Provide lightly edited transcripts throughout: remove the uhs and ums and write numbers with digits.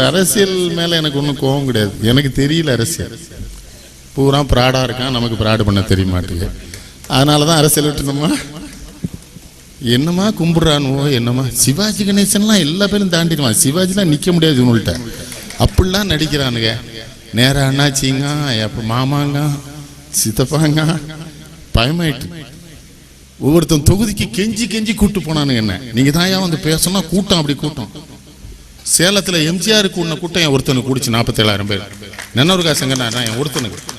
அரசியல் மேல எனக்கு ஒன்றும் கோபம் கிடையாது. எனக்கு தெரியல அரசியல் பூரா பிராடா இருக்கான், நமக்கு பிராடு பண்ண தெரிய மாட்டேங்குது. அதனாலதான் அரசியல் விட்டு நம்ம என்னமா கும்பிடுறானுவோ என்னமா. சிவாஜி கணேசன்லாம் எல்லா பேரும் தாண்டிடுவான், சிவாஜிலாம் நிக்க முடியாது இவங்கள்ட்ட. அப்படிலாம் நடிக்கிறானுங்க. நேரா அண்ணாச்சிங்க, அப்ப மாமாங்க, சித்தப்பாங்க, பயமாயிட்டு ஒவ்வொருத்தன் தொகுதிக்கு கெஞ்சி கெஞ்சி கூட்டு போனானுங்க. என்ன நீங்க தான் வந்து பேசணும், கூட்டம் அப்படி கூட்டம். சேலத்துல எம்ஜிஆருக்கு உன்ன கூட்டம் என் ஒருத்தனுக்கு கூடிச்சு 47,000 பேர். நன்னூர்கா சங்கர் என் ஒருத்தனுக்கு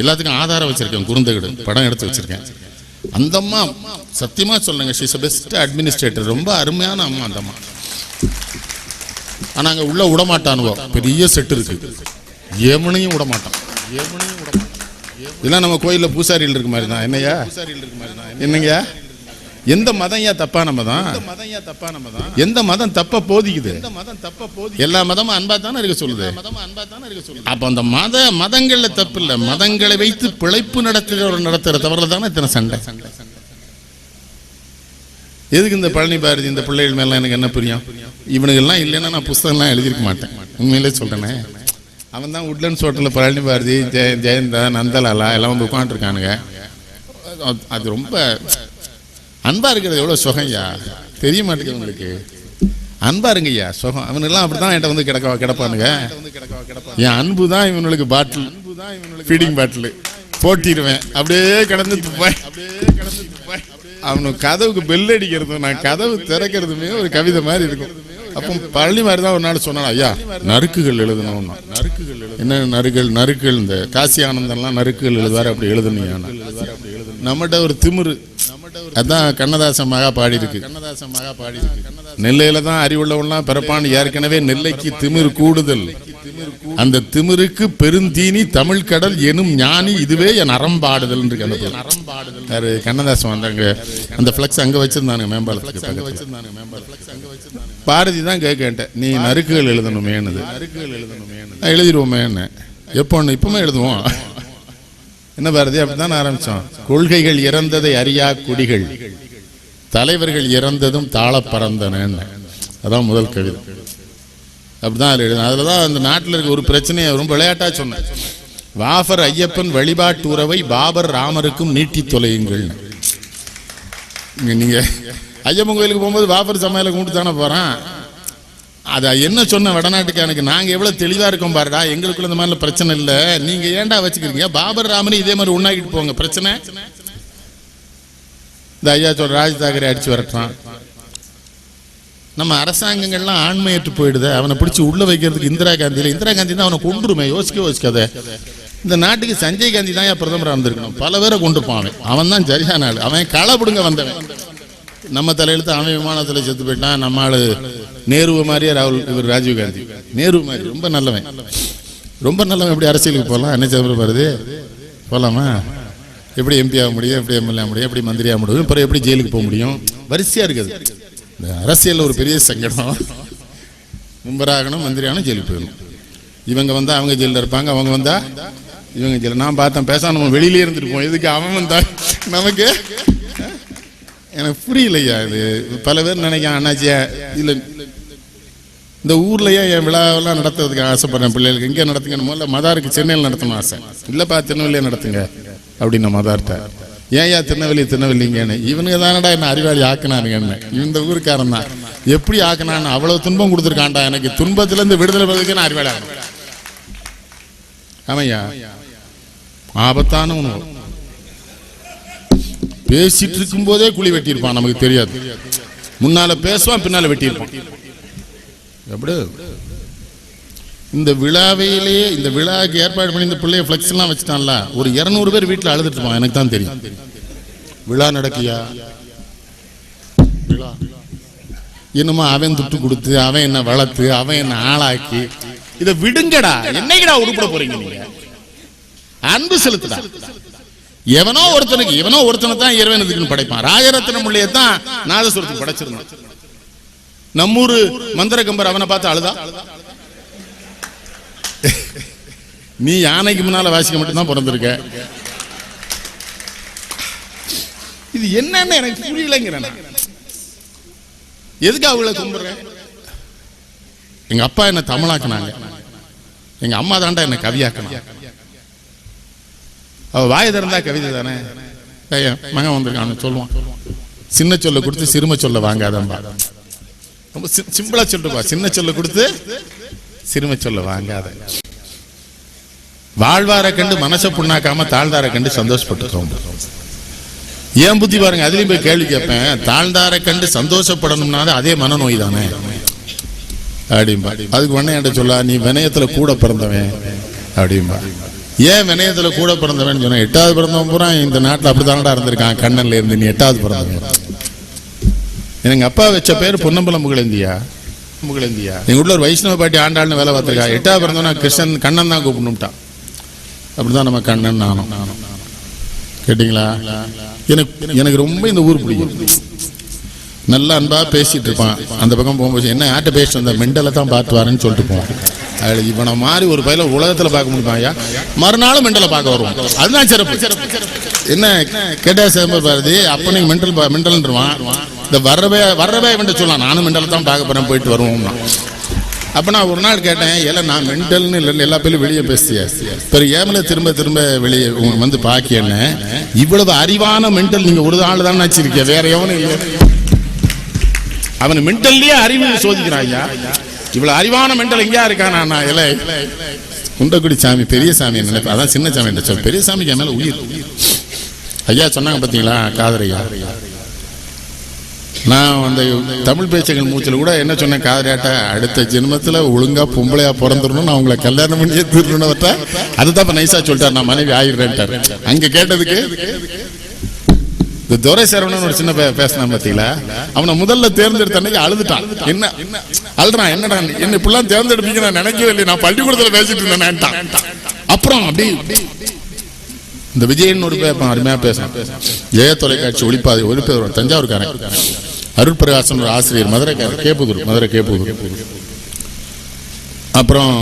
எல்லாத்துக்கும் ஆதாரம் வச்சிருக்கேன், குருந்தகடு படம் எடுத்து வச்சிருக்கேன். அந்த அம்மா சத்தியமா சொல்லுங்க, ஷீஸ் பெஸ்ட் அட்மினிஸ்ட்ரேட்டர், ரொம்ப அருமையான அம்மா அந்த அம்மா. ஆனா அங்க உள்ள விட மாட்டானுவோ, பெரிய செட்டு இருக்கு, எவனையும் விட மாட்டான். இதெல்லாம் நம்ம கோயில்ல பூசாரியில் இருக்க மாதிரி தான். என்னையா என்னங்கயா, எந்த மதம் ஏன் தப்பான மதம்? எந்த மதம் தப்ப போதிக்குது? எல்லா மதமும் அன்பா தானே இருக்க சொல்லுது. அப்ப அந்த மதங்கள்ல தப்பு இல்ல, மதங்களை வைத்து பிழைப்பு நடத்துற தவறுல தானே இத்தனை சண்டை. எதுக்கு இந்த பழனி பாரதி இந்த பிள்ளைகள் மேல எனக்கு என்ன புரியும்? இவனுங்கெல்லாம் இல்லைன்னா நான் புஸ்தகம்லாம் எழுதிருக்க மாட்டேன். உண்மையிலே சொல்றேனே, அவன் தான் உட்லண்ட்ஸ் ஹோட்டல்ல பழனி பாரதி, ஜெயந்தா, நந்தலாலா எல்லாம் வந்து உட்காந்துருக்கானுங்க. அது ரொம்ப அன்பா இருக்கிறது எவ்வளவு சுகம்யா, தெரிய மாட்டேங்குது உங்களுக்கு. அன்பா இருங்கய்யா, சுகம். அவனுங்கெல்லாம் அப்படிதான் என்கிட்ட வந்து கிடப்பானுங்க. என் அன்பு தான் இவனுக்கு பாட்டில், ஃபீடிங் பாட்டில் போட்டிடுவேன், அப்படியே கிடந்து துப்பாய். அவனுக்கு கதவுக்கு பெல் அடிக்கிறதும் நான் கதவு திறக்கிறதுமே ஒரு கவிதை மாதிரி இருக்கும். அப்போ பழனி மாதிரி தான் ஒரு நாள் சொன்னான், ஐயா நறுக்குகள் எழுதணும். என்ன நறுக்குகள் இந்த காசி ஆனந்தம்லாம் நறுக்குகள் எழுதுவாரு, அப்படி எழுதணும். நம்மகிட்ட ஒரு திமிரு, அதான் கண்ணதாசன் மகா பாடி இருக்கு. நெல்லையில தான் அறிவுள்ளவன்லாம் பிறப்பான், ஏற்கனவே நெல்லைக்கு திமிர் கூடுதல், அந்த திமிருக்கு பெருந்தீனி தமிழ் கடல் எனும் ஞானி, இதுவே என் அறம்பாடுதல். கண்ணதாசன் வந்தாங்க, அந்த பிளக்ஸ் அங்க வச்சிருந்தானுங்க மேம்பாலத்துக்கு. பாரதி தான் கேட்டேன், நீ நறுக்குகள் எழுதணுமே, எழுதிடுவோமே என்ன, எப்போ இப்பவுமே எழுதுவோம். என்ன பாரதி, அப்படித்தான் ஆரம்பிச்சோம். கொள்கைகள் இறந்ததை அறியா குடிகள், தலைவர்கள் இறந்ததும் தாழ பறந்தன, அதான் முதல் கவிதை. அப்படிதான் எழுதுனேன். அதுலதான் அந்த நாட்டில் இருக்க ஒரு பிரச்சனையை ரொம்ப விளையாட்டா சொன்னேன். வாஃபர் ஐயப்பன் வழிபாட்டு உறவை பாபர் ராமருக்கும் நீட்டி தொலையுங்கள். நீங்க ஐயப்பன் கோயிலுக்கு போகும்போது வாஃபர் சமையலை கும்பிட்டு தானே போறான். அது என்ன சொன்ன வடநாட்டுக்கானுக்கு, நாங்க எவ்வளவு தெளிவா இருக்கோம் பாருடா, எங்களுக்குள்ள இந்த மாதிரி பிரச்சனை இல்ல, நீங்க ஏன்டா வச்சுக்கிறீங்க, பாபர் ராமனை இதே மாதிரி உண்ணாக்கிட்டு போங்க, பிரச்சனை. இந்த ஐயா சொல்ற ராஜ் தாக்கரே அடிச்சு வரட்டான். நம்ம அரசாங்கங்கள்லாம் ஆண்மையற்று போயிடுது, அவனை பிடிச்சி உள்ள வைக்கிறதுக்கு இந்திரா காந்தி தான் அவனை கொண்டுருமே, யோசிக்காத. இந்த நாட்டுக்கு சஞ்சய் காந்தி தான் பிரதமராக இருந்திருக்கணும், பல பேரை கொண்டு போவான். அவன் தான் சரியான ஆள், அவன் களை பிடுங்க வந்தவன். நம்ம தலையெழுத்து அவன் விமானத்துல செத்து போயிட்டான். நம்ம ஆளு நேரு மாதிரியே இவர் ராஜீவ் காந்தி, நேரு மாதிரி ரொம்ப நல்லவன், ரொம்ப நல்லவன். எப்படி அரசியலுக்கு போகலாம், என்ன சொல்ற பாருது, போகலாமா? எப்படி எம்பி ஆக முடியும், எப்படி எம்எல்ஏ ஆக முடியும், எப்படி மந்திரி ஆக முடியும், அப்புறம் எப்படி ஜெயிலுக்கு போக முடியும்? வரிசையா இருக்குது இந்த அரசியல். ஒரு பெரிய சங்கடம், மெம்பராகணும், மந்திரி ஆகணும், ஜெயிலுக்கு போயிடணும். இவங்க வந்தா அவங்க ஜெயிலில் இருப்பாங்க, அவங்க வந்தா இவங்க ஜெயில. நான் பார்த்தேன், பேச நம்ம வெளியிலே இருந்துருப்போம், எதுக்கு அவன் வந்தா நமக்கு? எனக்கு புரியலையா இது. பல பேர் நினைக்கிறேன், அண்ணாச்சியா இல்ல இந்த ஊர்லயே என் விழாவெல்லாம் நடத்துறதுக்கு ஆசைப்படுறேன் பிள்ளைகளுக்கு. எங்கே நடத்துங்க? முதல்ல மதாருக்கு சென்னையில் நடத்தணும் ஆசை. இல்லப்பா திருநெல்வேலியே நடத்துங்க அப்படின்னு மதார்ட்ட. ஏன்யா திருநெல்வேலிங்கன்னு? இவனுங்க தானடா என்ன அறிவாளி ஆக்கினானுங்கன்னு. இந்த ஊருக்காரன் தான் எப்படி ஆக்கினான்னு அவ்வளவு துன்பம் கொடுத்துருக்கான்டா எனக்கு. துன்பத்துல இருந்து விடுதலை பெறதுக்கு நான் அறிவாளி ஆகணும். ஆமையா, ஆபத்தான உணவு. பேசிட்டு இருக்கும் போதே குழி வெட்டியிருப்பான், நமக்கு தெரியாது. முன்னால பேசுவான், பின்னால வெட்டியிருப்பான். எப்படி இந்த விழாவையிலேயே, இந்த விழாவுக்கு ஏற்பாடு பண்ணி இந்த பிள்ளைய ஃபிளெக்ஸ் எல்லாம் வச்சுட்டான்ல, ஒரு 200 பேர் வீட்டில் அழுதுட்டு இருப்பான். எனக்கு தான் தெரியும். விழா நடக்கியா, விழா என்னமோ அவன் துட்டு கொடுத்து, அவன் என்ன வளர்த்து, அவன் என்ன ஆளாக்கி, இதை விடுங்கடா. என்னைக்குடா உருப்பட போறீங்க நீங்க? அன்பு செலுத்துடா. எவனோ ஒருத்தனை தான் இறைவனுக்குன்னு படைப்பான். ராஜரத்ன முள்ளையை தான் நாதஸ்வரத்துக்கு படைச்சிருந்தான். நம்மூரு மந்திர கம்பர் அவனை பார்த்து அழுதா. நீ யானைக்கு முன்னால வாசிக்க மட்டும்தான் பிறந்திருக்க. இது என்னன்னு எனக்கு புரியலைங்கிறேன். எதுக்கு அவளை கும்பிடுறேன்? எங்க அப்பா என்ன தமிழாக்குனாங்க, எங்க அம்மா தாண்டா என்ன கவியாக்கணும். அவ வாய திறந்தா கவிதை தானே. மகன் வந்திருக்கான்னு சொல்லுவான், சின்ன சொல்ல கொடுத்து சிறும சொல்ல வாங்காதம்பா. ரொம்ப சிம்பிளா சொல்லிட்டுப்பா, சின்ன சொல்ல கொடுத்து சிறும சொல்ல வாங்காத. வாழ்வார கண்டு மனசை புண்ணாக்காம தாழ்ந்தார கண்டு சந்தோஷப்பட்டுக்கோங்க. ஏன் புத்தி பாருங்க, அதுலயும் போய் கேள்வி கேட்பேன். தாழ்ந்தார கண்டு சந்தோஷப்படணும்னா அதே மனநோய் தானே அப்படின்பா. அதுக்கு உடனே என்கிட்ட சொல்ல, நீ வினயத்துல கூட பிறந்தவன் அப்படின்பா. ஏன் வினயத்துல கூட பிறந்தவன் சொன்ன, 8வது பிறந்தவன் பூரா இந்த நாட்டில் அப்படித்தானடா இருந்திருக்கான் கண்ணன்ல இருந்து, நீ 8வது பிறந்தவன். எங்க அப்பா வச்ச பேர் பொன்னம்பலம் புகழேந்தியா. எங்க வீட்டுல ஒரு வைஷ்ணவ பாட்டி ஆண்டாள்னு வேலை பார்த்திருக்கா. 8வது பிறந்தவனா கிருஷ்ணன் கண்ணன் தான் கூப்பிடணும்ட்டான். அப்படிதான் நம்ம கண்ணன் நானும். கேட்டீங்களா? எனக்கு ரொம்ப இந்த ஊர் பிடிக்கும். நல்லா அன்பா பேசிட்டு இருப்பான். அந்த பக்கம் போகும்போது என்ன ஆட்ட பேசிட்டு வந்த மெண்டலை தான் பார்த்து வரேன்னு சொல்லிட்டு போவான். இவனை மாதிரி ஒரு பயில உலகத்துல பார்க்க முடியுமா? மறுநாளும் மெண்டலை பார்க்க வருவான். அதுதான் சிறப்பு. என்ன கேட்டா சேம்பர் பாரதி அப்ப நீங்க மெண்டல்ன்றான். இந்த வர்றவே இவன்ட்டு சொல்லலாம், நானும் மெண்டலை தான் பார்க்க போறேன், போயிட்டு வருவோம். அப்ப நான் ஒரு நாள் கேட்டேன், ஏல நான் மென்டல்னு இல்லை, எல்லா பேரும் வெளியே பேசிய பிறகு ஏமல திரும்ப வெளியே வந்து பாக்கி என்ன இவ்வளவு அறிவான மென்டல் நீங்க ஒரு ஆள் தான் வச்சிருக்கீங்க, வேற எவனும் இல்லை. அவன் மென்டல்லயே அறிவு சோதிக்கிறான். ஐயா இவ்வளவு அறிவான மென்டல் எங்கேயா இருக்கானா? நான் இல்லை குண்டக்குடி சாமி பெரிய சாமி நினைப்பேன். அதான் சின்ன சாமி சொல், பெரிய சாமிக்கு மேல உயிர். ஐயா சொன்னாங்க பாத்தீங்களா காதரையா. நான் அந்த தமிழ் பேச்சுகள் மூச்சில் கூட என்ன சொன்னேன், காதரியாட்ட அடுத்த ஜென்மத்துல ஒழுங்கா பொம்பளையா பிறந்துடணும், நான் உங்களை கல்யாணம் பண்ணியே தீரணும்னு. அதுதான் இப்ப நைசா சொல்லிட்டார், நான் மனைவி ஆயிடுறேன்ட்டார். அங்க கேட்டதுக்கு இந்த துரை சரவணன் ஒரு சின்ன பேசினான் பாத்தீங்களா, அவனை முதல்ல தேர்ந்தெடுத்த அன்னைக்கு அழுதுட்டான். என்ன அழுறான், என்னடா என்ன இப்படிலாம் தேர்ந்தெடுப்பீங்க நான் நினைக்கவே இல்லை, நான் பள்ளிக்கூடத்துல பேசிட்டு இருந்தேன். அப்புறம் அப்படி இந்த விஜயன் ஒரு பேப்பன் அருமையா பேசுறான். ஜெய தொலைக்காட்சி ஒளிப்பேர் தஞ்சாவூர்காரன் அருட்பிரகாசன் ஒரு ஆசிரியர், மதுரை கேப்புதூர். அப்புறம்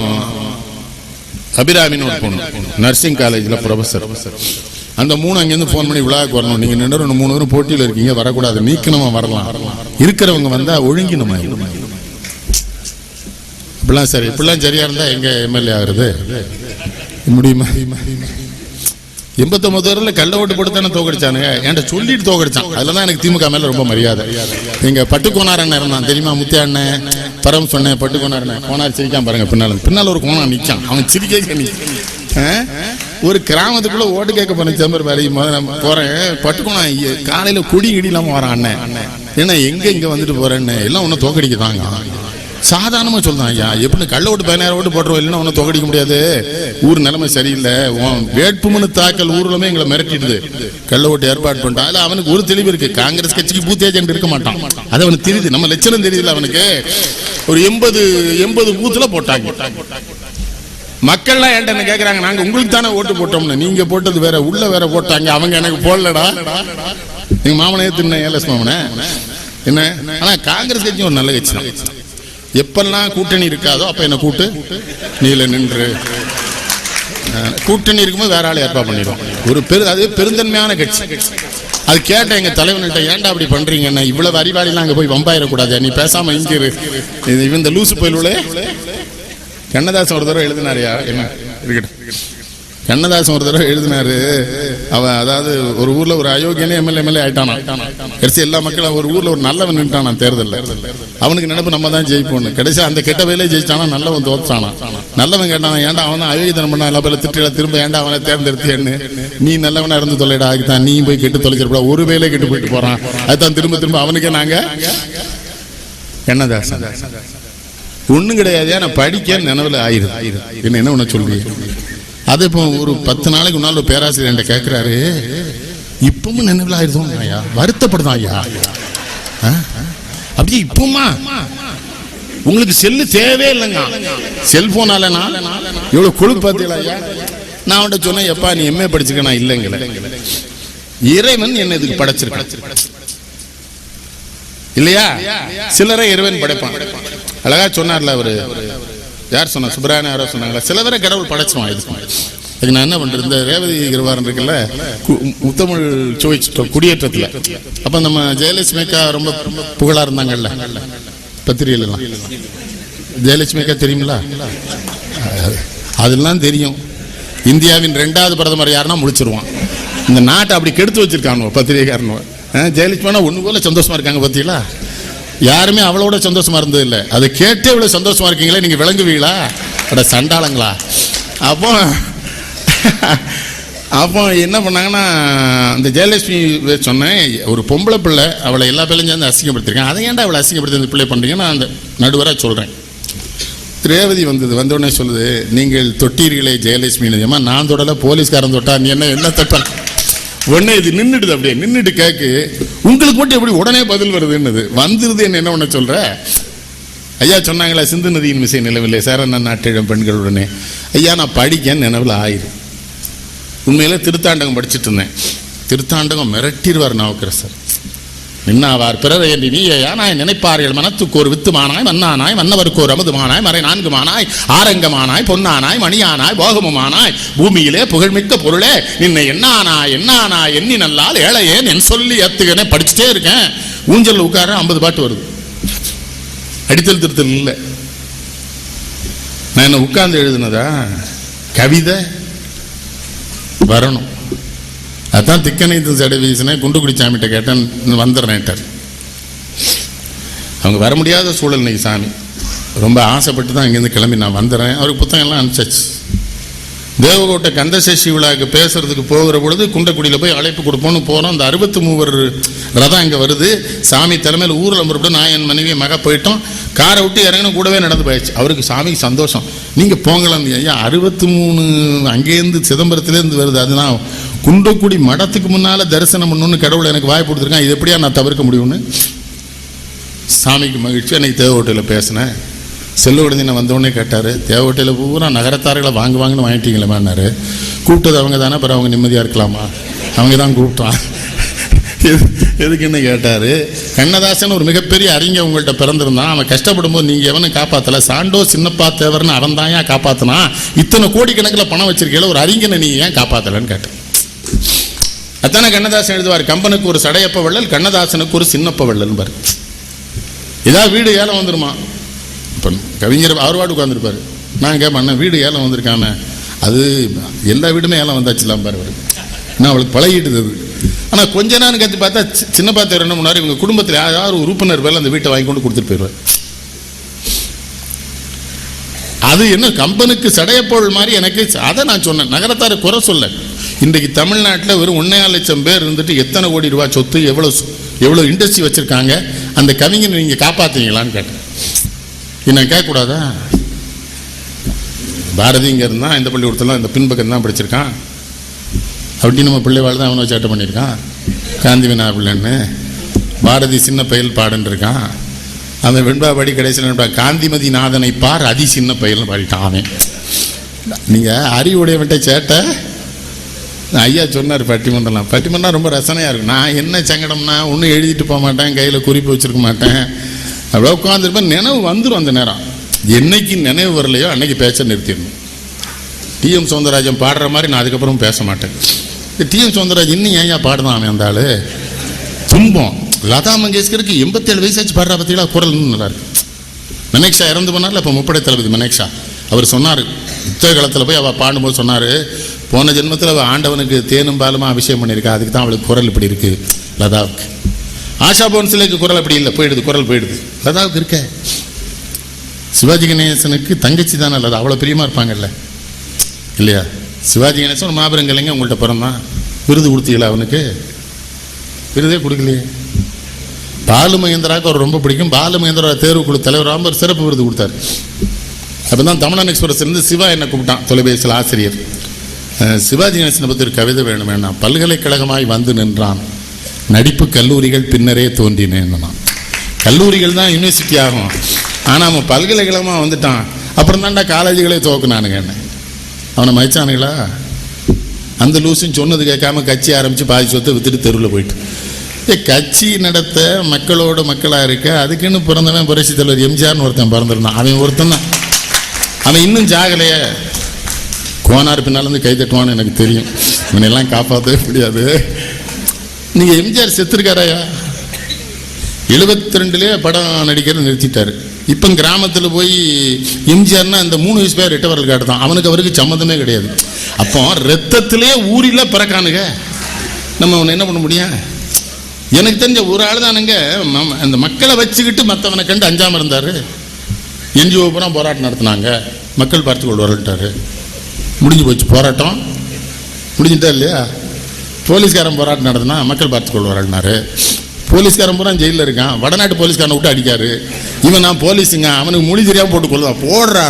அபிராமின்னு ஒரு பொண்ணு நர்சிங் காலேஜ்ல ப்ரொஃபசர். அந்த 3 அங்கிருந்து போன் பண்ணி விழாவுக்கு வரணும், நீங்க 2 3 போட்டியில் இருக்கீங்க, வரக்கூடாது, நீக்கணுமா வரலாம், இருக்கிறவங்க வந்தா ஒழுங்கினுமா. இப்படிலாம் சரி, இப்படிலாம் சரியா இருந்தா எங்க எம்எல்ஏ ஆகுறது முடியுமா? 89 கள்ள ஓட்டு போட்டு தானே தோக்கடிச்சானுங்க. என்கிட்ட சொல்லிட்டு தோக்கடிச்சான். அதுலதான் எனக்கு திமுக மேல ரொம்ப மரியாதை. எங்க பட்டுக்கோனார் அண்ணன் இருந்தான் தெரியுமா, முத்தியா அண்ணன் பரம் சொன்னேன். பட்டுக்கோனார் அண்ணன் கோனார் சிரிக்காம பாருங்க, பின்னால ஒரு கோனா நிக்கான், அவன் சிரிக்க. ஒரு கிராமத்துக்குள்ள ஓட்டு கேட்க போன சேம்பர் பாரு, போறேன் பட்டுக்கோனா காலையில கொடி கிடி இல்லாம வரான் அண்ணன். ஏன்னா எங்க வந்துட்டு போறேன்னு எல்லாம் ஒன்னும் தோக்கடிக்கிறாங்க. சாதாரணமா சொல்றான், ஐயா எப்படி கள்ள ஓட்டு 16 ஓட்டு போட்டுருவோம், இல்லைன்னா ஒன்னும் தோக்கடிக்க முடியாது, ஊர் நிலைமை சரியில்லை, வேட்புமனு தாக்கல் ஊர்லமே எங்களை மிரட்டிடுது, கள்ள ஓட்டு ஏற்பாடு பண்ணிட்டான். அதுல அவனுக்கு ஒரு தெளிவு இருக்கு, காங்கிரஸ் கட்சிக்கு பூத் ஏஜென்ட் இருக்க மாட்டான், அது அவனுக்கு தெரியுது, நம்ம லட்சணம் தெரியுதுல அவனுக்கு. ஒரு 80 பூத்துல போட்டாங்க. மக்கள்லாம் என்கிட்ட கேட்கறாங்க, நாங்க உங்களுக்கு தானே ஓட்டு போட்டோம்னு, நீங்க போட்டது வேற, உள்ள வேற போட்டாங்க, அவங்க எனக்கு போடலடா. எங்க மாமனே தின்ன ஏலஸ் மாமனே என்ன. ஆனா காங்கிரஸ் கட்சி ஒரு நல்ல கட்சி தான். எப்பெல்லாம் கூட்டணி இருக்காதோ அப்ப என்ன கூட்டு நீல நின்று, கூட்டணி இருக்கும்போது வேற ஆள் ஏற்பாடு பண்ணிடுவோம். அது பெருந்தன்மையான கட்சி. அது கேட்ட எங்க தலைவன்கிட்ட, ஏன்டா அப்படி பண்றீங்கன்னா, இவ்வளவு அறிவாளிலாம் அங்க போய் வம்பாயிடக்கூடாது, நீ பேசாம இங்க இரு. இந்த லூசு பயிலுள்ள கண்ணதாசன் ஒரு தடவை எழுதினாரியா, என்ன இருக்கட்டும், கண்ணதாசன் ஒரு தடவை எழுதினாரு. அவன் அதாவது ஒரு ஊர்ல ஒரு அயோக்கியனே எம்எல்ஏ ஆயிட்டானா. கடைசி எல்லா மக்களும் ஒரு ஊர்ல ஒரு நல்லவன் நின்றானா தேர்தல், அவனுக்கு நினைப்பு நம்ம தான் ஜெயிப்போம். கடைசி அந்த கெட்ட வேலையை ஜெயிச்சானா, நல்லவன் தோற்றானா. நல்லவன் கேட்டானா, ஏன்டா அவன் தான் அயோக்கியத்தனம் பண்ணா, எல்லா பேர திட்டல, திரும்ப ஏன்டா அவனை தேர்ந்தெடுத்தேன்னு, நீ நல்லவனா இருந்து தொலைடா, ஆகித்தான் நீ போய் கெட்டு தொலைச்சிருப்பா, ஒரு வேலை கெட்டு போயிட்டு போறான், அதுதான் திரும்ப அவனுக்கே நாங்க கண்ணதாசன் ஒண்ணும் கிடையாது, நான் படிக்க நினைவுல ஆயிரு என்ன ஒண்ணு சொல்றீங்க. அது இப்போ ஒரு 10 நாளைக்கு முன்னாள் ஒரு பேராசிரியர் என்கிட்ட கேட்கிறாரு, இப்பவும் நினைவுல ஆயிருந்தோம் ஐயா, வருத்தப்படுதான் ஐயா, அப்படியே இப்பமா உங்களுக்கு செல்லு தேவையே இல்லைங்க, செல்போனால இவ்வளவு கொழுப்பு பார்த்தீங்களா ஐயா. நான் அவன்கிட்ட சொன்னேன், எப்பா நீ எம்ஏ படிச்சிருக்க, நான் இல்லைங்கள, இறைவன் என்ன இதுக்கு படைச்சிருக்க இல்லையா, சிலரை இறைவன் படைப்பான். அழகா சொன்னார்ல அவரு, யார் சொன்னா, சுப்ராயன் யாரோ சொன்னாங்களா, சில பேரை கடவுள் படைச்சிருவான். இதுக்கு நான் என்ன பண்றது, இந்த ரேவதி கிருவாரன் இருக்குல்ல, முத்தமிழ் குடியேற்றத்துல, அப்ப நம்ம ஜெயலட்சுமிக்கா ரொம்ப புகழா இருந்தாங்கல்ல பத்திரிகைலாம், ஜெயலட்சுமிக்கா தெரியுங்களா? அதெல்லாம் தெரியும். இந்தியாவின் 2வது பிரதமர் யாருன்னா முடிச்சிருவான். இந்த நாட்டை அப்படி கெடுத்து வச்சிருக்கானுவோ பத்திரிகைக்காரனுவோ. ஜெயலட்சுமினா ஒன்று போல சந்தோஷமா இருக்காங்க பார்த்தீங்களா? யாருமே அவளோட சந்தோஷமா இருந்தது இல்லை. அதை கேட்டே இவ்வளவு சந்தோஷமா இருக்கீங்களே, நீங்க விளங்குவீங்களா? அட சண்டாளங்களா. அப்போ என்ன பண்ணாங்கன்னா, அந்த ஜெயலட்சுமி சொன்னேன், ஒரு பொம்பளை பிள்ளை, அவளை எல்லா பிள்ளையும் சேர்ந்து அசிங்கப்படுத்திருக்கேன். அதை ஏன்டா அவளை அசிங்கப்படுத்தி அந்த பிள்ளை பண்ணுறீங்கன்னா அந்த நடுவராக சொல்கிறேன். ரேவதி வந்தோடனே சொல்லுது, நீங்கள் தொட்டீர்களே ஜெயலட்சுமி. ஏமா நான் தொடல, போலீஸ்காரன் தொட்டா, நீ என்ன தொட்டா? உடனே இது நின்றுடுது, அப்படியே நின்றுட்டு கேக்கு, உங்களுக்கு மட்டும் எப்படி உடனே பதில் வருதுன்னு வந்துருது. என்ன ஒன்று சொல்ற? ஐயா சொன்னாங்களா, சிந்து நதியின் மிசை நிலவில்லை சேரன் நாட்டிடம் பெண்களுடனே. ஐயா நான் படிக்க நினைவில் ஆயிரும். உண்மையில திருத்தாண்டகம் படிச்சுட்டு இருந்தேன். திருத்தாண்டகம் மிரட்டிடுவார் நாவுக்கரசர். நின்னாவார் பிறரை என்று நீ யானாய் நினைப்பார்கள், மனத்துக்கு ஒரு வித்துமானாய், மன்னானாய் மன்னவருக்கு ஒரு அமுதுமானாய், மறை 4 மானாய், ஆரங்கமானாய், பொன்னானாய், மணியானாய், போகமுமானாய், பூமியிலே புகழ்மிக்க பொருளே நின்னை என்னானாய் என்னானாய் எண்ணி நல்லால் ஏழையேன் என் சொல்லி எத்துக்கனே. படிச்சுட்டே இருக்கேன். ஊஞ்சல் உட்கார 50 பாட்டு வருது. அடித்தல் திருத்தல் இல்லை. நான் என்ன உட்கார்ந்து எழுதுனதா? கவிதை வரணும். அதான் திக்கனைத்து சடை வீசினேன். குண்டுக்குடி சாமிகிட்ட கேட்டேன், வந்துடுறேன்ட்டார். அவங்க வர முடியாத சூழல் இன்னைக்கு. சாமி ரொம்ப ஆசைப்பட்டு தான் இங்கேருந்து கிளம்பி நான் வந்துடுறேன். அவருக்கு புத்தகம் எல்லாம் அனுப்பிச்சாச்சு. தேவகோட்டை கந்தசஷ்டி விழாவுக்கு பேசுறதுக்கு போகிற பொழுது குண்டக்குடியில் போய் அழைப்பு கொடுப்போம்னு போகிறோம். அந்த 63 ரதம் இங்கே வருது. சாமி தலைமையில் ஊரில் முறைப்பட்டு நான் என் மனைவி மக போயிட்டோம். காரை விட்டு இறங்கணும், கூடவே நடந்து போயிடுச்சு. அவருக்கு சாமிக்கு சந்தோஷம். நீங்கள் போங்களாம். ஐயா 63 அங்கேருந்து சிதம்பரத்துலேருந்து வருது. அதுதான் குண்டக்குடி மடத்துக்கு முன்னால் தரிசனம் பண்ணணும்னு கடவுளை எனக்கு வாய்ப்பு கொடுத்துருக்கான். இது எப்படியா நான் தவிர்க்க முடியும்னு சாமிக்கு மகிழ்ச்சி. அன்றைக்கி தேவகோட்டையில் பேசினேன். செல்லுவடந்தின வந்தோடனே கேட்டார், தேவகோட்டையில் பூரா நகரத்தார்களை வாங்குவாங்கன்னு வாங்கிட்டீங்களேமான்னாரு. கூப்பிட்டது அவங்க தானே, அப்புறம் அவங்க நிம்மதியாக இருக்கலாமா? அவங்க தான் கூப்பிட்டான். எதுக்குன்னு கேட்டார். கண்ணதாசன் ஒரு மிகப்பெரிய அறிஞர் உங்கள்கிட்ட பிறந்திருந்தான். அவன் கஷ்டப்படும் போது நீங்கள் எவனும் காப்பாற்றலை. சாண்டோ சின்னப்பா தேவர்னு அவன் தான் ஏன் காப்பாற்றினா? இத்தனை கோடிக்கணக்கில் பணம் வச்சிருக்கல, ஒரு அறிஞனை நீ ஏன் காப்பாற்றலைன்னு கேட்டேன். அத்தானே கண்ணதாசன் எழுதுவார், கம்பனுக்கு ஒரு சடையப்ப வள்ளல், கண்ணதாசனுக்கு ஒரு சின்னப்ப வள்ளல் பாரு. ஏதாவது வீடு ஏலம் வந்துருமா? இப்போ கவிஞர் அவர் வாடு உட்காந்துருப்பார். நான் கேட்பேன், வீடு ஏலம் வந்திருக்காம? அது எல்லா வீடுமே ஏலம் வந்தாச்சுலாம் பாரு. நான் அவளுக்கு பழகிட்டுது. ஆனால் கொஞ்ச நேரம் கற்று பார்த்தா சின்னப்பா தேவர் என்ன பண்ணார், இவங்க குடும்பத்தில் யாராவது உறுப்பினர் பேரில் அந்த வீட்டை வாங்கி கொண்டு கொடுத்துட்டு போயிடுவார். அது என்ன கம்பனுக்கு சடையப்பொருள் மாதிரி எனக்கு. அதை நான் சொன்னேன், நகரத்தாரை குறை சொல்ல. இன்றைக்கு தமிழ்நாட்டில் வெறும் 1.5 லட்சம் பேர் இருந்துட்டு எத்தனை கோடி ரூபாய் சொத்து, எவ்வளோ இண்டஸ்ட்ரி வச்சுருக்காங்க. அந்த கவிஞனை நீங்கள் காப்பாற்றுவீங்களான்னு கேட்டேன். என்ன கேட்கக்கூடாதா? பாரதி இங்கே இருந்தான், இந்த பள்ளிக்கூடத்தெல்லாம் இந்த பின்பக்கம் தான் படிச்சிருக்கான். அப்படி நம்ம பிள்ளைவாள் தான் அவனை சேட்டை பண்ணியிருக்கான். காந்தி வினா பிள்ளைன்னு பாரதி சின்ன பயல் பாடுன்னு இருக்கான். அவன் வெண்பா பாடி கடைசியில் காந்திமதி நாதனை பார் அதி சின்ன பயல்னு பாடிட்டான். அவன் நீங்கள் அறிவுடையவன்ட்ட சேட்டை. ஐயா சொன்னார் பட்டிமன்றம். பட்டிமன்றம் ரொம்ப ரசனையாக இருக்கும். நான் என்ன சங்கடம்னா, ஒன்றும் எழுதிட்டு போக மாட்டேன், கையில் குறிப்பு வச்சுருக்க மாட்டேன், அப்படியே உட்காந்துருப்பேன். நினைவு வந்துடும். அந்த நேரம் என்னைக்கு நினைவு வரலையோ அன்னைக்கு பேச்ச நிறுத்திடணும். டிஎம் சௌந்தரராஜன் பாடுற மாதிரி நான் அதுக்கப்புறம் பேச மாட்டேன். டிஎம் சௌந்தரராஜன் இன்னும் ஏன் பாடுதான் அவன்? அந்த ஆள் துன்பம். லதா மங்கேஷ்கருக்கு 87 வயசாச்சு பாடுறா பார்த்தீங்களா, குரல் நல்லா இருக்கு. மனேக்ஷா இறந்து போனார்ல, இப்போ முப்படை தளபதி மனேக்ஷா, அவர் சொன்னார் யுத்த காலத்தில் போய் அவள் பாடும்போது சொன்னார், போன ஜென்மத்தில் அவள் ஆண்டவனுக்கு தேனும் பாலுமா அபிஷேகம் பண்ணியிருக்கா, அதுக்கு தான் அவளுக்கு குரல் இப்படி இருக்குது. லதாவுக்கு ஆஷா போன்சிலேக்கு குரல் அப்படி இல்லை, போயிடுது, குரல் போயிடுது. லதாவுக்கு இருக்க. சிவாஜி கணேசனுக்கு தங்கச்சி தானே லதா, அவ்வளோ பிரியமாக இருப்பாங்கல்ல இல்லையா? சிவாஜி கணேசன் ஒரு மாபெரும் கலைஞர், உங்கள்கிட்ட பிறந்தான். விருது கொடுத்தீங்களா? அவனுக்கு விருதே கொடுக்கலையே. பாலு மகேந்திராவுக்கு அவர் ரொம்ப பிடிக்கும். பாலு மகேந்திரா தேர்வுக்குழு தலைவராக ஒரு சிறப்பு விருது கொடுத்தார். அப்போ தான் தமிழன் எக்ஸ்பிரஸ்லேருந்து சிவா என்னை கூப்பிட்டான், தொலைபேசியில் ஆசிரியர். சிவாஜி கணேசனை பற்றி ஒரு கவிதை வேணும் வேணாம். பல்கலைக்கழகமாய் வந்து நின்றான், நடிப்பு கல்லூரிகள் பின்னரே தோன்றினேன்னா. கல்லூரிகள் தான் யூனிவர்சிட்டி ஆகும், ஆனால் அவன் பல்கலைக்கழகமாக வந்துட்டான். அப்புறம் தான்டா காலேஜுகளே துவக்குனானுங்க. என்ன அவனை மதிச்சானுங்களா? அந்த லூசுன்னு சொன்னது கேட்காம கட்சி ஆரம்பித்து பாதி சொத்தை வித்துட்டு தெருவில் போயிட்டு. கட்சி நடத்த மக்களோட மக்களாக இருக்க அதுக்குன்னு பிறந்தவன் புரட்சி தலைவர் எம்ஜிஆர்னு ஒருத்தன் பிறந்திருந்தான். அவன் ஒருத்தன் தான், அவன் இன்னும் ஜாகலையே. கோனார் பின்னாலேருந்து கை தட்டுவான்னு எனக்கு தெரியும். இவனெல்லாம் காப்பாற்றவே முடியாது. நீங்கள் எம்ஜிஆர் செத்துருக்காராயா? 72லே படம் நடிக்கிறது நிறுத்திட்டார். இப்போ கிராமத்தில் போய் எம்ஜிஆர்னா அந்த 3 வயசு பேர் ரெட்டவரல் காட்டு தான், அவருக்கு சம்மந்தமே கிடையாது. அப்போ ரத்தத்திலே ஊரில் பிறக்கானுங்க, நம்ம அவனை என்ன பண்ண முடியும்? எனக்கு தெரிஞ்ச ஒரு ஆள் தானுங்க அந்த மக்களை வச்சுக்கிட்டு மற்றவனை கண்டு அஞ்சாமல் இருந்தார். என்ஜிஓ பூரா போராட்டம் நடத்தினாங்க, மக்கள் பார்த்து கொண்டு வரட்டாரு, முடிஞ்சு போச்சு போராட்டம், முடிஞ்சுட்டா இல்லையா? போலீஸ்காரன் போராட்டம் நடத்தினா மக்கள் பார்த்து கொண்டு வரனாரு. போலீஸ்காரன் பூரா ஜெயிலில் இருக்கான், வடநாட்டு போலீஸ்காரனை விட்டு அடிக்காரு. இவன் நான் போலீஸுங்க, அவனுக்கு மொழி தெரியாமல் போட்டு கொள்ளுவான், போடுறா.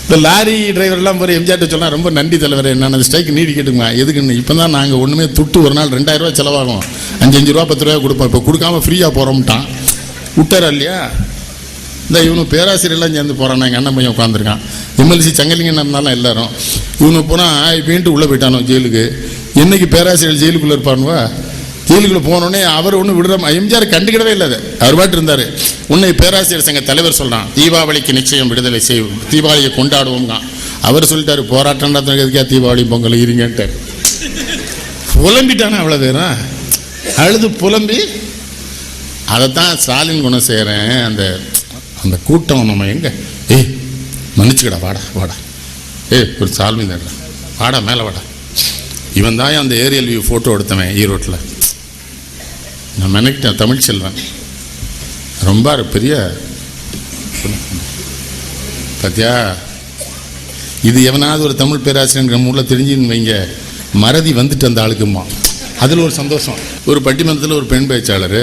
இந்த லாரி டிரைவர்லாம் போகிற எம்ஜிஆர்ட்ட சொன்னால் ரொம்ப நன்றி தலைவர், என்னென்ன ஸ்ட்ரைக் நீடிக்கட்டுங்க. எதுக்குன்னு இப்போ தான் நாங்கள் ஒன்றுமே துட்டு ஒரு நாள் 2000 ரூபா செலவாகும், 5 ரூபா 10 ரூபா கொடுப்போம், இப்போ கொடுக்காம ஃப்ரீயாக போகிறோம்ட்டான். விட்டாரா இல்லையா? இந்த இவனு பேராசிரியர்லாம் சேர்ந்து போகிறான். எங்கள் அண்ணன் பையன் உட்காந்துருக்கான், எம்எல்சி சங்கலிங்கன்னு இருந்தாலும் எல்லாரும் இவனு போனால் வீண்டு உள்ளே போயிட்டானோ ஜெயிலுக்கு. என்னைக்கு பேராசிரியர் ஜெயிலுக்குள்ளே இருப்பானுவா? ஜெயிலுக்குள்ளே போனோடனே அவர் ஒன்றும் விடுற எம்ஜிஆர் கண்டுக்கிடவே இல்லை, அவர் பாட்டு இருந்தார். உன்னை பேராசிரியர் சங்க தலைவர் சொல்கிறான், தீபாவளிக்கு நிச்சயம் விடுதலை செய்வோம், தீபாவளியை கொண்டாடுவோம் தான். அவர் சொல்லிட்டாரு, போராட்டம் நடத்துறதுக்கா தீபாவளி பொங்கல் இருங்கன்ட்டார். புலம்பிட்டானே அவ்வளோ பேரும், அழுது புலம்பி. அதைத்தான் ஸ்டாலின் குணம் செய்கிறேன். அந்த அந்த கூட்டம் நம்ம எங்கே, மன்னிச்சுக்கடா, வாடா வாடா, ஒரு சால்வி தடா, வாடா மேலே வாடா. இவன் தான் அந்த ஏரியல் வியூ ஃபோட்டோ எடுத்தவன் ஈரோட்டில். நான் நினைக்கிட்டேன் தமிழ்ச்செல்வன் ரொம்ப பெரிய பார்த்தியா. இது எவனாவது ஒரு தமிழ் பேராசிரியர் நம்ம ஊரில் தெரிஞ்சுன்னு வைங்க, மறதி வந்துட்டு அந்த ஆளுக்குமா, அதில் ஒரு சந்தோஷம். ஒரு பட்டிமன்றத்தில் ஒரு பெண் பேச்சாளர்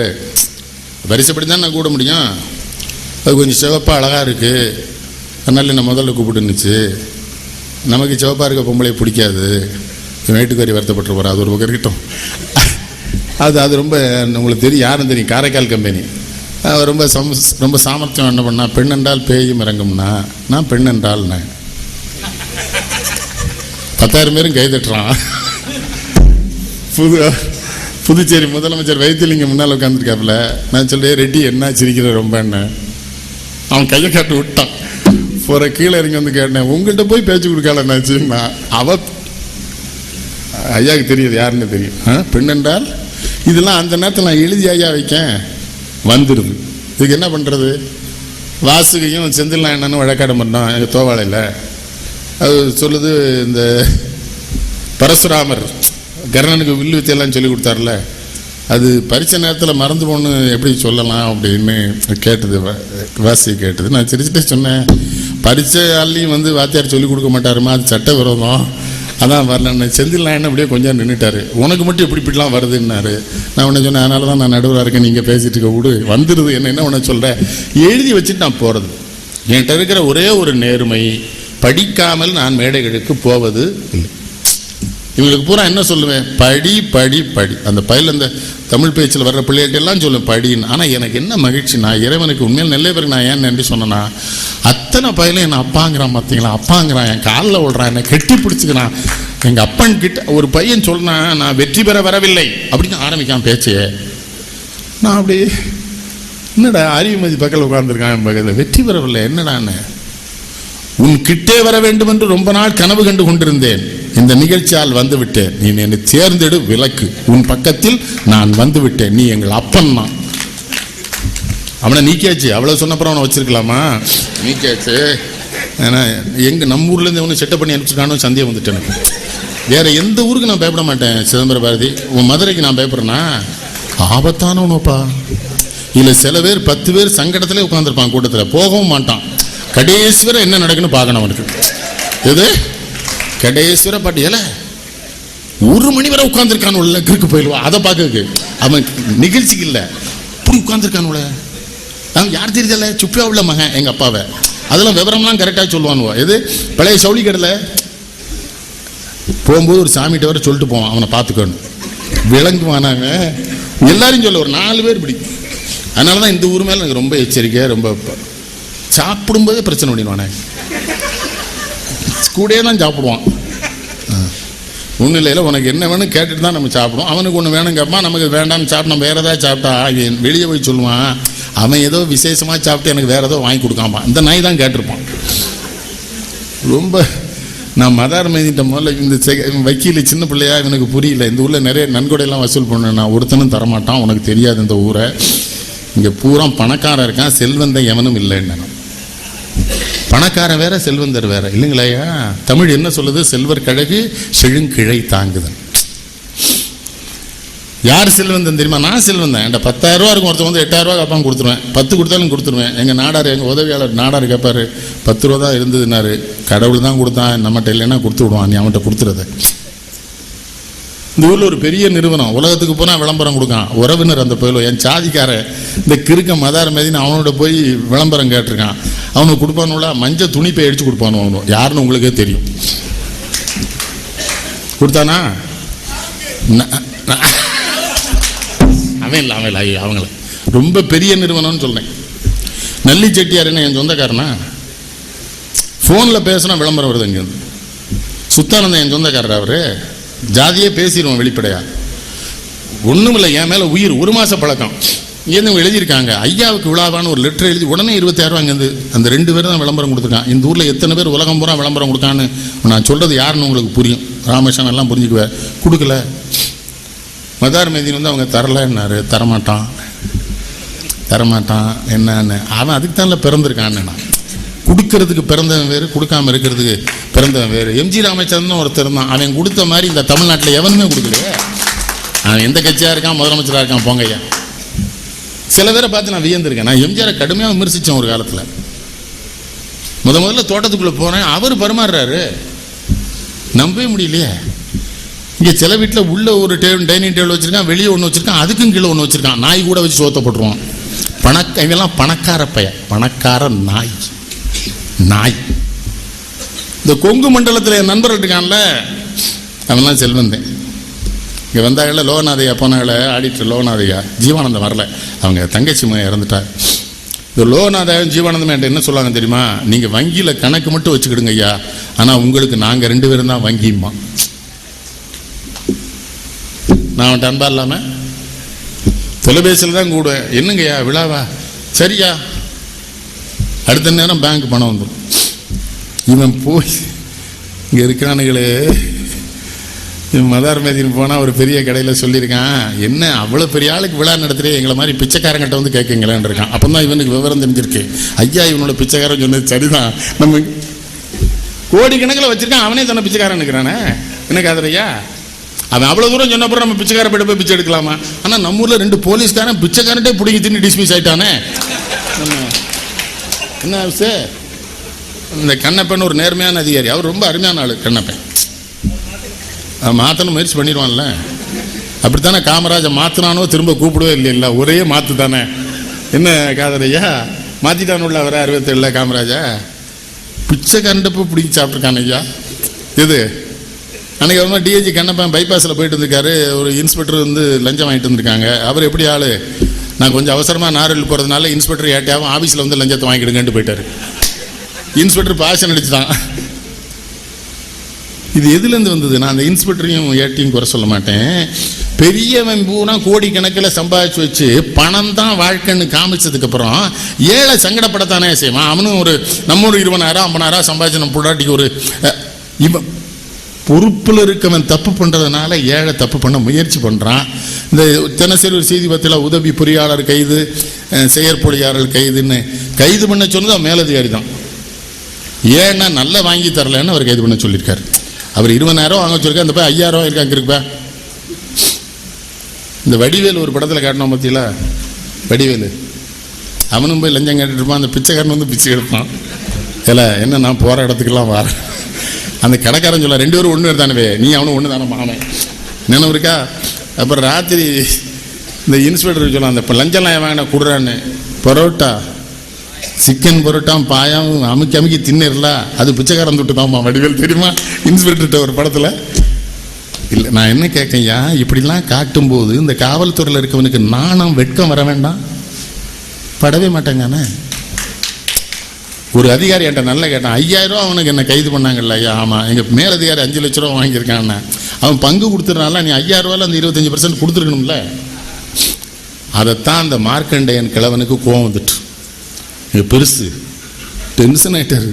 வரிசைப்படி தான் நான் கூட முடியும், அது கொஞ்சம் சிவப்பாக அழகாக இருக்குது, அதனால என்ன முதல்ல கூப்பிட்டுனுச்சு. நமக்கு சிவப்பாக இருக்க பொம்பளை பிடிக்காது, வீட்டுக்கு வரி வருத்தப்பட்டு போகிறா, அது ஒரு பக்கம் இருக்கட்டும். அது ரொம்ப உங்களுக்கு தெரியும், யாரும் தெரியும், காரைக்கால் கம்பெனி. ரொம்ப சாமர்த்தியம் என்ன பண்ணா, பெண் என்றால் பேயும் இறங்கும்னா, நான் பெண் என்றால்ண்ணே 10,000 பேரும் கை தட்டுறான். புதுச்சேரி முதலமைச்சர் வைத்திலிங்கம் முன்னால் உட்காந்துருக்காப்புல. நான் சொல்றேன், ரெட்டி என்ன சிரிக்கிற ரொம்ப என்ன, அவன் கையை காட்டு விட்டான். போகிற கீழே இறங்கி வந்து கேட்டேன், உங்கள்கிட்ட போய் பேச்சு கொடுக்கலன்னாச்சுன்னா, அவ ஐயாவுக்கு தெரியுது யாருன்னு தெரியும். பெண் என்றால் இதெல்லாம் அந்த நேரத்தில் நான் எழுதி ஐயா வைக்கேன் வந்துடுது. இதுக்கு என்ன பண்ணுறது? வாசுகையும் செந்தில் என்னன்னு வழக்காடம் பண்ணோம் எங்கள் தோவாளையில். அது சொல்லுது, இந்த பரசுராமர் கர்ணனுக்கு வில்லு வித்தையெல்லாம் சொல்லி கொடுத்தார்ல, அது பரீட்சை நேரத்தில் மறந்து போன்னு எப்படி சொல்லலாம் அப்படின்னு கேட்டது, வாசி கேட்டது. நான் சிரிச்சுட்டே சொன்னேன், பரீட்சை ஆள்லையும் வாத்தியார் சொல்லி கொடுக்க மாட்டாருமா, அது சட்ட விரோதம், அதான் வரலன்னு. செந்தில் என்ன அப்படியே கொஞ்சம் நின்றுட்டாரு, உனக்கு மட்டும் இப்படிலாம் வருதுன்னாரு. நான் உன்னை சொன்னேன், அதனால தான் நான் நடுவராக இருக்கேன், நீங்கள் பேசிட்டு இருக்க விடு, வந்துடுது. என்ன உன்னை சொல்கிறேன், எழுதி வச்சுட்டு நான் போகிறது. என்கிட்ட இருக்கிற ஒரே ஒரு நேர்மை, படிக்காமல் நான் மேடைகளுக்கு போவது இல்லை. இவங்களுக்கு பூரா என்ன சொல்லுவேன், படி படி படி. அந்த பயில அந்த தமிழ் பேச்சில் வர்ற பிள்ளைகிட்ட எல்லாம் சொல்லுவேன் படின்னு. ஆனால் எனக்கு என்ன மகிழ்ச்சி, நான் இறைவனுக்கு உண்மையில் நெல்லை பேருக்கு நான் ஏன் நன்றி சொன்னேன்னா, அத்தனை பயில என்னை அப்பாங்கிறான், பார்த்தீங்களா, அப்பாங்கிறான், என் காலில் ஓடுறான், என்னை கெட்டி பிடிச்சிக்கிறான். எங்கள் அப்பன் கிட்ட ஒரு பையன் சொல்றான், நான் வெற்றி பெற வரவில்லை அப்படின்னு ஆரம்பிக்கான் பேச்சே. நான் அப்படி என்னடா அறிவுமதி பக்கத்தில் உட்கார்ந்துருக்கான், என் பக்கத்தில் வெற்றி பெறவில்லை என்னடான்னு. உன் கிட்டே வர வேண்டும் என்று ரொம்ப நாள் கனவு கண்டு கொண்டிருந்தேன், இந்த நிகழ்ச்சியால் வந்து விட்டேன், நீ என்னை தேர்ந்தெடு விலக்கு, உன் பக்கத்தில் நான் வந்து விட்டேன், நீ எங்கள் அப்பன் தான். அவனை நீக்கியாச்சு, அவ்வளோ சொன்னப்புறம் அவனை வச்சிருக்கலாமா, நீக்கியாச்சு. ஏன்னா நம்ம ஊர்லேருந்து ஒன்று செட்டப் பண்ணி அனுப்பிச்சிருக்கானோ சந்தேகம் வந்துட்டு எனக்கு. வேற எந்த ஊருக்கு நான் பயப்பட மாட்டேன், சிதம்பர பாரதி. உன் மதுரைக்கு நான் பயப்படுறேன்னா ஆபத்தானவனோப்பா. இல்லை சில பேர் 10 பேர் சங்கடத்திலே உட்காந்துருப்பான், கூட்டத்தில் போகவும் மாட்டான். கடைசிவரை என்ன நடக்குன்னு பார்க்கணும் அவனுக்கு. எது கடைசிவரை பாட்டியல 1 மணி வரை உட்காந்துருக்கான் உள்ள கிறுக்கு போயிடுவா, அதை பார்க்க. அவன் நிகழ்ச்சிக்கு இல்லை, இப்படி உட்காந்துருக்கான் உள்ள. அவன் யார் தெரியல, சுப்பியா உள்ள மகன் எங்கள் அப்பாவை. அதெல்லாம் விவரம்லாம் கரெக்டாக சொல்லுவானுவா. எது பழைய சவுளி கடையில் போகும்போது ஒரு சாமிகிட்ட வர சொல்லிட்டு போவான், அவனை பார்த்துக்கணும், விளங்குவானாங்க. எல்லாரையும் சொல்ல ஒரு 4 பேர் பிடிக்கும். அதனால தான் இந்த ஊர் மேலே எனக்கு ரொம்ப எச்சரிக்கை. ரொம்ப சாப்பிடும்போதே பிரச்சனை பண்ணிடுவானே, கூடயே தான் சாப்பிடுவான். ஒன்றும் இல்லை, உனக்கு என்ன வேணும் கேட்டுட்டு தான் நம்ம சாப்பிடுவோம். அவனுக்கு ஒன்று வேணும் கேட்பான், நமக்கு வேண்டாம்னு சாப்பிட்டு நம்ம வேறு ஏதாவது சாப்பிட்டா வெளியே போய் சொல்லுவான், அவன் ஏதோ விசேஷமாக சாப்பிட்டு எனக்கு வேறு ஏதோ வாங்கி கொடுக்காமா. இந்த நாய் தான் கேட்டிருப்பான். ரொம்ப நான் மதார் மைதிட்ட முதல்ல இந்த வக்கீல் சின்ன பிள்ளையா இவனுக்கு புரியல. இந்த ஊரில் நிறைய நன்கொடையெல்லாம் வசூல் பண்ண, நான் ஒருத்தனும் தரமாட்டான், உனக்கு தெரியாது இந்த ஊரை. இங்கே பூரா பணக்காரன் இருக்கான், செல்வந்தன் எவனும் இல்லைன்னு. பணக்காரன் வேற செல்வந்தர் வேற இல்லைங்களையா? தமிழ் என்ன சொல்லுது? செல்வர் கழகு செழுங்கிழை தாங்குதல். யார் செல்வந்தன் தெரியுமா? நான் செல்வந்தன். என்கிட்ட 10,000 ரூபா இருக்கும், ஒருத்தர் வந்து 8,000 ரூபா கேட்பான், கொடுத்துருவேன். 10 கொடுத்தாலும் கொடுத்துருவேன். எங்கள் நாடார், எங்கள் உதவியாளர் நாடார் கேட்பாரு, 10 ரூபா தான் இருந்ததுன்னாரு. கடவுள் தான் கொடுத்தான், நம்மகிட்ட இல்லைன்னா கொடுத்து விடுவான், நீ அவன்கிட்ட கொடுத்துருத. இந்த ஊரில் ஒரு பெரிய நிறுவனம், உலகத்துக்கு போனால் விளம்பரம் கொடுக்கான். உறவினர் அந்த போயிலும் என் சாதிக்கார இந்த கிறுக்க மதார மேதின்னு அவனோட போய் விளம்பரம் கேட்டிருக்கான். அவனுக்கு கொடுப்பானுல மஞ்சள் துணி போய் அடிச்சு கொடுப்பானு. அவனு யாருன்னு உங்களுக்கே தெரியும். கொடுத்தானா? அவன் இல்லை ஐயோ, அவங்கள ரொம்ப பெரிய நிறுவனம்னு சொல்றேன். நல்லி செட்டியார் என்ன என் சொந்தக்காரனா? ஃபோனில் பேசினா விளம்பரம் வருது. இங்கேருந்து சுத்தானந்தன் என் சொந்தக்காரர். அவரு ஜாதியே பேசிடுவோம் வெளிப்படையா. ஒன்றும் இல்லை, என் மேலே உயிர். 1 மாத பழக்கம். இங்கேருந்து எழுதியிருக்காங்க, ஐயாவுக்கு விழாவான்னு ஒரு லெட்டர் எழுதி உடனே 20,000 ரூபா இங்கேருந்து. அந்த 2 பேர் தான் விளம்பரம் கொடுத்துருக்கான். இந்த ஊரில் எத்தனை பேர் உலகம் பூரா விளம்பரம் கொடுக்கான்னு நான் சொல்கிறது யாருன்னு உங்களுக்கு புரியும். ராமேஷன் எல்லாம் புரிஞ்சுக்குவேன். கொடுக்கல. மதார் மேதின் வந்து அவங்க தரலன்னாரு. தரமாட்டான் என்னன்னு. அவன் அதுக்கு தான் பிறந்திருக்கான்னு. நான் கொடுக்கறதுக்கு பிறந்தவன் வேறு, கொடுக்காம இருக்கிறதுக்கு பிறந்தவன் வேறு. எம்ஜி ராமச்சந்திரன் ஒருத்தர் தான். அவன் கொடுத்த மாதிரி இந்த தமிழ்நாட்டில் எவனுமே கொடுக்கலையே. அவன் எந்த கட்சியாக இருக்கான், முதலமைச்சராக இருக்கான், போங்கய்யா. சில பேரை பார்த்து நான் வியந்திருக்கேன். நான் எம்ஜிஆரை கடுமையாக விமர்சித்தேன் ஒரு காலத்தில். முதல்ல தோட்டத்துக்குள்ளே போனேன், அவர் பரிமாறுறாரு. நம்பவே முடியலையே. இங்கே சில வீட்டில் உள்ள ஒரு டைனிங் டேபிள் வச்சுருக்கான், வெளியே ஒன்று வச்சுருக்கான், அதுக்கும் கீழே ஒன்று வச்சுருக்கான். நாய் கூட வச்சு சோத்தப்பட்டுருவான். இவெல்லாம் பணக்கார பையன், பணக்கார நாய். இந்த கொங்கு மண்டலத்தில் என் நண்பர்கள் இருக்கான்ல, அவன்லாம் செல்வந்தேன். இங்கே வந்தாங்கள லோகநாதையா போனாங்கள, ஆடிட்டர் லோகநாதையா. ஜீவானந்தம் வரல, அவங்க தங்கச்சி மகன் இறந்துட்டார். இந்த லோகநாதாயும் ஜீவானந்தம் என்கிட்ட என்ன சொல்லுவாங்க தெரியுமா? நீங்கள் வங்கியில் கணக்கு மட்டும் வச்சுக்கிடுங்க ஐயா, ஆனால் உங்களுக்கு நாங்கள் 2 பேரும் தான் வங்கியுமா. நான் அவன்கிட்ட அன்பா இல்லாமல் தொலைபேசியில் தான் கூடுவேன். என்னங்கய்யா விழாவா? சரியா. அடுத்த நேரம் பேங்க் பணம் வந்துடும். இவன் போய் இங்கே இருக்கிறானுங்களே, இவன் மதார் மேதின்னு போனால் ஒரு பெரிய கடையில் சொல்லியிருக்கான், என்ன அவ்வளோ பெரிய ஆளுக்கு விழா நடத்துகிறே, எங்களை மாதிரி பிச்சைக்காரங்கிட்ட வந்து கேட்குங்களேன் இருக்கான். அப்போ தான் இவனுக்கு விவரம் தெரிஞ்சிருக்கு. ஐயா இவனோட பிச்சைக்காரன் சொன்னது சரிதான், நம்ம கோடிக்கணக்கில் வச்சுருக்கான், அவனே தானே பிச்சைக்காரன் இருக்கிறானே. என்ன காதலையா? அவன் அவ்வளோ தூரம் சொன்னப்பறம் நம்ம பிச்சைக்கார போய்ட்டு போய் பிச்சை எடுக்கலாமா? ஆனால் நம்ம ஊரில் 2 போலீஸ்காரன் பிச்சைக்காரன்ட்டே பிடிங்கி தின்னு டிஸ்மிஸ் ஆகிட்டானே. என்ன சார், இந்த கண்ணப்பன் ஒரு நேர்மையான அதிகாரி, அவர் ரொம்ப அருமையான ஆள். கண்ணப்பன் மாற்றணும் முயற்சி பண்ணிடுவான்ல. அப்படித்தானே காமராஜை மாற்றினானோ திரும்ப கூப்பிடவே இல்லை, ஒரே மாற்று தானே. என்ன காதலையா மாற்றிட்டானுள்ள அவரை 67 காமராஜா பிச்சைக்காரன்ட்ட போய் பிடிச்சி சாப்பிட்ருக்கான் ஐயா. இது அன்றைக்கி ஒரு மாதிரி டிஐஜி கண்ணப்பன் பைபாஸில் போயிட்டு இருந்திருக்காரு. ஒரு இன்ஸ்பெக்டர் வந்து லஞ்சம் வாங்கிட்டு இருந்திருக்காங்க. அவர் எப்படி ஆள், நான் கொஞ்சம் அவசரமாக நாரில் போகிறதுனால இன்ஸ்பெக்டர் ஏட்டையாவும் ஆஃபீஸில் வந்து லஞ்சத்தை வாங்கிடுங்கன்ட்டு போயிட்டார். இன்ஸ்பெக்டர் பாஷன் அடிச்சுட்டான். இது எதுலேருந்து வந்தது? நான் அந்த இன்ஸ்பெக்டரையும் ஏட்டையும் குறை சொல்ல மாட்டேன். பெரியவன் பூரா கோடிக்கணக்கில் சம்பாதிச்சு வச்சு பணம் தான் வாழ்க்கைன்னு காமிச்சதுக்கப்புறம் ஏழை சங்கடப்படத்தானே செய்வான். அவனும் ஒரு நம்ம ஒரு 20,000 50,000 சம்பாதிச்சு நம்ம பொண்டாட்டிக்கு ஒரு இவன் பொறுப்பில் இருக்கவன் தப்பு பண்ணுறதுனால ஏழை தப்பு பண்ண முயற்சி பண்ணுறான். இந்த தினசரி ஒரு செய்தி பத்தியில் உதவி பொறியாளர் கைது, செயற்பொழியாளர் கைதுன்னு கைது பண்ண சொன்னது மேலதிகாரி தான். ஏன்னா நல்லா வாங்கி தரலன்னு அவர் கைது பண்ண சொல்லியிருக்காரு. அவர் 20,000 வாங்க சொல்லியிருக்காரு, அந்த போய் 5,000 இருக்காங்க இருக்குப்பா. இந்த வடிவேல் ஒரு படத்தில் காட்டினோம் பற்றியில, வடிவேலு அவனும் போய் லஞ்சம் கேட்டுட்டு இருப்பான். அந்த பிச்சைக்காரன் வந்து பிச்சை எடுப்பான். இல்லை என்ன நான் போகிற இடத்துக்கெல்லாம் வரேன். அந்த கடைக்காரன் சொல்ல 2 பேரும் ஒன்று தானவே, நீ அவனும் ஒன்று தானே மாமன் நினைவு இருக்கா? அப்புறம் ராத்திரி இந்த இன்ஸ்பெக்டர் சொல்லலாம், அந்த இப்போ லஞ்சம்லாம் வாங்கினா கொடுறான்னு, பரோட்டா சிக்கன் பரோட்டா பாயம் அமுக்கி தின்னிரல, அது பிச்சைக்காரன் தொட்டு தான்மா வடிவேல் தெரியுமா இன்ஸ்பெக்டர்கிட்ட ஒரு படத்தில். இல்லை நான் என்ன கேட்கையா, இப்படிலாம் காட்டும்போது இந்த காவல்துறையில் இருக்கவனுக்கு நாணம் வெட்கம் வர வேண்டாம்? படவே மாட்டேங்கானே. ஒரு அதிகாரி என்கிட்ட நல்லா கேட்டான், 5,000 ரூபா அவனுக்கு என்ன கைது பண்ணாங்கல்ல ஐயா. ஆமாம், எங்கள் மேலதிகாரி 5 லட்ச ரூபா வாங்கியிருக்கான்னு. அவன் பங்கு கொடுத்துறனால நீ 5,000 ரூபாயில் அந்த 25% கொடுத்துருக்கணும்ல. அதைத்தான் அந்த மார்க்கண்டேயன் கிழவனுக்கு கோவம் வந்துட்டு பெருசு டென்ஷன் ஆகிட்டாரு.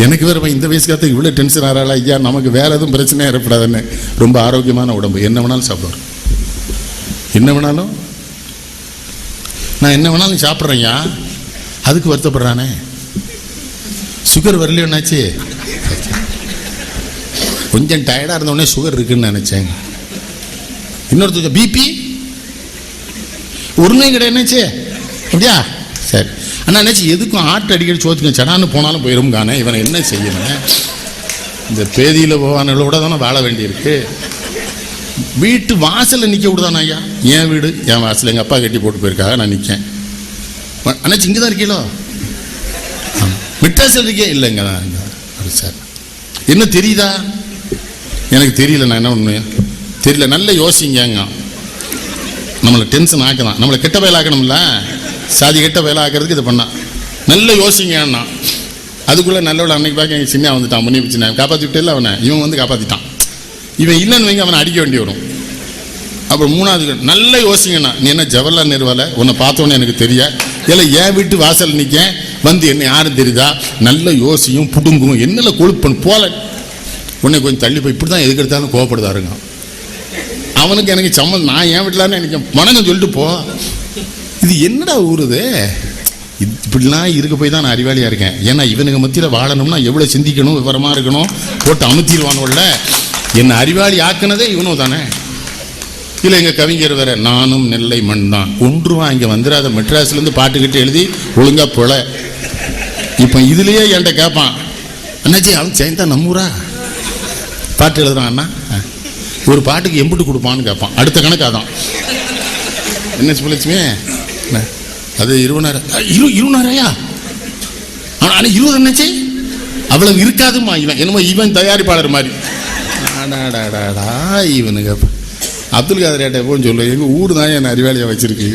எனக்கு வேறு இந்த வயசுக்காக இவ்வளோ டென்ஷன் ஆகிறாளா ஐயா, நமக்கு வேறு எதுவும் பிரச்சனையாக ஏற்படாதுன்னு. ரொம்ப ஆரோக்கியமான உடம்பு, என்ன வேணாலும் சாப்பிடுவார், என்ன வேணாலும். நான் என்ன வேணாலும் சாப்பிட்றேன்யா, அதுக்கு வருத்தப்படுறானே. சுகர் வரலையோ என்னாச்சு? கொஞ்சம் டயர்டாக இருந்தோடனே சுகர் இருக்குன்னு நினச்சேங்க. இன்னொருத்தர் பிபி ஒருமே கிடையாது என்னாச்சு அப்படியா? சரி அண்ணா என்னாச்சு எதுக்கும் ஆட்டு அடிக்கடி சோத்துங்க சடான்னு போனாலும் போயிடும் காணே. இவனை என்ன செய்யணும்? இந்த பேதியில் போவானோட தானே வாழ வேண்டியிருக்கு. வீட்டு வாசலில் நிற்க விடுதானா ஐயா? என் வீடு என் வாசல் எங்கள் அப்பா கட்டி போட்டு போயிருக்காங்க, நான் நிற்கேன். அண்ணாச்சி இங்கே தான் இருக்கீங்களோ? மெட்ராஸில் இருக்கே? இல்லை இங்கே தான். சார் என்ன தெரியுதா? எனக்கு தெரியல. நான் என்ன ஒன்று தெரியல. நல்ல யோசிங்க. நம்மளை டென்ஷன் ஆக்கலாம், நம்மளை கெட்ட வேலை ஆக்கணும்ல, சாதி கெட்ட வேலை ஆக்கிறதுக்கு இது பண்ணா. நல்ல யோசிங்கன்னா அதுக்குள்ளே நல்லவளை அன்னைக்கு பார்க்க எங்கள் சின்ன வந்துட்டான், முன்னே வச்சுனா காப்பாற்றி விட்டே இல்லை அவனை. இவன் வந்து காப்பாற்றிட்டான். இவன் இல்லைன்னு வைங்க அவனை அடிக்க வேண்டி வரும். அப்புறம் மூணாவது நல்ல யோசிங்கண்ணா. நீ என்ன ஜவஹர்லால் நேருவால உன்னை பார்த்தோன்னு எனக்கு தெரிய இல்லை, என் வீட்டு வாசல் நிற்க வந்து என்ன யாரும் தெரியுதா? நல்ல யோசியும் புடுங்கும் என்னல கொழுப்பணும் போல. உன்னை கொஞ்சம் தள்ளி போய் இப்படி தான் எதுக்கு எடுத்தாலும் கோவப்படுதாருங்க. அவனுக்கு எனக்கு சம்மந்தம், நான் என் வீட்டிலான்னு எனக்கு வணக்கம் சொல்லிட்டு போ. இது என்னடா ஊருது? இப்படிலாம் இருக்க போய் தான் நான் அறிவாளியாக இருக்கேன். ஏன்னா இவனுக்கு மத்தியில் வாழணும்னா எவ்வளோ சிந்திக்கணும், விவரமாக இருக்கணும். போட்டு அமுத்திடுவானுள்ள. என்னை அறிவாளி ஆக்குனதே இவனும் தானே. இல்லை எங்கள் கவிஞர் வேற, நானும் நெல்லை மண் தான் ஒன்றுவா இங்கே வந்துடாத, மெட்ராஸ்லேருந்து பாட்டுக்கிட்டு எழுதி ஒழுங்கா போல. இப்போ இதுலேயே என்கிட்ட கேட்பான், அண்ணாச்சி அவன் சேர்ந்தா நம்மூரா பாட்டு எழுதுறான் அண்ணா, ஒரு பாட்டுக்கு எம்பிட்டு கொடுப்பான்னு கேட்பான். அடுத்த கணக்கு அதான். என்ன சுப்புலட்சுமி அது 20,000 ஆனால் 20 என்னாச்சு அவ்வளவு இருக்காதுமா. இவன் என்னமோ இவன் தயாரிப்பாளர் மாதிரி. இவனுக்கு அப்துல் காதர் ஏட்டை போன்னு சொல்லுவேன். எங்கள் ஊர் தான் என் அறிவாளியாக வச்சிருக்கு.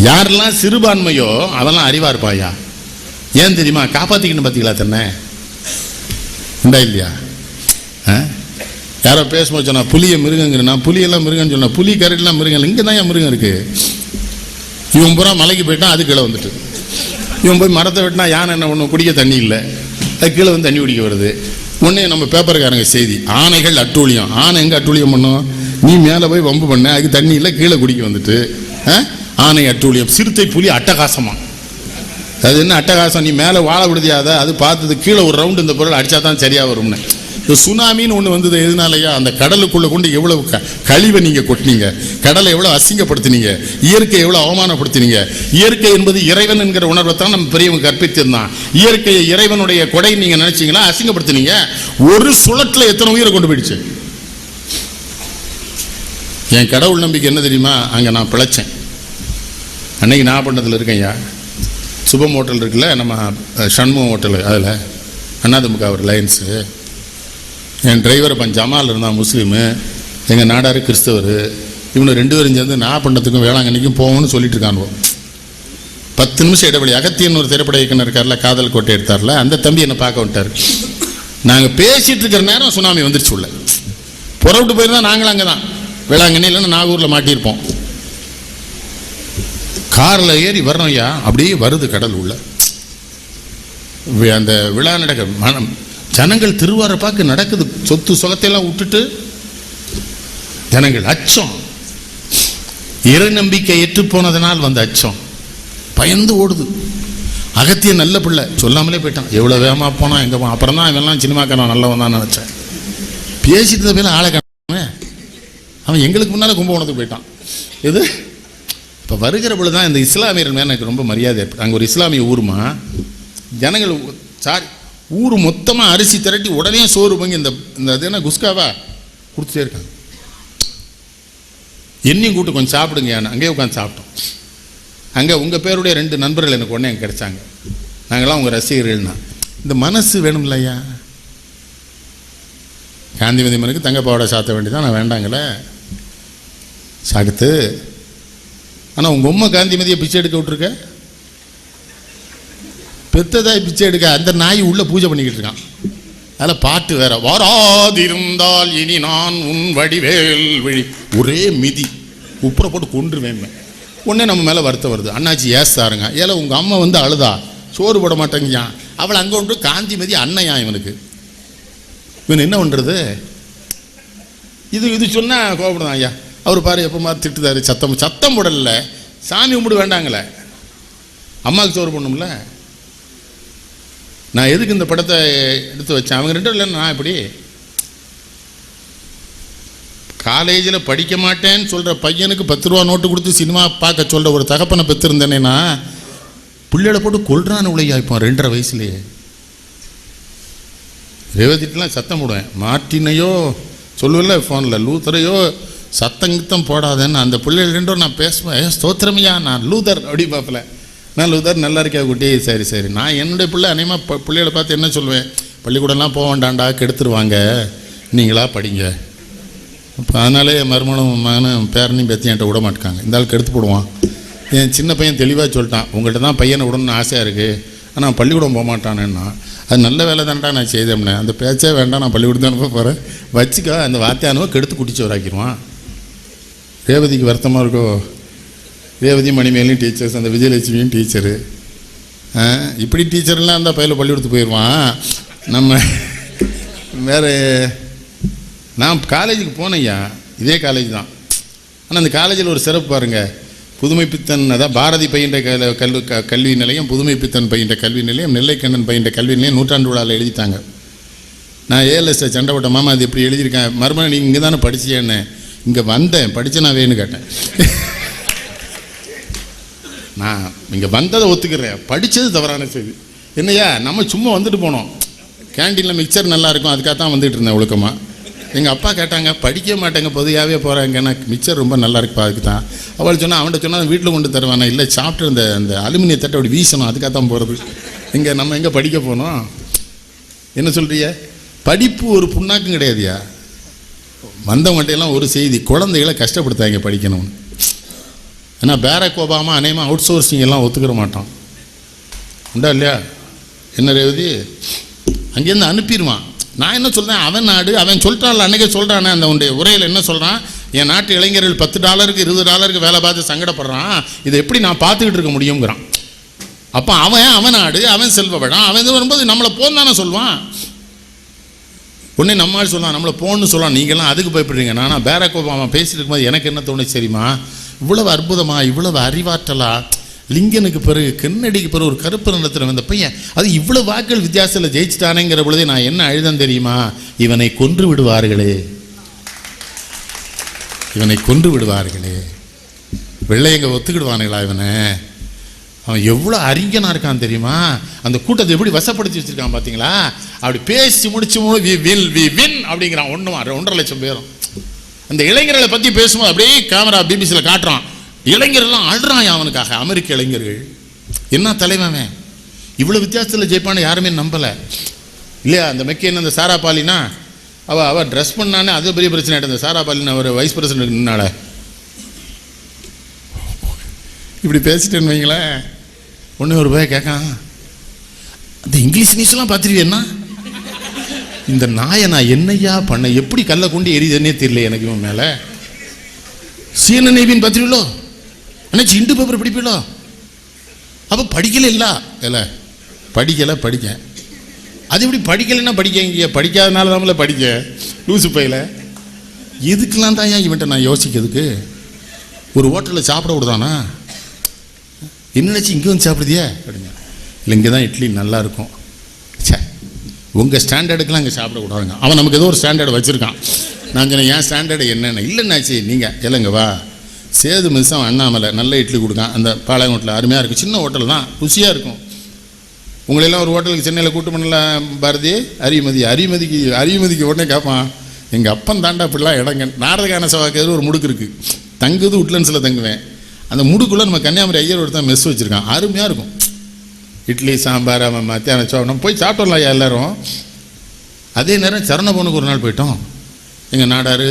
யாரெல்லாம் சிறுபான்மையோ அதெல்லாம் அறிவா இருப்பாயா. ஏன் தெரியுமா? காப்பாற்றிக்கணும். பார்த்தீங்களா தன்னை உண்டா இல்லையா? யாரோ பேசும்போது சொன்னா புலியை மிருகங்கிறனா, புலியெல்லாம் மிருகன்னு சொன்னா, புலி கரடிலாம் மிருகம் இல்லை. இங்கே தான் என் மிருகம் இருக்கு. இவன் பூரா மலைக்கு போயிட்டான், அது கீழே வந்துட்டு. இவன் போய் மரத்தை வெட்டினா யானை என்ன ஒன்று குடிக்க தண்ணி இல்லை, அது கீழே வந்து தண்ணி குடிக்க வருது. ஒன்று நம்ம பேப்பருக்காரங்க செய்தி, ஆனைகள் அட்டூழியம். ஆனை எங்கே அட்டூழியம் பண்ணும்? நீ மேலே போய் வம்பு பண்ண, அதுக்கு தண்ணி இல்லை, கீழே குடிக்க வந்துட்டு. ஆனை அட்டூழியம். சிறுத்தை புலி அட்டகாசமா. அது என்ன அட்டகாசம்? நீ மேலே வாழ விடுதியாத, அது பார்த்தது கீழே ஒரு ரவுண்டு இந்த பொருள் அடித்தா தான் சரியாக வரும்னு. சுனாமின்னு ஒன்று வந்தது. எதுனாலயா? அந்த கடலுக்குள்ளே கொண்டு எவ்வளவு கழிவை நீங்கள் கொட்டினீங்க, கடலை எவ்வளோ அசிங்கப்படுத்தினீங்க, இயற்கையை எவ்வளோ அவமானப்படுத்தினீங்க. இயற்கை என்பது இறைவன் என்கிற உணர்வை தான் நம்ம பெரியவங்க கற்பித்திருந்தான். இயற்கையை இறைவனுடைய கொடை நீங்கள் நினைச்சீங்களா? அசிங்கப்படுத்தினீங்க. ஒரு சுழட்டில் எத்தனை உயிரை கொண்டு போயிடுச்சு. என் கடவுள் நம்பிக்கை என்ன தெரியுமா? அங்கே நான் பிழைச்சேன். அன்னைக்கு நாகப்பட்டினத்தில் இருக்கேன்யா. சுபம் ஹோட்டல் இருக்குல்ல, நம்ம சண்முகம் ஹோட்டலு, அதில் அண்ணாதிமுக ஒரு லைன்ஸு. என் டிரைவர் அப்போ ஜமால் இருந்தான், முஸ்லீமு. எங்கள் நாடார் கிறிஸ்தவர். இவனு 2 பேரும் சேர்ந்து நாகப்பட்டினத்துக்கும் வேளாங்கண்ணிக்கும் போவோம்னு சொல்லிட்டு இருக்கானுவோம். 10 நிமிஷம் இடைவெளி. அகத்தியன் ஒரு திரைப்பட இயக்குனர் இருக்கார்ல, காதல் கோட்டை எடுத்தார்ல, அந்த தம்பி என்னை பார்க்க விட்டார். நாங்கள் பேசிகிட்டு இருக்கிற நேரம் சுனாமி வந்துருச்சு. உள்ள புறவிட்டு போயிருந்தா நாங்களும் அங்கே தான் வேளாங்கண்ணி, இல்லைன்னா நாகூரில் மாட்டியிருப்போம். காரில் ஏறி வர்றோம் ஐயா, அப்படியே வருது கடல் உள்ள. அந்த விழா நடக்க ஜனங்கள் திருவார பார்க்க நடக்குது. சொத்து சுகத்தையெல்லாம் விட்டுட்டு ஜனங்கள் அச்சம், இறை நம்பிக்கை ஏற்று போனதனால் வந்த அச்சம், பயந்து ஓடுது. அகத்திய நல்ல பிள்ளை, சொல்லாமலே போயிட்டான். எவ்வளோ வேகமாக போனான், எங்கே போனான். அப்புறம் தான் இவெல்லாம் சினிமாக்காரன் நல்லவன் தான் நினச்சேன். பேசிட்டு பேர் ஆளை காணாம அவன் எங்களுக்கு முன்னால் கும்பகோணத்துக்கு போயிட்டான். இது இப்போ வருகிற பொழுது தான் இந்த இஸ்லாமியர்கள் மேலே எனக்கு ரொம்ப மரியாதை ஏற்படும். அங்கே ஒரு இஸ்லாமிய ஊருமா, ஜனங்கள் ஊர் மொத்தமாக அரிசி திரட்டி உடனே சோறு பங்கி இந்த இது என்ன குஸ்காவா கொடுத்துட்டே இருக்காங்க. என்னையும் கூட்டு கொஞ்சம் சாப்பிடுங்க. அங்கேயே உட்காந்து சாப்பிட்டோம். அங்கே உங்கள் பேருடைய 2 நண்பர்கள் எனக்கு உடனே எனக்கு கிடைச்சாங்க. நாங்களாம் உங்கள் ரசிகர்கள்னா. இந்த மனசு வேணும் இல்லையா? காந்திமதி மனுக்கு தங்கப்பாவோட சாத்த வேண்டியதான், நான் வேண்டாங்களே சாகுத்து. ஆனால் உங்கள் உம்மை காந்திமதியை பிச்சை எடுக்க விட்டுருக்க, பெத்ததாய் பிச்சை எடுக்க. அந்த நாய் உள்ள பூஜை பண்ணிக்கிட்டு இருக்கான். அதில் பாட்டு வேற, வாராதிருந்தால் இனி நான் உன் வடிவேல் விழி, ஒரே மிதி உப்புரை போட்டு கொன்றுவேன். உடனே நம்ம மேலே வருத்தம் வருது. அண்ணாச்சி ஏசாருங்க, ஏல உங்கள் அம்மா வந்து அழுதா, சோறு போட மாட்டேங்கியான். அவள் அங்கே ஒன்று காந்திமதி அண்ணையா இவனுக்கு. இவன் என்ன பண்ணுறது? இது சொன்னால் கோபப்படுதான் ஐயா. அவர் பாரு எப்போ மாதிரி திட்டுதாரு. சத்தம் போடல, சாமி கும்பிடு வேண்டாங்களே, அம்மாவுக்கு சோறு பண்ணும்ல. நான் எதுக்கு இந்த படத்தை எடுத்து வச்சேன், அவங்க ரெண்டும் இல்லை நான் இப்படி காலேஜில் படிக்க மாட்டேன்னு சொல்கிற பையனுக்கு 10 ரூபா நோட்டு கொடுத்து சினிமா பார்க்க சொல்கிற ஒரு தகப்பனை பெற்றிருந்தேனேன்னா பிள்ளைகளை போட்டு கொள்றான்னு உழையா இப்போ 2.5 வயசுலேயே. ரேவதிட்டெலாம் சத்தம் போடுவேன், மார்ட்டினையோ சொல்லுவில்ல ஃபோனில், லூத்தரையோ சத்தங்கித்தம் போடாதேன்னு. அந்த பிள்ளைகள் ரெண்டும் நான் பேசுவேன், ஸ்தோத்திரமையா நான் லூதர் அப்படி பார்ப்பல, நான் லூதர் நல்லா இருக்கா குட்டி, சரி சரி. நான் என்னுடைய பிள்ளை அநேகமாக பிள்ளைகளை பார்த்து என்ன சொல்லுவேன், பள்ளிக்கூடம்லாம் போக வேண்டாண்டா கெடுத்துருவாங்க, நீங்களா படிங்க. இப்போ அதனாலே மருமனும் மகனும் பேரனையும் பேத்தி என்கிட்ட விட மாட்டாங்க, இந்த ஆள் கெடுத்து போடுவான். என் சின்ன பையன் தெளிவாக சொல்லிட்டான், உங்கள்கிட்ட தான் பையனை விடணும்னு ஆசையாக இருக்குது, ஆனால் பள்ளிக்கூடம் போக மாட்டானேன்னா. அது நல்ல வேலை தான்டா நான் செய்தேம்னே, அந்த பேச்சே வேண்டாம், நான் பள்ளிக்கூடம் அனுப்ப போகிறேன், வச்சுக்கோ. அந்த வாத்தியானவோ கெடுத்து குடிச்சவராக்கிடுவான். ரேவதிக்கு வருத்தமாக இருக்கோ, ரேவதி மணிமேலையும் டீச்சர்ஸ், அந்த விஜயலட்சுமியும் டீச்சரு. இப்படி டீச்சர்லாம் அந்த பையில பள்ளிக்கூடத்துக்கு போயிடுவான். நம்ம வேறு நான் காலேஜுக்கு போனேன்யா, இதே காலேஜ் தான். ஆனால் அந்த காலேஜில் ஒரு சிறப்பு பாருங்கள், புதுமை பித்தன், அதான் பாரதி பயின்ற கல்வி நிலையம், புதுமை பித்தன் பயின்ற கல்வி நிலையம், நெல்லைக்கண்ணன் பயின்ற கல்வி நிலையம் 100ஆண்டு விழாவில் எழுதிட்டாங்க. நான் ஏஎல்எஸ் சண்டை போட்ட, மாமா அது இப்படி எழுதியிருக்கேன், மறுமணி நீங்கள் இங்கே தானே படிச்சியேன்னு. இங்கே வந்தேன், படித்து நான் வேணும்னு கேட்டேன். நான் இங்கே வந்ததை ஒத்துக்கிறேன், படித்தது தவறான செய்தி. என்னையா நம்ம சும்மா வந்துட்டு போனோம், கேண்டீனில் மிக்சர் நல்லா இருக்கும், அதுக்காக தான் வந்துட்டு இருந்தேன் ஒழுக்கமாக. எங்கள் அப்பா கேட்டாங்க, படிக்க மாட்டேங்க பொதுவாகவே போகிறாங்கன்னா, மிக்சர் ரொம்ப நல்லா இருக்குப்பா, அதுக்கு தான். அவள் சொன்னால், அவன்கிட்ட சொன்னால் வீட்டில் கொண்டு தருவானே, இல்லை சாப்பிட்டு அந்த அலுமினிய தட்டை அப்படி வீசணும், அதுக்காக தான் போகிறது. இங்கே நம்ம எங்கே படிக்க போனோம், என்ன சொல்கிறிய? படிப்பு ஒரு புண்ணாக்கும் கிடையாதுயா. வந்தவங்கள்ட்டையெல்லாம் ஒரு செய்தி, குழந்தைகளை கஷ்டப்படுத்தாங்க படிக்கணும்னு. ஏன்னா பேரக் ஒபாமா அநேகமாக அவுட் சோர்சிங் எல்லாம் ஒத்துக்கிற மாட்டான், உண்டா இல்லையா? என்ன ரேவதி, அங்கேருந்து அனுப்பிடுவான். நான் என்ன சொல்கிறேன், அவன் நாடு, அவன் சொல்லிட்டான்ல அன்றைக்கே சொல்கிறானே அந்த உன்னுடைய உரையில் என்ன சொல்கிறான், என் நாட்டு இளைஞர்கள் $10 $20 வேலை பார்த்து சங்கடப்படுறான், இதை எப்படி நான் பார்த்துக்கிட்டு இருக்க முடியுங்கிறான். அப்போ அவன் நாடு, அவன் செல்வ வளம், அவன் இது வரும்போது நம்மளை போன்னு தானே சொல்லுவான். உடனே நம்மால் சொல்லலாம், நம்மளை போன்னு சொல்லலாம், நீங்கள்லாம் அதுக்கு பயப்படுறீங்க. நானா பேரக் ஒபாமா பேசிட்டு இருக்கும்போது எனக்கு என்ன தோணுச்சு தெரியுமா, இவ்வளவு அற்புதமா, இவ்வளவு அறிவாற்றலா, லிங்கனுக்கு பிறகு கென்னடிக்கு பிறகு ஒரு கருப்பு நிறத்தில் வந்த பையன், அது இவ்வளவு வாக்குகள் வித்தியாசத்தில் ஜெயிச்சுட்டானேங்கிற பொழுதே நான் என்ன அழுதம் தெரியுமா, இவனை கொன்று விடுவார்களே, இவனை கொன்று விடுவார்களே. வெள்ளையங்க ஒத்துக்கிடுவானுங்களா இவனை? அவன் எவ்வளோ அறிஞனாக இருக்கான் தெரியுமா, அந்த கூட்டத்தை எப்படி வசப்படுத்தி வச்சுருக்கான் பார்த்தீங்களா. அப்படி பேசி முடிச்சு வி வின் அப்படிங்கிறான். 1.5 லட்சம் பேரும் அந்த இளைஞர்களை பற்றி பேசும்போது அப்படியே கேமரா பிபிசியில் காட்டுறான், இளைஞர்கள்லாம் அழுறான் அவனுக்காக. அமெரிக்க இளைஞர்கள் என்ன தலைவன், இவ்வளோ வித்தியாசத்தில் ஜெயிப்பான்னு யாருமே நம்பலை இல்லையா. அந்த மெக்கேன், அந்த சாரா பாலினா, அவள் ட்ரெஸ் பண்ணானே அது பெரிய பிரச்சனை ஆகிட்டு. அந்த சாரா பாலினா ஒரு வைஸ் பிரசிடென்ட் நின்னால இப்படி பேசிட்டேன்னு வைங்களேன். ஒன்று ஒரு போய் கேட்கான், அந்த இங்கிலீஷ் நியூஸ்லாம் பார்த்துருவேன்னா, இந்த நாயை நான் என்னையா பண்ண, எப்படி கல்லை கொண்டு எரியுதுன்னே தெரியல எனக்கு இவன் மேலே. CNN நெய்வின்னு பார்த்துருவீங்களோ, ஆனால் இண்டு பேப்பர் படிப்பீங்களோ. அப்போ படிக்கல இல்லை படிக்க அது எப்படி படிக்கலைன்னா படிக்க, இங்கே படிக்காதனால நம்மள படிக்க லூசு பையில. எதுக்கெல்லாம் தான் ஏன் இவன்ட்ட நான் யோசிக்கிறதுக்கு. ஒரு ஹோட்டலில் சாப்பிட விடுதானா, என்ன நினச்சி இங்கே வந்து சாப்பிடுதியே அப்படிங்க. இல்லை இங்கே தான் இட்லி நல்லா இருக்கும். சே, உங்கள் ஸ்டாண்டர்டுக்கெலாம் இங்கே சாப்பிடக்கூடாதுங்க. அவன் நமக்கு ஏதோ ஒரு ஸ்டாண்டர்டு வச்சுருக்கான். நான் சொன்னேன், என் ஸ்டாண்டர்டு என்னென்ன இல்லைன்னாச்சு, நீங்கள் இல்லைங்க வா, சேது மிஸ்ஸம் அண்ணாமலை நல்ல இட்லி கொடுக்கான், அந்த பாளையம் ஹோட்டலில் அருமையாக இருக்கும், சின்ன ஹோட்டல் தான், ருசியாக இருக்கும். உங்களெல்லாம் ஒரு ஹோட்டலுக்கு சென்னையில் கூட்டு பண்ணலாம் பாரதி, அரிமதிக்கு உடனே கேட்பான், எங்கள் அப்பன் தாண்டா அப்படிலாம் இடங்க. நாரதகான சவாக்கு ஒரு முடுக்கு இருக்குது, தங்குது உட்லண்ட்ஸில் தங்குவேன். அந்த முடுக்குள்ளே நம்ம கன்னியாகுமரி ஐயர் ஒருத்தன் மெஸ் வச்சுருக்கான், அருமையாக இருக்கும். இட்லி சாம்பார், அவன் மத்தியானம் நம்ம போய் சாப்பிட்டோம்ல எல்லோரும். அதே நேரம் சரணபவனுக்கு ஒரு நாள் போயிட்டோம். எங்கள் நாடார்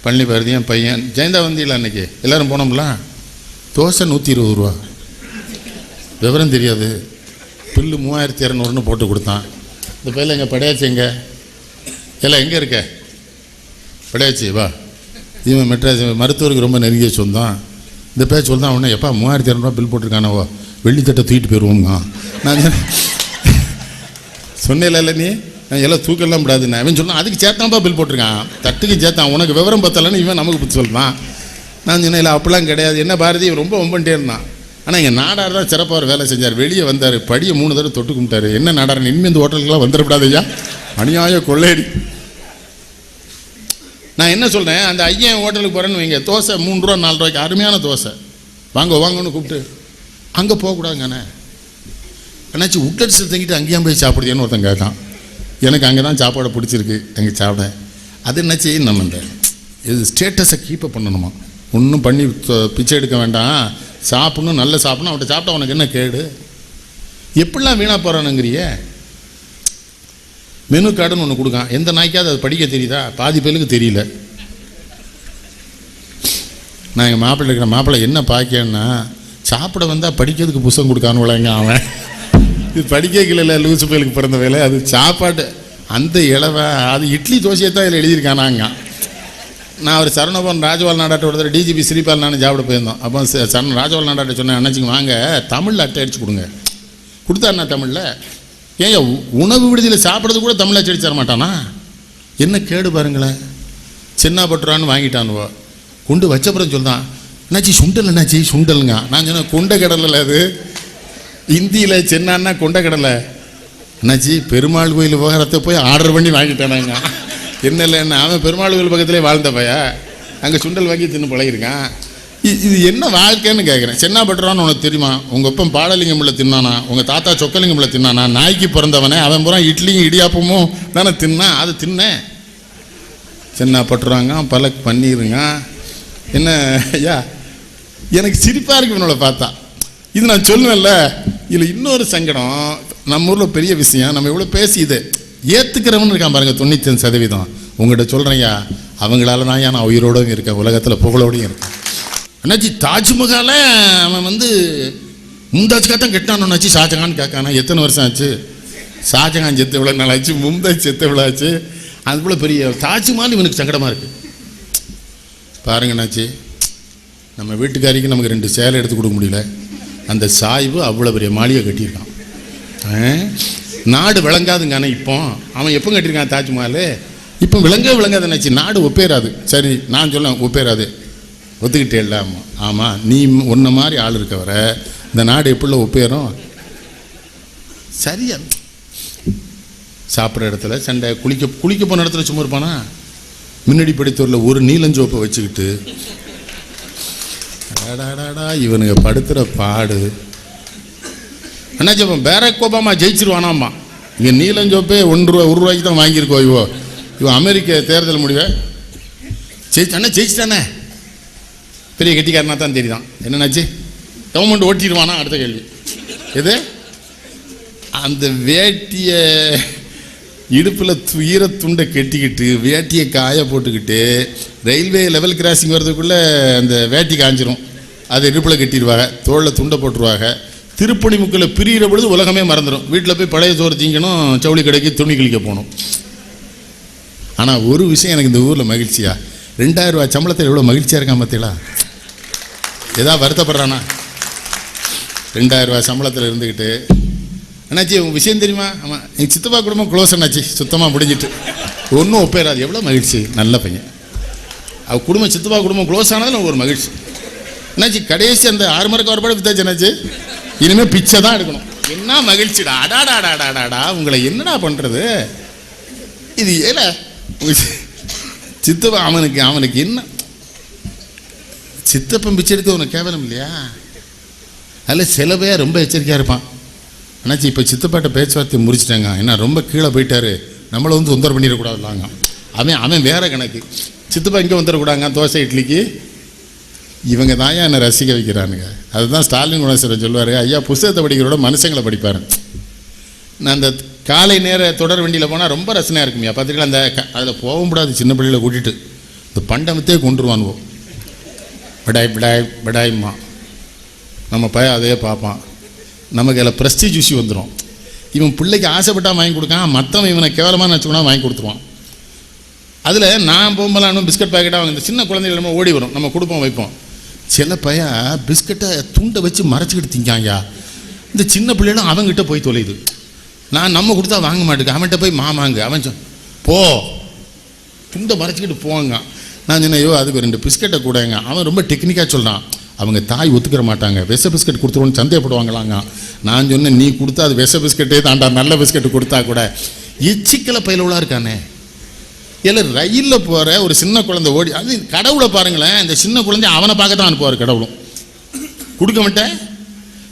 பழனி பாரதியன் பையன் ஜெயந்தா வந்தியில் அன்றைக்கி எல்லோரும் போனோம்ல. தோசை 120 ரூபா, விவரம் தெரியாது, பில்லு 3200 போட்டு கொடுத்தான். இந்த பையில எங்கள் படையாச்சு எங்கே எல்லாம் எங்கே இருக்க படையாச்சு வா, இவன் மெட்ராஸ் மருத்துவருக்கு ரொம்ப நெருங்கிய சொந்தம். இந்த பேர் சொல்தான் உடனே, எப்பா 3200 பில் போட்டிருக்கானவோ, வெள்ளித்தட்டை தூக்கிட்டு போயிடுவோங்க. நான் சொன்னேன்ல நீ, நான் எல்லாம் தூக்கெல்லாம் விடாதுன்னு. அவன் சொன்னான், அதுக்கு சேர்த்தான்ப்பா பில் போட்டிருக்கான், தட்டுக்கு சேர்த்தான், உனக்கு விவரம் பத்தலைன்னு இவன் நமக்கு பற்றி சொல்கிறான். நான் சொன்னேன், இல்லை அப்படிலாம் கிடையாது. என்ன பாரதி ரொம்ப ஒம்பன்ட்டே இருந்தான். ஆனால் எங்கள் நாடார் தான் சிறப்பாக வேலை செஞ்சார். வெளியே வந்தார், படியை 3 தடவை தொட்டு கும்பிட்டாரு. என்ன நாடார், இனிமேல் இந்த ஹோட்டலுக்கெல்லாம் வந்துடக்கூடாது ஐயா, அநியாய கொள்ளையடி. நான் என்ன சொல்கிறேன், அந்த ஐயன் ஹோட்டலுக்கு போகிறேன்னு வைங்க, தோசை 3 ரூபா 4 ரூபாய்க்கு அருமையான தோசை, வாங்கன்னு கூப்பிட்டு அங்கே போகக்கூடாதுங்கண்ணே. என்னாச்சு உட்லட்ஸில் தங்கிட்டு அங்கேயும் போய் சாப்பிடுதேன்னு ஒருத்தன் கேட்கான். எனக்கு அங்கே தான் சாப்பாடை பிடிச்சிருக்கு, அங்கே சாப்பிட. அது என்னாச்சு, நம்ம இந்த இது ஸ்டேட்டஸை கீப்பப் பண்ணணுமா, ஒன்றும் பண்ணி பிச்சை எடுக்க வேண்டாம், சாப்பிடணும், நல்ல சாப்பிடணும். அவன்கிட்ட சாப்பிட்டா அவனுக்கு என்ன கேடு, எப்படிலாம் வீணாக போகிறானுங்கிறிய. மெனு கார்டுன்னு ஒன்று கொடுக்கான், எந்த நாய்க்காவது அது படிக்க தெரியுதா, பாதி பேருக்கு தெரியல. நான் எங்கள் மாப்பிள்ளை இருக்கிற மாப்பிள்ளை என்ன பாக்கியன்னா, சாப்பிட வந்தால் படிக்கிறதுக்கு புத்தகம் கொடுக்கானுவலைங்க அவன். இது படிக்கல லூசு பேருக்கு பிறந்த வேலை, அது சாப்பாடு அந்த இளவை, அது இட்லி தோசையை தான் இதில் எழுதியிருக்கானாங்க. நான் ஒரு சரணபவன் ராஜவால் நாடாட்ட ஒருத்தர் டிஜிபி ஸ்ரீபால் நானும் சாப்பிட போயிருந்தோம். அப்போ ராஜவால் நாடாட்ட சொன்னேன், அண்ணாச்சிங்க வாங்க தமிழில் அட்டை அடிச்சு கொடுங்க. கொடுத்தாருண்ணா தமிழில். ஏன் உணவு விடுதியில் சாப்பிட்றது கூட தமிழ் அச்சு அடிச்சிட மாட்டானா, என்ன கேடு பாருங்களேன். சின்ன பட்டுறான்னு வாங்கிட்டானுவோ, கொண்டு வச்சப்புறம் சொல்கிறான், என்னாச்சி சுண்டல், என்னாச்சி சுண்டலுங்க. நான் சொன்னேன், கொண்ட கடலில் அது இந்தியில் சென்னான்னா கொண்ட கடலை. என்னாச்சி பெருமாள் கோயில் விவகாரத்தை போய் ஆர்டர் பண்ணி வாங்கிட்டானாங்க. என்ன இல்லை என்ன, அவன் பெருமாள் கோயில் பக்கத்திலே வாழ்ந்த பைய, அங்கே சுண்டல் வாங்கி தின்னு பழகிருக்கான். இது என்ன வாழ்க்கைன்னு கேட்குறேன். சென்னா பட்டுறான்னு உனக்கு தெரியுமா, உங்கள் அப்பன் பாடலிங்கம்ல தின்னானா, உங்கள் தாத்தா சொக்கலிங்கம்ல தின்னானா, நாய்க்கு பிறந்தவனே அவன் பூரா இட்லியும் இடியாப்பமும் தானே தின்னான், அது தின்னேன். சென்னா பட்டுறாங்க, பல பண்ணிடுங்க. என்ன ஐயா, எனக்கு சிரிப்பாக இருக்கு இவனோட பார்த்தா. இது நான் சொல்லுவேன்ல, இதில் இன்னொரு சங்கடம், நம்ம ஊரில் பெரிய விஷயம், நம்ம எவ்வளோ பேசி இதை ஏற்றுக்கிறவன்னு இருக்கான் பாருங்க 95%. உங்கள்கிட்ட சொல்கிறேன்யா, அவங்களால தான் நான் உயிரோடும் இருக்கேன், உலகத்தில் புகழோடையும் இருக்கேன். அண்ணாச்சி தாஜ்மஹாலை அவன் மும்தாஜ்காக தான் கெட்டானோன்னாச்சு, ஷாஜகான் கேட்கானா. எத்தனை வருஷம் ஆச்சு, ஷாஜகான் செத்து எவ்வளோ நாள் ஆச்சு, மும்தாஜ் செத்து எவ்வளோ ஆச்சு, அது போல் பெரிய தாஜ்மஹால் இவனுக்கு சங்கடமாக இருக்குது பாருங்கண்ணாச்சி. நம்ம வீட்டுக்காரிக்கு நமக்கு 2 சேலை எடுத்து கொடுக்க முடியல, அந்த சாய்வு அவ்வளோ பெரிய மாளிகை கட்டியிருக்கான். நாடு விளங்காதுங்க. ஆனால் இப்போ அவன் எப்போ கட்டியிருக்கான் தாஜ்மஹால், இப்போ விளங்காது என்னாச்சு, நாடு ஒப்பேறாது. சரி நான் சொல்ல ஒப்பேறாது, ஒத்துக்கிட்டே இல்லை. ஆமாம் ஆமாம், நீ ஒன்றை மாதிரி ஆள் இருக்க வர இந்த நாடு எப்படில ஒப்பேறும். சரியா சாப்பிட்ற இடத்துல சண்டை, குளிக்க போன இடத்துல சும்மா இருப்பானா, முன்னாடி படித்தூரில் ஒரு நீலஞ்சோப்பை வச்சுக்கிட்டு இவனுங்க படுத்துகிற பாடு. என்னாச்சு, பேரக் ஒபாமா ஜெயிச்சிருவானாம்மா. இங்கே நீலஞ்சோப்பே 1 ரூபாய்க்கு தான் வாங்கியிருக்கோம். இவன் அமெரிக்க தேர்தல் முடிவை ஜெயிச்சிட்டானே, பெரிய கெட்டிக்காரனா தான் தெரியுதான். என்னன்னாச்சு, கவர்மெண்ட் ஓட்டிடுவானா, அடுத்த கேள்வி. எது அந்த வேட்டியை இடுப்பில் ஈரத்துண்டை கெட்டிக்கிட்டு வேட்டியை காய போட்டுக்கிட்டு ரயில்வே லெவல் கிராசிங் வர்றதுக்குள்ளே அந்த வேட்டி காஞ்சிரும், அதை இடுப்பில் கட்டிடுவாங்க, தோளில் துண்டை போட்டுருவாங்க. திருப்பணி முக்கில் பிரிகிற பொழுது உலகமே மறந்துடும். வீட்டில் போய் பழைய சோறு திங்கணும், ஜவுளி கடைக்கு துணி கிழிக்க போகணும். ஆனால் ஒரு விஷயம் எனக்கு இந்த ஊரில் மகிழ்ச்சியா, 2000 ரூபா சம்பளத்தில் எவ்வளோ மகிழ்ச்சியாக இருக்கான் பார்த்தீங்களா. ஏதாவது வருத்தப்படுறானா, 2000 ரூபா சம்பளத்தில் இருந்துக்கிட்டு. அண்ணாச்சி உங்கள் விஷயம் தெரியுமா, ஆமாம் எங்கள் சித்தப்பா குடும்பம் க்ளோஸ் அண்ணாச்சி, சுத்தமாக முடிஞ்சிட்டு ஒன்றும் ஒப்பேறாது. எவ்வளோ மகிழ்ச்சி, நல்ல பையன். அவள் குடும்பம் சித்தப்பா குடும்பம் க்ளோஸ் ஆனதில் ஒரு மகிழ்ச்சி. என்னாச்சு கடைசி அந்த 6 மரக்கு ஒரு படம் வித்தாச்சு என்னாச்சு, இனிமேல் பிச்சை தான் எடுக்கணும். என்ன மகிழ்ச்சிடா, அடாடாடாடாடாடா, உங்களை என்னடா பண்ணுறது. இது ஏல சித்தப்பா அவனுக்கு என்ன சித்தப்பன் பிச்சை எடுக்க உனக்கு கேவலம் இல்லையா. அதில் சில பேர் ரொம்ப எச்சரிக்கையாக இருப்பான். அண்ணாச்சி இப்போ சித்தப்பாட்ட பேச்சுவார்த்தை முடிச்சிட்டாங்க, ஏன்னா ரொம்ப கீழே போயிட்டாரு, நம்மளை தொந்தரவு பண்ணிடக்கூடாதுலாங்க. அவன் வேற கணக்கு. சித்தப்பா இங்கே வந்துடக்கூடாங்க தோசை இட்லிக்கு. இவங்க தான் என்னை ரசிக்க வைக்கிறானுங்க. அதுதான் ஸ்டாலின் குணேஸ்வரன் சொல்லுவார், ஐயா புத்தகத்தை படிக்கிறோட மனுஷங்களை படிப்பார். நான் அந்த காலை நேர தொடர் வண்டியில் போனால் ரொம்ப ரசனையாக இருக்குமையா பார்த்துக்கலாம். அந்த அதில் போக முடியாது, சின்ன பிள்ளைகளை கூட்டிகிட்டு இந்த பண்டமத்தே கொண்டுருவானுவோம். விடாய்மா நம்ம பையன் அதே பார்ப்பான். நமக்கு அதில் ப்ரெஸ்டீஜ் இஷ்யூ வந்துடும். இவன் பிள்ளைக்கு ஆசைப்பட்டால் வாங்கி கொடுக்கான், மற்றவன் இவனை கேவலமாக நினச்சோன்னா வாங்கி கொடுத்துருவான். அதில் நான் போகும்போது பிஸ்கட் பாக்கெட்டாக வாங்க, இந்த சின்ன குழந்தைகள் நம்ம ஓடி வரும், நம்ம கொடுப்போம் வைப்போம். சில பையன் பிஸ்கட்டை துண்டை வச்சு மறைச்சிக்கிட்டு திங்காங்க. இந்த சின்ன பிள்ளைகளும் அவங்ககிட்ட போய் தொலையுது. நம்ம கொடுத்தா வாங்க மாட்டேங்க, அவன்கிட்ட போய் மாமாங்க, அவன் போ துண்டை மறைச்சிக்கிட்டு போவாங்க. நான் சொன்னேன், ஐயோ அதுக்கு 2 பிஸ்கெட்டை கூடங்க. அவன் ரொம்ப டெக்னிக்காக சொல்கிறான், அவங்க தாய் ஒத்துக்கிற மாட்டாங்க, விஷ பிஸ்கெட் கொடுத்துருவோன்னு சந்தேகப்படுவாங்களாங்க. நான் சொன்னேன், நீ கொடுத்தா அது விஷ பிஸ்கெட்டே தாண்டா, நல்ல பிஸ்கெட்டு கொடுத்தா கூட. எச்சிக்கலை பயிலவளாக இருக்கானே. இல்லை ரயிலில் போகிற ஒரு சின்ன குழந்தை ஓடி, அது கடவுளை பாருங்களேன், இந்த சின்ன குழந்தை அவனை பார்க்க தான் அனுப்புவார் கடவுளும். கொடுக்க மாட்டேன்.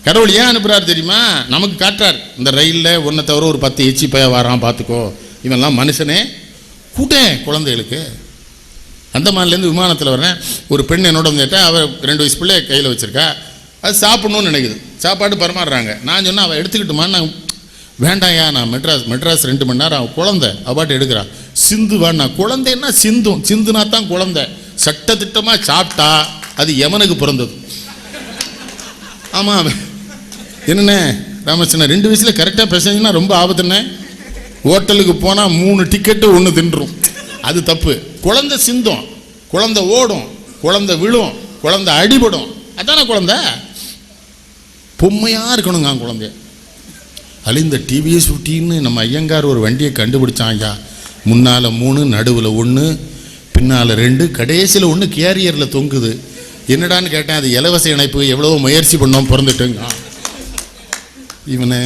கடவுள் ஏன் அனுப்புகிறார் தெரியுமா? நமக்கு காட்டுறார், இந்த ரயிலில் ஒன்றை தவிர ஒரு 10 எச்சி பைய வரான் பார்த்துக்கோ, இவன்லாம் மனுஷனே கூட குழந்தைகளுக்கு. அந்தமான்லேருந்து விமானத்தில் வரேன், ஒரு பெண் என்னோட வந்து கேட்டால், அவள் 2 வயசு பிள்ளைய கையில் வச்சுருக்கா, அது சாப்பிட்ணுன்னு நினைக்குது, சாப்பாடு பரமாறுறாங்க. நான் சொன்னால் அவள் எடுத்துக்கிட்டுமா, நான் வேண்டாயா, நான் மெட்ராஸ் 2 மணி நேரம், அவள் குழந்தை அவாட்டு எடுக்கிறான். சிந்துவான், நான் குழந்தைன்னா சிந்துனா தான் குழந்தை. சட்டத்திட்டமாக சாப்பிட்டா அது எமனுக்கு பிறந்தது. ஆமாம் என்னண்ணே ராமச்சந்திரன், 2 வயசில் கரெக்டாக பேசுனீங்கன்னா ரொம்ப ஆபத்துண்ணே. ஹோட்டலுக்கு போனால் 3 டிக்கெட்டு 1 தின்றும், அது தப்பு. குழந்தை சிந்தும், குழந்தை ஓடும், குழந்தை விழும், குழந்தை அடிபடும், அதானே குழந்தை. பொம்மையாக இருக்கணுங்க குழந்தை. அது இந்த டிவிஎஸ் 50 நம்ம ஐயங்கார் ஒரு வண்டியை கண்டுபிடிச்சான் ஐயா. முன்னால் 3, நடுவில் 1, பின்னால் 2, கடைசியில் 1 கேரியரில் தொங்குது. என்னடான்னு கேட்டேன், அது இலவச இணைப்பு, எவ்வளவோ முயற்சி பண்ணோம், பிறந்துட்டுங்க இவனை.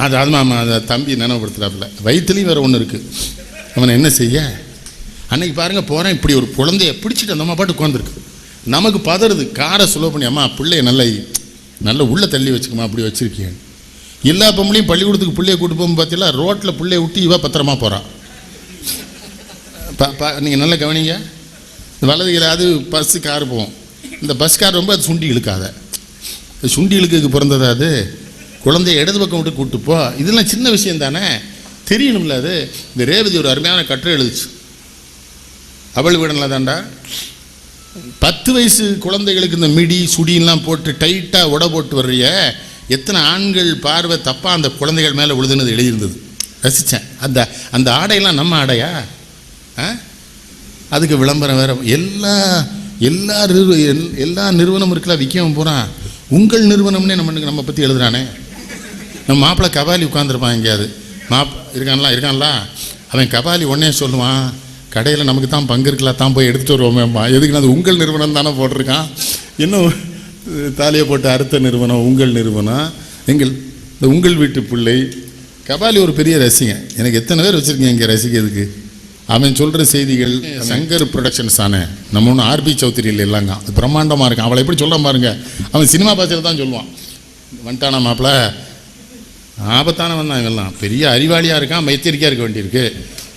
அது ஆமாம், அதை தம்பி நினைவுபடுத்துகிறாப்புல. வயிற்றுலையும் வேறு ஒன்று இருக்குது. அவனை என்ன செய்ய? அன்னைக்கு பாருங்கள் போகிறேன், இப்படி ஒரு குழந்தைய பிடிச்சிட்டு அந்த அம்மா பாட்டு உட்காந்துருக்கு. நமக்கு பதறுது, காரை சுலோ பண்ணி, அம்மா பிள்ளைய நல்ல உள்ளே தள்ளி வச்சுக்கமா, அப்படி வச்சுருக்கேன். எல்லா பொம்பளையும் பள்ளிக்கூடத்துக்கு பிள்ளைய கூட்டு போகும் பார்த்தீங்களா, ரோட்டில் பிள்ளைய விட்டு இவ பத்திரமா போகிறான். நீங்கள் நல்லா கவனிங்க. இந்த வலதுகளை அது பஸ்ஸு கார் போவோம், இந்த பஸ் கார் ரொம்ப அது சுண்டி இழுக்காத, சுண்டி இழுக்கு பிறந்தது அது. குழந்தைய இடது பக்கம் விட்டு கூப்பிட்டு போ. இதெல்லாம் சின்ன விஷயம் தானே, தெரியணும்ல. அது இந்த ரேவதி ஒரு அருமையான கட்டுரை எழுதுச்சு, அவள் வீடனில் தாண்டா. 10 வயசு குழந்தைகளுக்கு இந்த மிடி சுடின்லாம் போட்டு டைட்டாக உடை போட்டு வர்றிய, எத்தனை ஆண்கள் பார்வை தப்பாக அந்த குழந்தைகள் மேலே விழுதுன்னு எழுதியிருந்தது. ரசித்தேன். அந்த ஆடையெல்லாம் நம்ம ஆடையா? அதுக்கு விளம்பரம் வேறு. எல்லா நிறுவனம் இருக்கலாம், விற்கவும் போகிறான். உங்கள் நிறுவனம்னே நம்ம பற்றி எழுதுறானே. நம்ம மாப்பிள்ளை கபாலி உட்காந்துருப்பான் எங்கேயாவது, இருக்கான்ல அவன் கபாலி உடனே சொல்லுவான், கடையில் நமக்கு தான் பங்கு இருக்கலாம், தான் போய் எடுத்துகிட்டு வருவோமேம்மா. எதுக்குன்னா அது உங்கள் நிறுவனம் தானே போட்டிருக்கான். இன்னும் தாலியை போட்டு அறுத்த நிறுவனம் உங்கள் நிறுவனம். இந்த உங்கள் வீட்டு பிள்ளை கபாலி ஒரு பெரிய ரசிகன். எனக்கு எத்தனை பேர் வச்சுருக்கீங்க இங்கே ரசிக்கிறதுக்கு. அவன் சொல்கிற செய்திகள் சங்கர் ப்ரொடக்ஷன்ஸ் தானே, நம்ம ஒன்று ஆர்பி சௌத்ரி இல்லை இல்லைங்க, அது பிரம்மாண்டமாக இருக்கான். அவளை எப்படி சொல்ல பாருங்க, அவன் சினிமா பாசையில் தான் சொல்லுவான். வந்துட்டானா மாப்பிள்ள, ஆபத்தானவன் தான். இவெல்லாம் பெரிய அறிவாளியாக இருக்கான், எச்சரிக்கையாக இருக்க வேண்டியிருக்கு.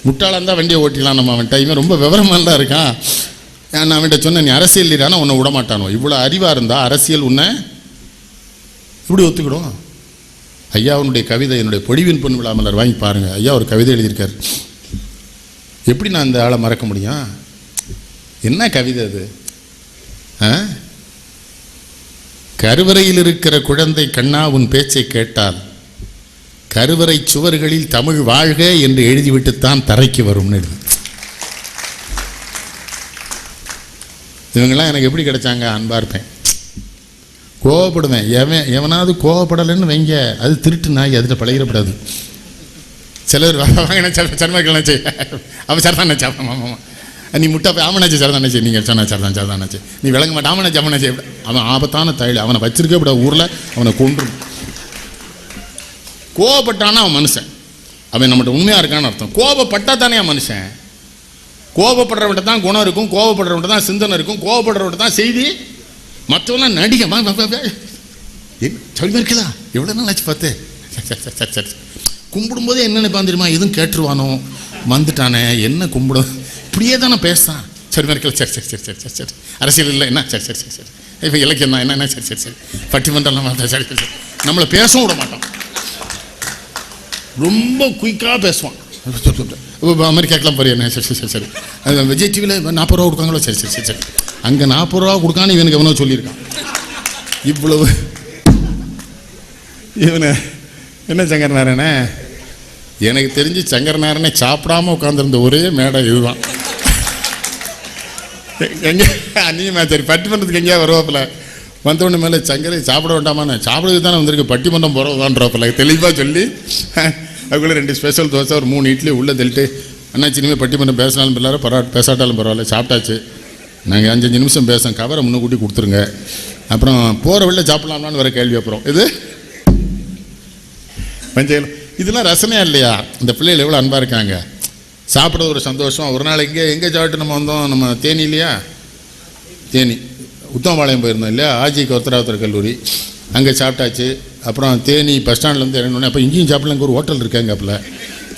முட்டாளாக இருந்தால் வண்டியை ஓட்டிக்கலாம் நம்ம. அவன் டைமே ரொம்ப விவரமாக தான் இருக்கான். நான் அவன்கிட்ட சொன்னேன், நீ அரசியல் இல்லைனா உன்னை விட மாட்டானோ. இவ்வளோ அறிவாக இருந்தால் அரசியல் உன்னை இப்படி ஒத்துக்கிடும். ஐயாவுடைய கவிதை, என்னுடைய பொடிவின் பொன் விழா மலர் வாங்கி பாருங்கள். ஐயா ஒரு கவிதை எழுதியிருக்கார். எப்படி நான் இந்த ஆளை மறக்க முடியும்? என்ன கவிதை அது? கருவறையில் இருக்கிற குழந்தை கண்ணா உன் பேச்சை கேட்டால் கருவறை சுவர்களில் தமிழ் வாழ்க என்று எழுதிவிட்டுத்தான் தரைக்கு வரும்னு. இவங்கெல்லாம் எனக்கு எப்படி கிடைச்சாங்க? அன்பா இருப்பேன், கோவப்படுவேன். எவனாவது கோவப்படலைன்னு வைங்க, அது திருட்டு நாய், அதில் பழகிடப்படாது. சிலர் வாங்கினா சர்மக்கெல்லாம் செய்ய அவன் சரதானாச்சு. ஆமாம் நீ முட்டா போய் ஆமனாச்சு சரதானாச்சு, நீங்கள் சொன்ன சரதானாச்சு, நீ விளங்க மாட்டேன் ஆமனாச்சு ஆமனாச்சு. அவன் ஆபத்தான தயல், அவனை வச்சிருக்க விட ஊரில் அவனை கொன்று. கோவப்பட்டானா அவன் மனுஷன், அவன் நம்மகிட்ட உண்மையாக இருக்கான்னு அர்த்தம். கோவப்பட்டா தானே அவன் மனுஷன். கோவப்படுறவன்ட்ட தான் குணம் இருக்கும், கோவப்படுறவன்ட்ட தான் சிந்தனை இருக்கும், கோவப்படுறவன்ட்ட தான் செய்தி. மற்றவெல்லாம் நடிகை சொல்லி இருக்கலாம். எவ்வளோ நாள் ஆச்சு பார்த்து. சரி கும்பிடும்போதே என்ன நினைப்பான் தெரியுமா? எதுவும் கேட்டுருவானோ, வந்துட்டானே என்ன கும்பிடும், இப்படியே தானே பேசுகிறான். சரி மறுக்கல, சரி சரி சரி சரி சரி சரி அரசியல் இல்லை என்ன, சரி சரி சரி சரி இப்போ இலக்கியம் தான் என்ன, சரி சரி சரி பட்டிமன்றம் சரி சரி சரி நம்மளை பேசவும் விட மாட்டோம். ரொம்ப குயிக்காக பேசுவான். அமெரிக்காக்கெலாம் போறியா? சரி சரி சரி சரி அது விஜய் டிவியில் 40 ரூபா கொடுக்காங்களோ, சரி சரி சரி சரி அங்கே 40 ரூபா கொடுக்கான்னு இவனுக்கு எவனோ சொல்லியிருக்கான். இவ்வளவு இவனை என்ன சங்கரநாராயண, எனக்கு தெரிஞ்சு சங்கரநாராயணே சாப்பிடாம உட்காந்துருந்த ஒரே மேடை இதுதான். எங்கே நீமா சரி பட்டிமன்றத்துக்கு எங்கேயா வருவாப்பில் வந்தவொடனே மேலே சங்கரை சாப்பிட வேண்டாமான்னு, சாப்பிடுறது தானே வந்திருக்கு, பட்டிமன்றம் போகிறதான்றப்பில் தெளிவாக சொல்லி அதுக்குள்ளே 2 ஸ்பெஷல் தோசை, ஒரு 3 இட்லி உள்ளே தள்ளிட்டு அண்ணாச்சி இனிமேல் பட்டிமன்றம் பேசினாலும் பேசாட்டாலும் பரவாயில்ல, சாப்பிட்டாச்சு, நாங்கள் 5 நிமிஷம் பேச கவரை முன்னுக்கூட்டி கொடுத்துருங்க, அப்புறம் போகிற வெளில சாப்பிடலாம்லான்னு வர கேள்வி. அப்புறம் இது பஞ்சம். இதெல்லாம் ரசனையா இல்லையா? இந்த பிள்ளைகள் எவ்வளோ அன்பாக இருக்காங்க, சாப்பிட்றது ஒரு சந்தோஷம். ஒரு நாள் எங்கே சாப்பிட்டு நம்ம வந்தோம், நம்ம தேனி இல்லையா, தேனி உத்தமபாளையம் போயிருந்தோம் இல்லையா, ஆஜிக்கு உத்தராவுத்தர் கல்லூரி, அங்கே சாப்பிட்டாச்சு. அப்புறம் தேனி பஸ் ஸ்டாண்ட்லேருந்து இறங்கணுன்னே அப்போ இங்கேயும் சாப்பிடலாம், ஒரு ஹோட்டல் இருக்காங்க அப்பல,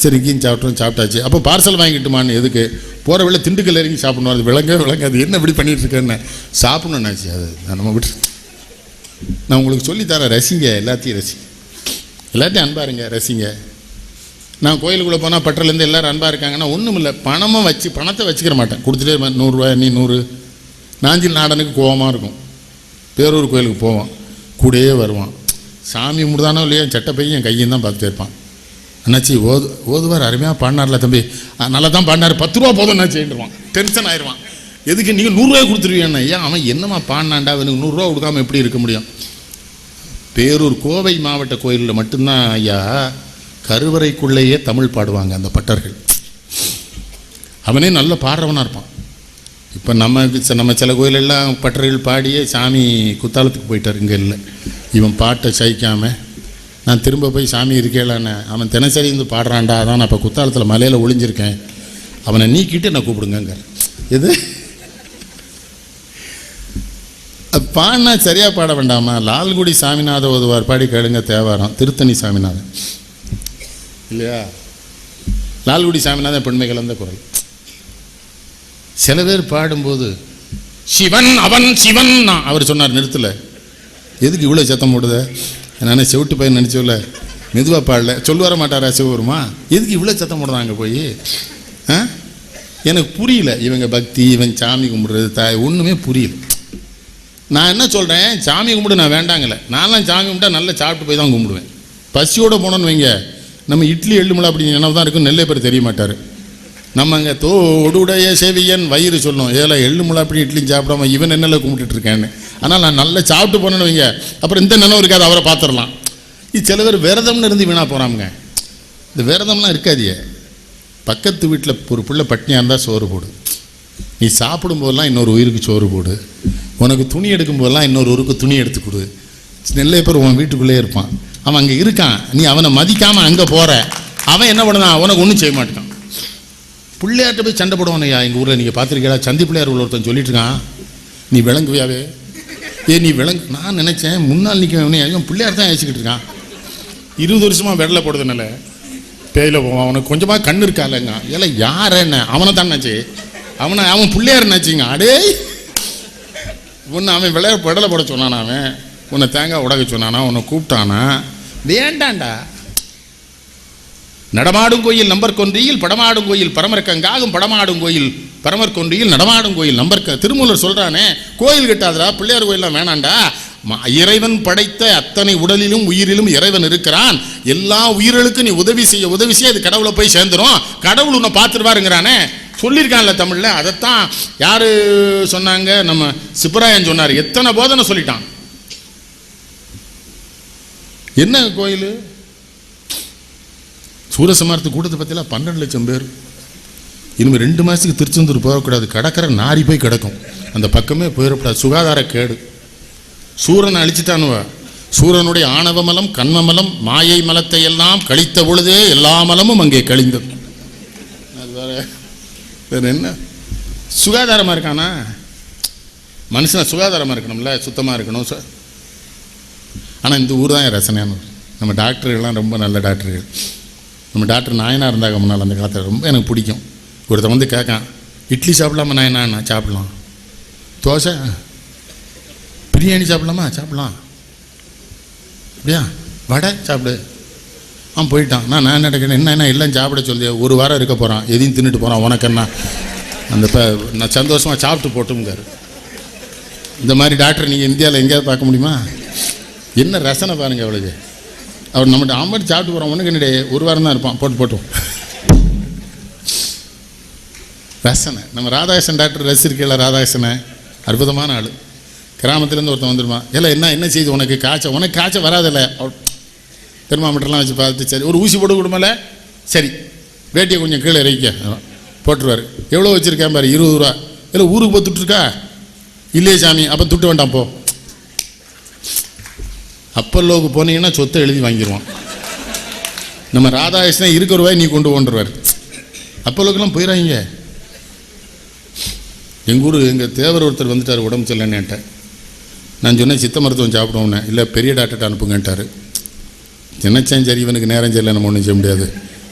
சரி இங்கேயும் சாப்பிட்டாச்சு. அப்போ பார்சல் வாங்கிட்டுமான்னு, எதுக்கு போகிற வெளில திண்டுக்கல் இறங்கி சாப்பிடணும், அது விளங்காது, என்ன இப்படி பண்ணிகிட்டு இருக்கேன்னு சாப்பிடணுன்னாச்சு. அது நம்ம விட்டு நான் உங்களுக்கு சொல்லித்தரேன், ரசிங்க, எல்லாத்தையும் எல்லாத்தையும் அன்பாக இருங்க, ரசிங்க. நான் கோயிலுக்குள்ளே போனால் பட்டர்லேருந்து எல்லோரும் அன்பாக இருக்காங்கன்னா ஒன்றும் இல்லை, பணத்தை வச்சுக்கிற மாட்டேன், கொடுத்துட்டே 100 ரூபாய் நீ 100. நாஞ்சில் நாடனுக்கு கோவமாக இருக்கும், பேரூர் கோயிலுக்கு போவான், கூடயே வருவான், சாமி கும்பிடுதானோ இல்லையோ சட்டை பையன் என் கையும் தான் பார்த்துட்டே இருப்பான். அண்ணாச்சி ஓதுவார், அருமையாக பாடினார்ல தம்பி, நல்லா தான் பாடினார், 10 ரூபா போதும் என்னாச்சுருவான், டென்ஷன் ஆயிடுவான். எதுக்கு நீங்கள் 100 ரூபாய் கொடுத்துருவீங்கண்ணா? ஏன் அவன் என்னம்மா பாடினான்டா, அவனுக்கு 100 ரூபா கொடுக்காம எப்படி இருக்க முடியும்? பேரூர் கோவை மாவட்ட கோயிலில் மட்டும்தான் ஐயா கருவறைக்குள்ளேயே தமிழ் பாடுவாங்க அந்த பட்டர்கள். அவனே நல்ல பாடுறவனாக இருப்பான். இப்போ நம்ம சில கோயிலெல்லாம் பட்டர்கள் பாடியே சாமி குத்தாலத்துக்கு போயிட்டார், இங்கே இல்லை. இவன் பாட்டை சகிக்காமல் நான் திரும்ப போய் சாமி இருக்கேலான்னு அவன் தினசரி இருந்து பாடுறான்டா, அதான் நான் இப்போ குத்தாலத்தில் மலையில் ஒளிஞ்சிருக்கேன், அவனை நீக்கிட்டு நான் கூப்பிடுங்க. எது பாடினா சரியாக பாட வேண்டாமா? லால்குடி சாமிநாத ஓதுவார் பாடி கேளுங்க, தேவாரம், திருத்தணி சாமிநாதன் இல்லையா, லால்குடி சாமிநாதன் பெண்மை கலந்த குரல். சில பேர் பாடும்போது சிவன் அவன் சிவன் அவர் சொன்னார் நிறுத்தல, எதுக்கு இவ்வளோ சத்தம் போடுத? நானே செவிட்டு பையன் நினச்சோல்ல, மெதுவாக பாடல, சொல்லு வர மாட்டாரா சிவபெருமா, எதுக்கு இவ்வளோ சத்தம் போடுறாங்க போய்? எனக்கு புரியல, இவங்க பக்தி, இவன் சாமி கும்பிடுறது ஒன்றுமே புரியல. நான் என்ன சொல்கிறேன், சாமி கும்பிடு நான் வேண்டாங்கல்ல, நான்லாம் சாமி கும்பிட்டா நல்லா சாப்பிட்டு போய் தான் கும்பிடுவேன். பசியோடு போனோன்னு வைங்க, நம்ம இட்லி எள்ளுமலை அப்படி நினைவு தான் இருக்கும், நெல்லை பேர் தெரிய மாட்டார். நம்ம அங்கே தோடுடைய செவியன் வயிறு சொல்லணும், ஏல எள்ளுமுளை அப்படி இட்லியும் சாப்பிடாம இவன் என்னெல்ல கும்பிட்டுட்டு இருக்கேன்னு. ஆனால் நான் நல்லா சாப்பிட்டு போனேன்னு வைங்க, அப்புறம் இந்த நினைவு இருக்காது, அவரை பார்த்துடலாம். இது சில பேர் விரதம்னு இருந்து வீணாக போகிறாங்க. இந்த விரதம்லாம் இருக்காதியே, பக்கத்து வீட்டில் ஒரு பிள்ளை பட்னியாக இருந்தால் சோறு போடு, நீ சாப்பிடும்போதெல்லாம் இன்னொரு உயிருக்கு சோறு போடு, உனக்கு துணி எடுக்கும்போதெல்லாம் இன்னொரு ஊருக்கு துணி எடுத்து கொடு. நெல்லை பேர் உன் வீட்டுக்குள்ளே இருப்பான், அவன் அங்கே இருக்கான், நீ அவனை மதிக்காமல் அங்கே போகிற, அவன் என்ன பண்ணுதான், அவனுக்கு ஒன்றும் செய்ய மாட்டான். பிள்ளையார்ட்ட போய் சண்டை போடுவானையா, எங்கள் ஊரில் நீங்கள் பார்த்துருக்கீங்களா, சந்தி பிள்ளையார் உள்ள ஒருத்தன் சொல்லிட்டு இருக்கான், நீ விளங்குவியாவே, நீ விளங்கு. நான் நினச்சேன் முன்னால் நிற்க பிள்ளையார் தான் ஏசிக்கிட்டு இருக்கான், 20 வருஷமாக வெடலை போடுறதுனால பேயில போவான், அவனுக்கு கொஞ்சமாக கண்ணு இருக்கால்லங்க, ஏல யார் என்ன அவனை தான் நினச்சி, அவன் பிள்ளையார் நினச்சிங்க. அடே ஒன்று அவன் வெடலை போட சொன்னானா, அவன் உன்னை தேங்காய் உடக சொன்னானா, உன்னை கூப்பிட்டானா, வேண்டாண்டா. நடமாடும் கோயில் நம்பர் கொன்றியில் படமாடும் கோயில் பரமர்க்கங்காகும், படமாடும் கோயில் பரமர் கொன்றியில் நடமாடும் கோயில் நம்பர்க்க. திருமூலர் சொல்றானே, கோயில் கட்டாதரா, பிள்ளையார் கோயிலாம் வேணாண்டா, இறைவன் படைத்த அத்தனை உடலிலும் உயிரிலும் இறைவன் இருக்கிறான், எல்லா உயிர்களுக்கும் நீ உதவி செய்ய அது கடவுளை போய் சேர்ந்துரும், கடவுள் உன்னை பார்த்துருவாருங்கிறானே சொல்லியிருக்கான்ல தமிழ்ல. அதைத்தான் யாரு சொன்னாங்க, நம்ம சிப்பராயன் சொன்னார், எத்தனை போதனை சொல்லிட்டான். என்ன கோயில் சூரசமாரத்து கூட்டத்தை பற்றிலாம் 12 லட்சம் பேர். இனிமேல் 2 மாதத்துக்கு திருச்செந்தூர் போகக்கூடாது, கடற்கரை நாரி போய் கிடக்கும், அந்த பக்கமே போயிடக்கூடாது, சுகாதார கேடு. சூரனை அழிச்சிட்டானுவ, சூரனுடைய ஆணவமலம் கண்மமலம் மாயை மலத்தை எல்லாம் கழித்த பொழுதே எல்லா மலமும் அங்கே கழிந்தது. அது வேற என்ன சுகாதாரமாக இருக்கானா? மனுஷனை சுகாதாரமாக இருக்கணும்ல, சுத்தமாக இருக்கணும். ஆனால் இந்த ஊர் தான் ரசனையான ஊர். நம்ம டாக்டர்கள்லாம் ரொம்ப நல்ல டாக்டர்கள். நம்ம டாக்டர் நாயனாக இருந்தாங்க முன்னால், அந்த காலத்தில் ரொம்ப எனக்கு பிடிக்கும். ஒருத்தன் வந்து கேட்கான், இட்லி சாப்பிடலாமா நாயனா? சாப்பிடலாம். தோசை பிரியாணி சாப்பிடலாமா? சாப்பிடலாம். அப்படியா? வடை சாப்பிடு. போயிட்டான். நான் என்ன கேட்டேன், என்ன எல்லாம் சாப்பிட சொல்லி 1 வாரம் இருக்க போகிறான், எதையும் தின்னுட்டு போகிறான், உனக்கு என்ன அந்த நான் சந்தோஷமாக சாப்பிட்டு போட்டுங்காரு. இந்த மாதிரி டாக்டர் நீங்கள் இந்தியாவில் எங்கேயாவது பார்க்க முடியுமா? என்ன ரசனை பாருங்கள் அவளுக்கு. அவர் நம்மகிட்ட ஆம்பட்டு சாப்பிட்டு போகிறோம், ஒன்றுக்கு என்னுடைய 1 வாரம் தான் இருப்பான், போட்டோம் ரசனை. நம்ம ராதாகிருஷ்ணன் டாக்டர் ரசிச்சிருக்கல, ராதாகிருஷ்ணனை அற்புதமான ஆள். கிராமத்துலேருந்து ஒருத்தன் வந்துடுவான், இல்லை என்ன செய்து உனக்கு காய்ச்சல்? உனக்கு காய்ச்சல் வராதில்ல, தெர்மாமீட்டர்லாம் வச்சு பார்த்து, சரி ஒரு ஊசி போட்டு கொடுமல, சரி வேட்டியை கொஞ்சம் கீழே இறக்க போட்டுருவார். எவ்வளோ வச்சுருக்கேன் பாரு, 20 ரூபா. இல்லை ஊருக்கு போய் துட்டுருக்கா? இல்லையே சாமி. அப்போ துட்டு வேண்டாம் போ. அப்பல்லோவுக்கு போனீங்கன்னா சொத்தை எழுதி வாங்கிடுவான். நம்ம ராதாகிருஷ்ணன் இருக்கிற ரூபாய் நீ கொண்டு போன்றுவார். அப்பல்லோக்கெல்லாம் போயிடாங்க. எங்கள் ஊர் எங்கள் தேவர் ஒருத்தர் வந்துட்டார், உடம்பு சரியில்லைன்னுட்ட. நான் சொன்னேன் சித்த மருத்துவம் சாப்பிடுவோன்னே. இல்லை பெரிய டாக்டர்கிட்ட அனுப்புங்கன்ட்டார். நினச்சேன் சரி இவனுக்கு நேரம் சரியில்லை, நம்ம ஒன்றும் செய்ய முடியாது.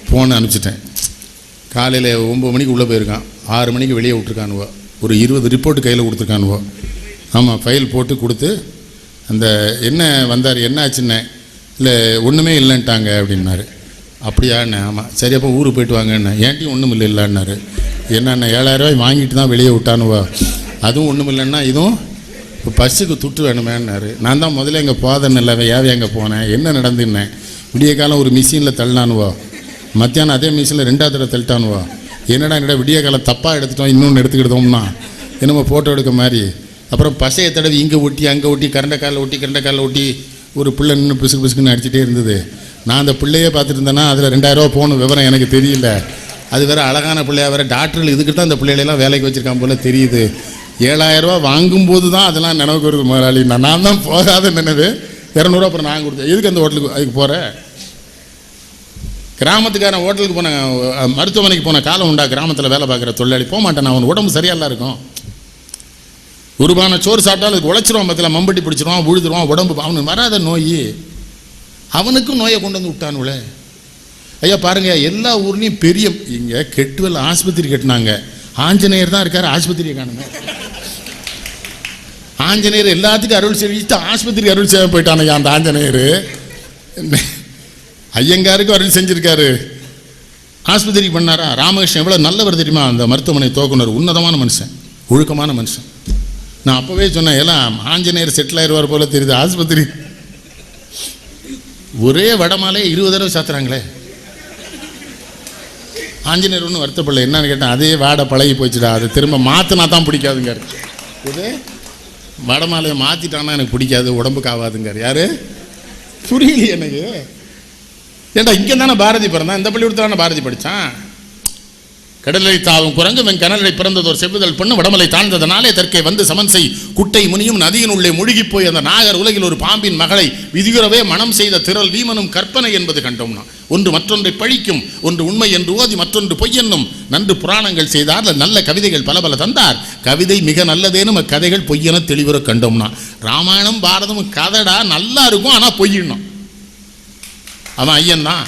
ஃபோனை அனுப்பிச்சிட்டேன். காலையில் 9 மணிக்கு உள்ளே போயிருக்கான், 6 மணிக்கு வெளியே விட்ருக்கானுவோ. ஒரு 20 ரிப்போர்ட்டு கையில் கொடுத்துருக்கானுவோ. ஆமாம், ஃபைல் போட்டு கொடுத்து அந்த என்ன வந்தார், என்ன ஆச்சுன்னே. இல்லை ஒன்றுமே இல்லைன்ட்டாங்க அப்படின்னாரு. அப்படியாண்ணே? ஆமாம். சரி அப்போ ஊருக்கு போயிட்டு வாங்கண்ணே. ஏன்ட்டையும் ஒன்றும் இல்லை இல்லைன்னாரு. என்னண்ணே 7000 ரூபாய் வாங்கிட்டு தான் வெளியே விட்டானுவா, அதுவும் ஒன்றும் இல்லைன்னா இதுவும் இப்போ பஸ்ஸுக்கு துட்டு வேணுமேன்னாரு. நான் தான் முதல்ல எங்கே போதன்னு இல்லை, ஏவே எங்கே போனேன், என்ன நடந்துன்னேன். விடிய காலம் ஒரு மிஷினில் தள்ளினானுவா, மத்தியானம் அதே மிஷினில் 2வது தடவை தள்ளிட்டானுவா. என்னடா விடிய காலம் தப்பாக எடுத்துட்டோம், இன்னொன்று எடுத்துக்கிட்டோம்னா என்னமோ ஃபோட்டோ எடுக்க மாதிரி. அப்புறம் பசையை தடவி இங்கே ஒட்டி அங்கே ஒட்டி கரண்டை காலில் ஒட்டி ஒரு பிள்ளை நின்று பிசுக்குன்னு அடிச்சுட்டே இருந்தது. நான் அந்த பிள்ளையே பார்த்துட்டு இருந்தேன்னா அதில் 2000 ரூபா போகணும், விவரம் எனக்கு தெரியல. அது வேறு அழகான பிள்ளையா வேறு, டாக்டர்கள் இதுக்கு தான் அந்த பிள்ளைகளெல்லாம் வேலைக்கு வச்சுருக்கான் போல் தெரியுது. 7000 ரூபா வாங்கும்போது தான் அதெல்லாம் நினைவுக்கு வருது முதலாளி. நான் தான் போகாத நினைவு. 200 ரூபா அப்புறம் நான் கொடுத்தேன். எதுக்கு அந்த ஹோட்டலுக்கு அதுக்கு போகிறேன்? கிராமத்துக்காரன் ஹோட்டலுக்கு போன மருத்துவமனைக்கு போன காலம் உண்டா? கிராமத்தில் வேலை பார்க்குற தொழிலாளி போக மாட்டேன். அவன் உடம்பு சரியாலாம் இருக்கும். உருவான சோறு சாப்பிட்டாலும் அதுக்கு உழைச்சிருவான், பற்றில மம்பட்டி பிடிச்சிருவான், உழுதுருவான் உடம்பு. அவனுக்கு வராத நோய், அவனுக்கும் நோயை கொண்டு வந்து விட்டானுங்களே. ஐயா பாருங்க, எல்லா ஊர்லேயும் பெரிய இங்கே கெட்டுவல் ஆஸ்பத்திரி கட்டினாங்க. ஆஞ்சநேயர் தான் இருக்கார், ஆஸ்பத்திரியை காணுங்க. ஆஞ்சநேயர் எல்லாத்துக்கும் அருள் செஞ்சுட்டு ஆஸ்பத்திரிக்கு அருள் செய்ய போயிட்டானுங்க. அந்த ஆஞ்சநேயர் ஐயங்காருக்கும் அருள் செஞ்சிருக்காரு, ஆஸ்பத்திரிக்கு பண்ணாரா? ராமகிருஷ்ணன் எவ்வளோ நல்லவர் தெரியுமா? அந்த மருத்துவமனை துவக்குனர் உன்னதமான மனுஷன், ஒழுக்கமான மனுஷன். நான் அப்போவே சொன்னேன், எல்லாம் ஆஞ்சநேயர் செட்டில் ஆயிடுவார் போல தெரியுது. ஆஸ்பத்திரி ஒரே வடமாலே 20 தடவை சாத்துறாங்களே. ஆஞ்சநேயர் ஒன்றும் வருத்தப்படல. என்னன்னு கேட்டேன், அதே வாடை பழகி போச்சுடா, அதை திரும்ப மாற்றினா தான் பிடிக்காதுங்கார். இது வடமாலையை மாற்றிட்டானா எனக்கு பிடிக்காது, உடம்புக்கு ஆகாதுங்கார். யார்? புரியலையே எனக்கு. ஏண்டா இங்கே தானே பாரதி பிறந்தான், இந்த பள்ளிக்கூடத்தில் தானே பாரதி படித்தான். கடலை தாவும் குரங்கு வெண் கனலை பிறந்ததோர் செவ்வுதல் பொண்ணு வடமலை தாழ்ந்ததனாலே தெற்கே வந்து சமன்சை குட்டை முனியும் நதியின் உள்ளே முழுகி போய் அந்த நாகர் உலகில் ஒரு பாம்பின் மகளை விதியுறவே மனம் செய்த திரள் வீமனும் கற்பனை என்பது கண்டோம்னா. ஒன்று மற்றொன்றை பழிக்கும், ஒன்று உண்மை என்று ஓதி மற்றொன்று பொய்யென்னும் நன்று புராணங்கள் செய்தார். நல்ல கவிதைகள் பல பல தந்தார். கவிதை மிக நல்லதேனும் அக்கதைகள் பொய்யென தெளிவுற கண்டோம்னா. ராமாயணம் பாரதமும் கதைடா நல்லா இருக்கும், ஆனால் பொய்யணும். அவன் ஐயன் தான்.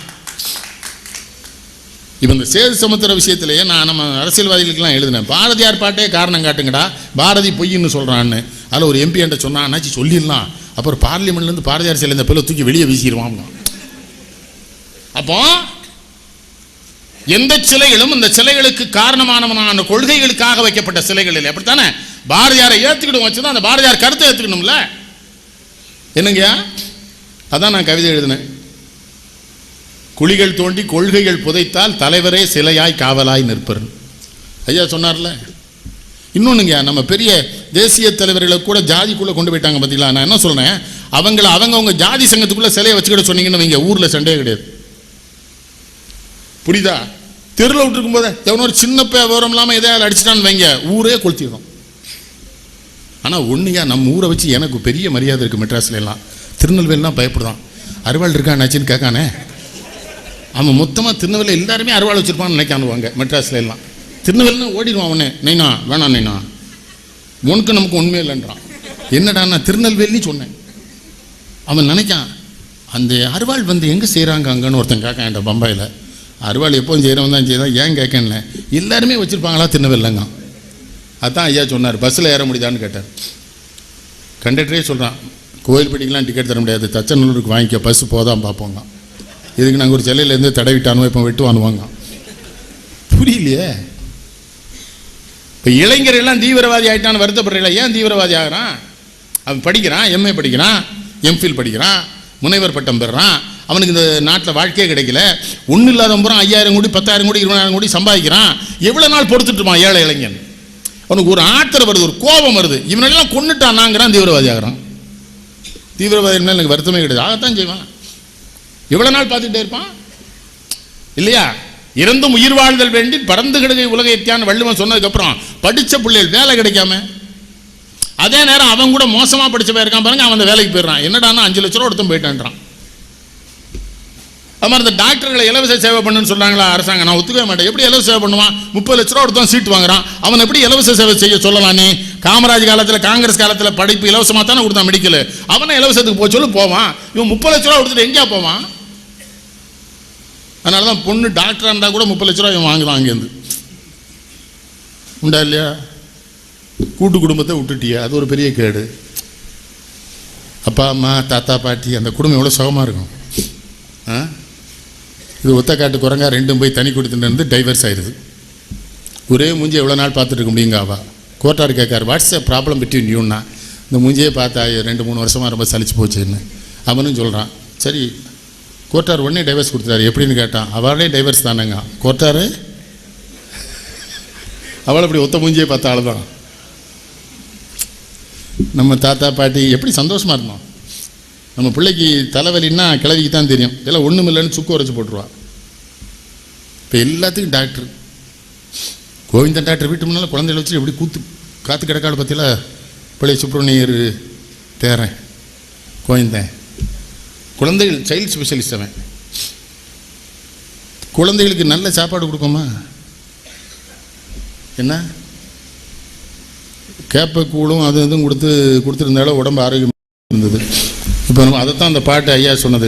இப்போ இந்த சேது சமுத்திர விஷயத்திலேயே நான் நம்ம அரசியல்வாதிகளுக்கெல்லாம் எழுதினேன், பாரதியார் பாட்டே காரணம் காட்டுங்கடா, பாரதி பொய்ன்னு சொல்கிறான்னு. அதில் ஒரு எம்பி என்கிட்ட சொன்னான், அண்ணாச்சி சொல்லிடலாம், அப்புறம் பார்லிமெண்ட்லேருந்து பாரதியார் சிலை இந்த பிள்ளை தூக்கி வெளியே வீசிடுவான். அப்போ எந்த சிலைகளும் இந்த சிலைகளுக்கு காரணமானவனான கொள்கைகளுக்காக வைக்கப்பட்ட சிலைகள் இல்லை. அப்படித்தானே? பாரதியாரை ஏற்றுக்கிடும் வச்சுதான் அந்த பாரதியார் கருத்தை ஏற்றுக்கணும்ல. என்னங்கய்யா? அதான் நான் கவிதை எழுதினேன். குழிகள் தோண்டி கொள்கைகள் புதைத்தால் தலைவரே சிலையாய் காவலாய் நிற்பர். ஐயா சொன்னார்ல. இன்னொன்னுங்க, நம்ம பெரிய தேசிய தலைவர்களை கூட ஜாதிக்குள்ளே கொண்டு போயிட்டாங்க பார்த்தீங்களா? நான் என்ன சொல்கிறேன், அவங்கவுங்க ஜாதி சங்கத்துக்குள்ளே சிலையை வச்சுக்கிட்ட சொன்னீங்கன்னு வைங்க, ஊரில் சண்டையே கிடையாது. புரியுதா? தெருவில் விட்டுருக்கும் போதே எவனோட சின்ன விவரம் இல்லாமல் எதையாவது அடிச்சிட்டான்னு வைங்க, ஊரே கொளுத்திடும். ஆனால் ஒன்றுயா, நம்ம ஊரை வச்சு எனக்கு பெரிய மரியாதை இருக்குது. மெட்ராஸ்ல எல்லாம், திருநெல்வேலிலாம் பயப்படுதான். அறுவாள் இருக்கான்னாச்சின்னு கேட்கானே. அவன் மொத்தமாக திருநெல்வேலி எல்லாருமே அறுவாள் வச்சுருப்பான்னு நினைக்கானுவாங்க. மெட்ராஸ்ல எல்லாம் திருநெல்வேலினா ஓடிடுவான் அவனே. நைனா வேணாம் நைனா, உனக்கு நமக்கு உண்மை இல்லைன்றான். என்னடா நான் திருநெல்வேலின்னு சொன்னேன். அவன் நினைக்கான் அந்த அறுவாள் வந்து எங்கே செய்கிறாங்க அங்கன்னு. ஒருத்தன் கேட்கான் என்கிட்ட பம்பாயில். அறுவாள் எப்போவும் செய்கிறவன் தான் செய்தான், ஏன் கேட்கல, எல்லாருமே வச்சுருப்பாங்களா திருநெல்வேலிலங்க. அதான் ஐயா சொன்னார், பஸ்ஸில் ஏற முடியுதான்னு கேட்டார். கண்டக்டரே சொல்கிறான், கோயில்பட்டிக்கெலாம் டிக்கெட் தர முடியாது, தச்சநல்லூருக்கு வாங்கிக்க, பஸ்ஸு போதான் பார்ப்போங்க. இதுக்கு நாங்கள் ஒரு சிலையிலேருந்து தடவிட்டானுவோம், இப்போ வெட்டுவானுவாங்க. புரியலையே. இப்போ இளைஞர்கள்லாம் தீவிரவாதி ஆகிட்டான்னு வருத்தப்படுறீங்களா? ஏன் தீவிரவாதி ஆகிறான்? அவன் படிக்கிறான், எம்ஏ படிக்கிறான், எம்ஃபில் படிக்கிறான், முனைவர் பட்டம் பெறுறான். அவனுக்கு இந்த நாட்டில் வாழ்க்கையே கிடைக்கல. ஒன்றும் இல்லாத பூரா 5000 கோடி 10,000 கோடி 20,000 கோடி சம்பாதிக்கிறான். எவ்வளோ நாள் பொறுத்துட்டுருப்பான் ஏழை இளைஞன்? அவனுக்கு ஒரு ஆத்திரம் வருது, ஒரு கோபம் வருது, இவனெல்லாம் கொண்டுட்டானாங்கிறான், தீவிரவாதி ஆகிறான். தீவிரவாதி மேலே எனக்கு வருத்தமே கிடையாது, ஆகத்தான் செய்வான். எவ்வளோ நாள் பார்த்துக்கிட்டே இருப்பான் இல்லையா? இறந்தும் உயிர் வாழ்தல் வேண்டி பறந்து கிடகை உலகத்தியான்னு வள்ளுவன் சொன்னதுக்கு அப்புறம் படிச்ச பிள்ளைகள் வேலை கிடைக்காம, அதே நேரம் அவன் கூட மோசமா படிச்சவன் இருக்கான் பாருங்க, அவன் அந்த வேலைக்கு போயிடுறான். என்னடான்னா 5 லட்ச ரூபா எடுத்து போயிட்டான்றான். அது மாதிரி இந்த டாக்டர்களை இலவச சேவை பண்ணுன்னு சொல்றாங்களா அரசாங்கம், நான் ஒத்துக்கவே மாட்டேன். எப்படி இலவச சேவை பண்ணுவான்? 30 லட்ச ரூபா எடுத்து சீட் வாங்குறான். அவன் எப்படி இலவச சேவை செய்ய சொல்லலாம்? நீ காமராஜ் காலத்தில் காங்கிரஸ் காலத்தில் படிப்பு இலவசமாக தானே கொடுத்தான் மெடிக்கல், அவனை இலவசத்துக்கு போய் சொல்லு போவான். இவன் 30 லட்ச ரூபா கொடுத்துட்டு எங்கேயா போவான்? அதனால தான் பொண்ணு டாக்டராக இருந்தால் கூட 30 லட்ச ரூபா இவன் வாங்குதான் அங்கேருந்து. உண்டா இல்லையா? கூட்டு குடும்பத்தை விட்டுட்டியா, அது ஒரு பெரிய கேடு. அப்பா அம்மா தாத்தா பாட்டி அந்த குடும்பம் எவ்வளோ சுகமாக இருக்கும். இது ஒத்த காட்டு குரங்கா ரெண்டும் போய் தனி கொடுத்துட்டு டைவர்ஸ் ஆயிடுது. ஒரே மூஞ்சி எவ்வளோ நாள் பார்த்துட்டு இருக்க முடியுங்க? அவா கோர்ட்டார் கேட்காரு, வாட்ஸ் எ ப்ராப்ளம் பிட்வீன் யூன்னா. இந்த மூஞ்சியே பார்த்தா 2-3 வருஷமாக ரொம்ப சலிச்சு போச்சுன்னு அவனும் சொல்கிறான். சரி, கோர்ட்டார் உடனே டைவர்ஸ் கொடுத்துட்டாரு. எப்படின்னு கேட்டான். அவளே டைவர்ஸ் தானேங்க. கோர்ட்டாரு அவளை அப்படி ஒத்த மூஞ்சியே பார்த்த ஆள் தான். நம்ம தாத்தா பாட்டி எப்படி சந்தோஷமாக இருந்தோம். நம்ம பிள்ளைக்கு தலைவலின்னா கிளவிக்கு தான் தெரியும், எல்லாம் ஒன்றும் இல்லைன்னு சுக்கு உரைச்சி போட்டுருவா. இப்போ எல்லாத்துக்கும் டாக்டர். கோவிந்தன் டாக்டர் வீட்டு முன்னால் குழந்தைகளை வச்சு எப்படி காத்து கிடக்காடு பற்றியில் பிள்ளை சுப்பிரமணியர் தேரன் கோவிந்தன் குழந்தைகள் சைல்டு ஸ்பெஷலிஸ்ட். அவன் குழந்தைகளுக்கு நல்ல சாப்பாடு கொடுப்போமா? என்ன கேப்ப கூழும் அது இதுவும் கொடுத்துருந்தாலும் உடம்பு ஆரோக்கியமாக இருந்தது. இப்போ நம்ம அதைத்தான் அந்த பாட்டு ஐயா சொன்னது,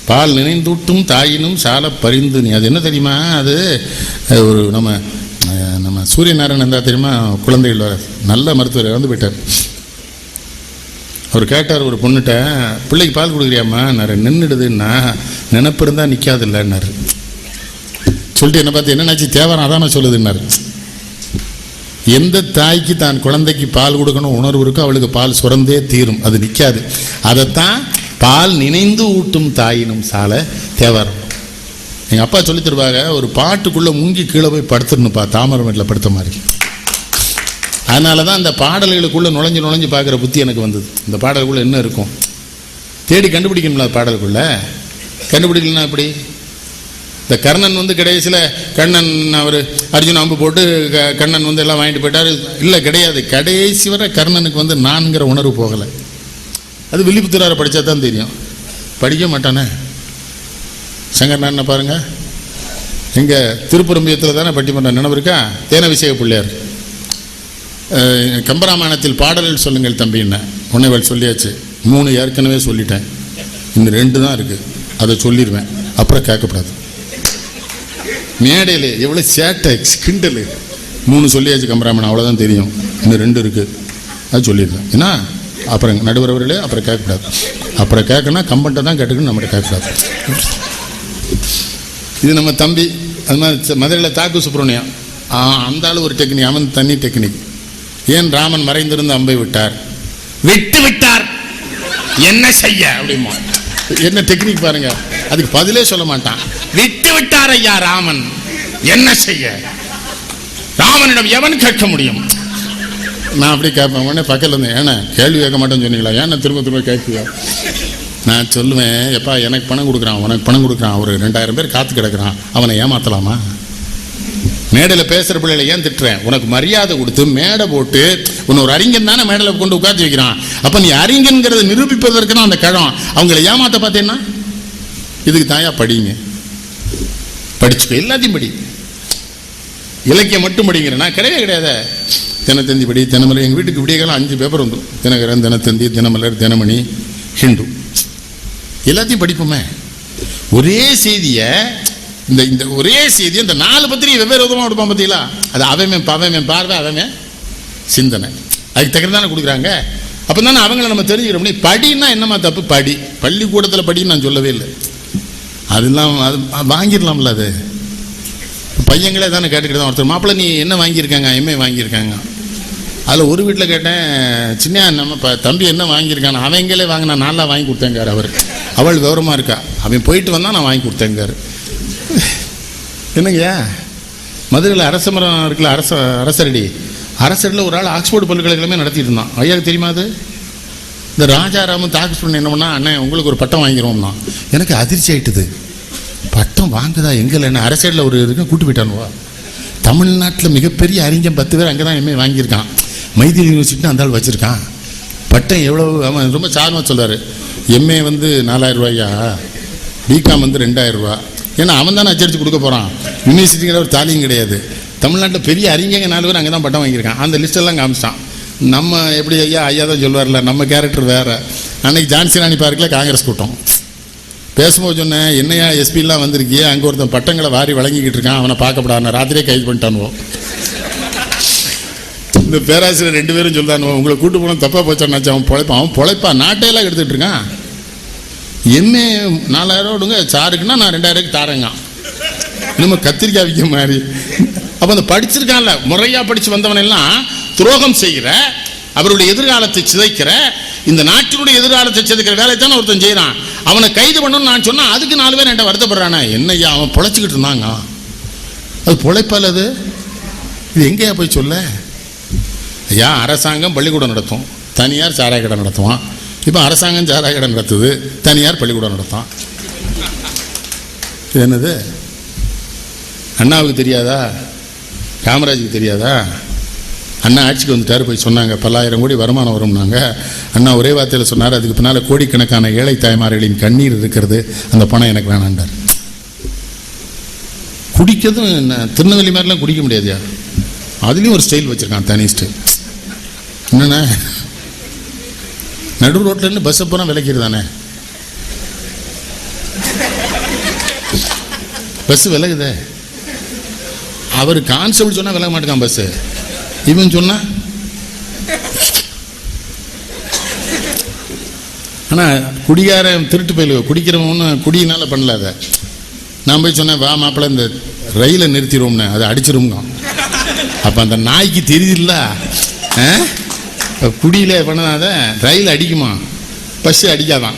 பால் நினைந்தூட்டும் தாயினும் சால பரிந்து நீ. அது என்ன தெரியுமா? அது ஒரு நம்ம சூரியநாராயணன் இருந்தால் தெரியுமா, குழந்தைகள் நல்ல மருத்துவர் இறந்து போயிட்டார். அவர் கேட்டார் ஒரு பொண்ணுகிட்ட, பிள்ளைக்கு பால் கொடுக்குறியாம்மா? நின்றுடுதுன்னா நினப்பு இருந்தால் நிற்காது இல்லைன்னாரு. சொல்லிட்டு என்ன பார்த்து என்னன்னாச்சு தேவாரம் அதான சொல்லுதுன்னாரு. எந்த தாய்க்கு தான் குழந்தைக்கு பால் கொடுக்கணும் உணர்வு இருக்கோ அவளுக்கு பால் சுரந்தே தீரும், அது நிற்காது. அதைத்தான் பால் நினைந்து ஊட்டும் தாயினும் சால தேவாரம். எங்கள் அப்பா சொல்லி தருவாங்க, ஒரு பாட்டுக்குள்ளே முங்கி கீழே போய் படுத்துடணுப்பா, தாமரை வீட்டில் படுத்த மாதிரி. அதனால தான் அந்த பாடல்களுக்குள்ளே நுழைஞ்சு பார்க்குற புத்தி எனக்கு வந்தது. இந்த பாடலுக்குள்ளே என்ன இருக்கும் தேடி கண்டுபிடிக்கணும்ல. பாடலுக்குள்ளே கண்டுபிடிக்கலன்னா எப்படி? இந்த கர்ணன் கடைசியில் கண்ணன் அவர் அர்ஜுன் அம்பு போட்டு கண்ணன் எல்லாம் வாங்கிட்டு போயிட்டார். இல்லை கிடையாது, கடைசி வரை கர்ணனுக்கு நான்கிற உணர்வு போகலை. அது வில்லிபுத்திராரை படித்தா தான் தெரியும். படிக்க மாட்டானே. சங்கரநாராயணனை பாருங்க, எங்கே திருப்புரம்பியத்தில் தானே பட்டிமன்றம் நினைவு இருக்கா? தேன விசேக பிள்ளையார் கம்பராமாயணத்தில் பாடல்கள் சொல்லுங்கள் தம்பின்னு உன்னைவள் சொல்லியாச்சு. 3 ஏற்கனவே சொல்லிட்டேன், இன்னும் 2 தான் இருக்குது. அதை சொல்லிடுவேன், அப்புறம் கேட்கக்கூடாது. மேடையில் எவ்வளோ சேட்டை கிண்டல். 3 சொல்லியாச்சு கம்பராமாயணம், அவ்வளோதான் தெரியும். இன்னும் 2 இருக்குது, அது சொல்லிடுவேன். ஏன்னா அப்புறம் நடுவரவர்களே அப்புறம் கேட்கக்கூடாது. அப்புறம் கேட்கணும்னா கம்பன்ட்டை தான் கேட்டுக்கணும், நம்மகிட்ட கேட்கக்கூடாது. இது நம்ம தம்பி அது மாதிரி மதுரையில் தாக்கு சுப்பிரமணியம். அந்த ஆள் ஒரு டெக்னிக், அவன் தண்ணி டெக்னிக். ஏன் ராமன் மறைந்திருந்து அம்பை விட்டார்? விட்டு விட்டார், என்ன செய்ய அப்படிமா. என்ன டெக்னிக் பாருங்க. அதுக்கு பதிலே சொல்ல மாட்டான். விட்டு விட்டார் ஐயா ராமன், என்ன செய்ய? ராமனிடம் எவன் கேட்க முடியும்? நான் அப்படி கேட்பேன். உடனே பக்கத்தில் இருந்தேன், ஏன்னா கேள்வி கேட்க மாட்டேன்னு சொன்னீங்களா, ஏன்னா திரும்ப கேட்குவியா? நான் சொல்லுவேன், எப்பா எனக்கு பணம் கொடுக்குறான், உனக்கு பணம் கொடுக்குறான், ஒரு 2000 பேர் காத்து கிடக்குறான், அவனை ஏமாத்தலாமா? மேடையில் பேசுகிற பிள்ளைகளை ஏன் திட்டுறேன்? உனக்கு மரியாதை கொடுத்து மேடை போட்டு உன்னை ஒரு அறிஞன் தானே மேடையில் கொண்டு உட்காந்து வைக்கிறான். அப்போ நீ அறிஞன்கிறத நிரூபிப்பதற்கு தான் அந்த கழம். அவங்கள ஏமாத்த பார்த்தேன்னா இதுக்கு தாயா படிங்க, படிச்சுக்கோ, எல்லாத்தையும் படி. இலக்கியம் மட்டும் படிங்கிறேன்னா கிடையாது. தினத்தந்தி படி, தினமலர். எங்கள் வீட்டுக்கு விடியகாலம் 5 பேப்பர் வந்துடும். தினகரன், தினத்தந்தி, தினமலர், தினமணி, ஹிந்து, எல்லாத்தையும் படிப்போமே. ஒரே செய்தியை இந்த ஒரே செய்தி இந்த 4 பத்திரிகை வெவ்வேறு விதமாக கொடுப்பான் பார்த்தீங்களா? அது அவன் பார்வை, அவன் சிந்தனை, அதுக்கு தகுந்தானே கொடுக்குறாங்க. அப்போ தானே அவங்கள நம்ம தெரிஞ்சுக்கிறோம். படின்னா என்னம்மா தப்பு? படி, பள்ளிக்கூடத்தில் படின்னு நான் சொல்லவே இல்லை. அதெல்லாம் அது வாங்கிடலாம்ல. அது பையங்களே தானே கேட்டுக்கிட்டு தான் ஒருத்தர், மாப்பிள்ளை நீ என்ன வாங்கியிருக்காங்க? எம்ஏ வாங்கியிருக்காங்க. அதில் ஒரு வீட்டில் கேட்டேன், சின்ன நம்ம தம்பி என்ன வாங்கியிருக்காங்க? அவங்களே வாங்கினா நான்லாம் வாங்கி கொடுத்தேங்கார் அவர். அவள் விவரமாக இருக்கா, அவன் போயிட்டு வந்தால் நான் வாங்கி கொடுத்தேங்கார். என்னங்கய்யா, மதுரையில் அரச மரம் இருக்குல்ல, அரசடியில் ஒரு ஆள் ஆக்ஸ்போர்ட் பல்கலைக்கழகமே நடத்திட்டு இருந்தான். ஐயாவுக்கு தெரியுமா? அது இந்த ராஜாராமும் தாக்கு என்ன பண்ணா, அண்ணன் உங்களுக்கு ஒரு பட்டம் வாங்கிடுவோம்னா. எனக்கு அதிர்ச்சி ஆயிட்டுது. பட்டம் வாங்குதா எங்கே இல்லைன்னா அரசைடில் ஒரு இருக்கு கூட்டு போயிட்டானுவா. தமிழ்நாட்டில் மிகப்பெரிய அறிஞன் 10 பேர் அங்கே தான் எம்ஏ வாங்கியிருக்கான். மைதிலி யூனிவர்சிட்டி அந்த ஆள் வச்சுருக்கான். பட்டம் எவ்வளோ, அவன் ரொம்ப சாதமாக சொல்கிறார். எம்ஏ வந்து 4000 ரூபாயா, பிகாம் வந்து 2000 ரூபா. ஏன்னா அவன் தானே அச்சடிச்சு கொடுக்க போகிறான். யூனிவர்சிட்டிங்கிற ஒரு தாலியும் கிடையாது. தமிழ்நாட்டில் பெரிய அறிஞங்க 4 பேர் அங்கே தான் பட்டம் வாங்கியிருக்கான். அந்த லிஸ்ட்டெல்லாம் காமிச்சிட்டான். நம்ம எப்படி ஐயா தான் சொல்லுவார்ல, நம்ம கேரக்டர் வேறு. அன்னைக்கு ஜான்சி ராணி பார்க்கில் காங்கிரஸ் கூட்டம் பேசும்போது சொன்னேன், என்னையா எஸ்பிலாம் வந்திருக்கியே, அங்கே ஒருத்தன் பட்டங்களை வாரி வழங்கிக்கிட்டு இருக்கான், அவனை பார்க்கப்படாது, ராத்திரியே கைது பண்ணிட்டானுவோம். இந்த பேராசிரியர் 2 பேரும் சொல்லிட்டானுவோம், உங்களை கூட்டு போன தப்பாக போச்சான்னாச்சு, அவன் பொழைப்பா நாட்டையெல்லாம் எடுத்துகிட்டு இருக்கான். எம்ஏ 4000 ரூபாடுங்க சாருக்குன்னா நான் 2000 தாரேங்க. நம்ம கத்திரிக்காய் விற்க மாதிரி. அப்போ அந்த படிச்சிருக்கான்ல, முறையாக படித்து வந்தவனெல்லாம் துரோகம் செய்கிற, அவருடைய எதிர்காலத்தை சிதைக்கிற, இந்த நாட்டினுடைய எதிர்காலத்தை சிதைக்கிற வேலையை தானே ஒருத்தன் செய்கிறான். அவனை கைது பண்ணணும்னு நான் சொன்னால் அதுக்கு 4 பேர் என்கிட்ட வருத்தப்படுறானே. என்னையா அவன் பொழைச்சிக்கிட்டு இருந்தாங்க, அது பொழைப்பால் அது இது எங்கேயா போய் சொல்ல. ஐயா அரசாங்கம் பள்ளிக்கூடம் நடத்தும், தனியார் சாராய கடை நடத்துவான். இப்போ அரசாங்கம் சாராய கடை நடத்துது, தனியார் பள்ளிக்கூடம் நடத்தும். இது என்னது? அண்ணாவுக்கு தெரியாதா, காமராஜுக்கு தெரியாதா? அண்ணா ஆட்சிக்கு வந்துட்டார், போய் சொன்னாங்க 10,000 கோடி வருமானம் வரும்னாங்க. அண்ணா ஒரே வார்த்தையில் சொன்னார், அதுக்கு பின்னால் கோடிக்கணக்கான ஏழை தாய்மார்களின் கண்ணீர் இருக்கிறது, அந்த பணம் எனக்கு வேணாண்டார். குடிக்கிறதும் திருநெல்வேலி மாதிரிலாம் குடிக்க முடியாதுயா, அதுலேயும் ஒரு ஸ்டைல் வச்சுருக்கான், தனி ஸ்டைல். என்னண்ணா நடு ரோட்டில் இருந்து பஸ்ஸை போனால் விலைக்கிறது தானே, பஸ்ஸு விலகுதே. அவர் கான்ஸ்டபிள் சொன்னால் விலக மாட்டேங்கான் பஸ்ஸு, இவன் சொன்னா. ஆனால் குடிகாரன் திருட்டு போயிடுவ, குடிக்கிறவன்னு குடியினால பண்ணல. அதை நான் போய் சொன்னேன், வா மாப்பிள்ள இந்த ரயிலை நிறுத்திடுவோம்னு, அதை அடிச்சிருவோங்க. அப்போ அந்த நாய்க்கு தெரியுதுல்ல, குடியில பண்ணாத ரயில் அடிக்குமா, பஸ்ஸு அடிக்காதான்.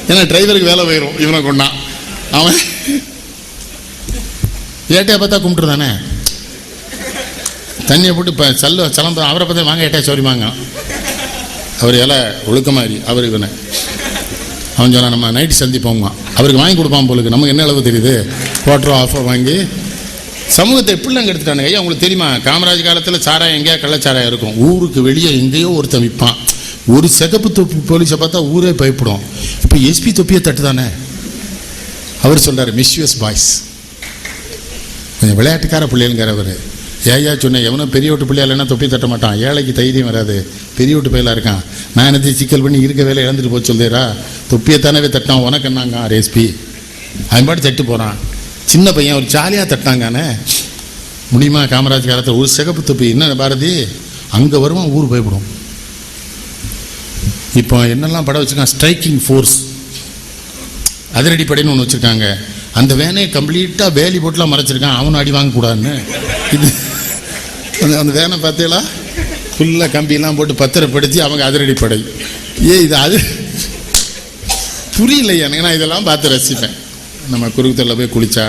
ஏன்னா டிரைவருக்கு வேலை போயிடும், இவனை கொண்டான். அவன் ஏட்டையா பார்த்தா கும்பிட்டுருதானே, தண்ணியை போட்டு இப்போ சலம்பு அவரை பார்த்தா வாங்க ஏட்டா சோரிமாங்க. அவர் இலை ஒழுக்க மாதிரி அவர் இவனை. அவன் சொன்னான், நம்ம நைட்டு சந்திப்போங்க, அவருக்கு வாங்கி கொடுப்பான் போலுக்கு, நமக்கு என்ன அளவு தெரியுது, குவார்டரோ ஆஃபோ வாங்கி. சமூகத்தை எப்படிலாம் கெடுத்துட்டானுங்க ஐயா. உங்களுக்கு தெரியுமா, காமராஜ் காலத்தில் சாராயம் எங்கேயா கள்ளச்சாராயம் இருக்கும், ஊருக்கு வெளியே எங்கேயோ ஒருத்தன் விற்பான். ஒரு சிகப்பு தொப்பி போலீஸை பார்த்தா ஊரே பயப்படும். இப்போ எஸ்பி தொப்பியை தட்டு தானே. அவர் சொல்கிறார், மிஸ்யூஸ் பாய்ஸ், கொஞ்சம் விளையாட்டுக்கார பிள்ளைங்கிறவர். ஏயா சொன்னேன், எவனோ பெரிய வீட்டு பிள்ளையா இல்லைன்னா தொப்பி தட்ட மாட்டான், ஏழைக்கு தைரியம் வராது, பெரிய வீட்டு பையலாக இருக்கான். நான் என்னத்தையும் சிக்கல் பண்ணி இருக்க வேலை இழந்துட்டு போச்சு சொல்லுறா, தொப்பியை தானே தட்டான், உனக்கு என்னங்க ஆர்எஸ்பி, அவன் பாட்டு தட்டு போகிறான். சின்ன பையன் ஒரு ஜாலியாக தட்டாங்கானே முடியுமா? காமராஜ் காலத்தில் ஒரு சிகப்பு தொப்பி என்ன பாரதி, அங்கே வருவான், ஊர் பயப்படும். இப்போ என்னெல்லாம் படம் வச்சுருக்கான், ஸ்ட்ரைக்கிங் ஃபோர்ஸ் அதிரடி படைன்னு ஒன்று வச்சுருக்காங்க. அந்த வேனையை கம்ப்ளீட்டாக வேலி போட்டுலாம் மறைச்சிருக்கான், அவனும் அடி வாங்கக்கூடாதுன்னு. இது அந்த வேனை பார்த்தீங்களா, ஃபுல்லாக கம்பியெல்லாம் போட்டு பத்திரப்படுத்தி அவங்க அதிரடி படை. இது அது புரியலையா எனக்கு. நான் இதெல்லாம் பார்த்து ரசிப்பேன். நம்ம குருத்தூரில் போய் குளித்தா,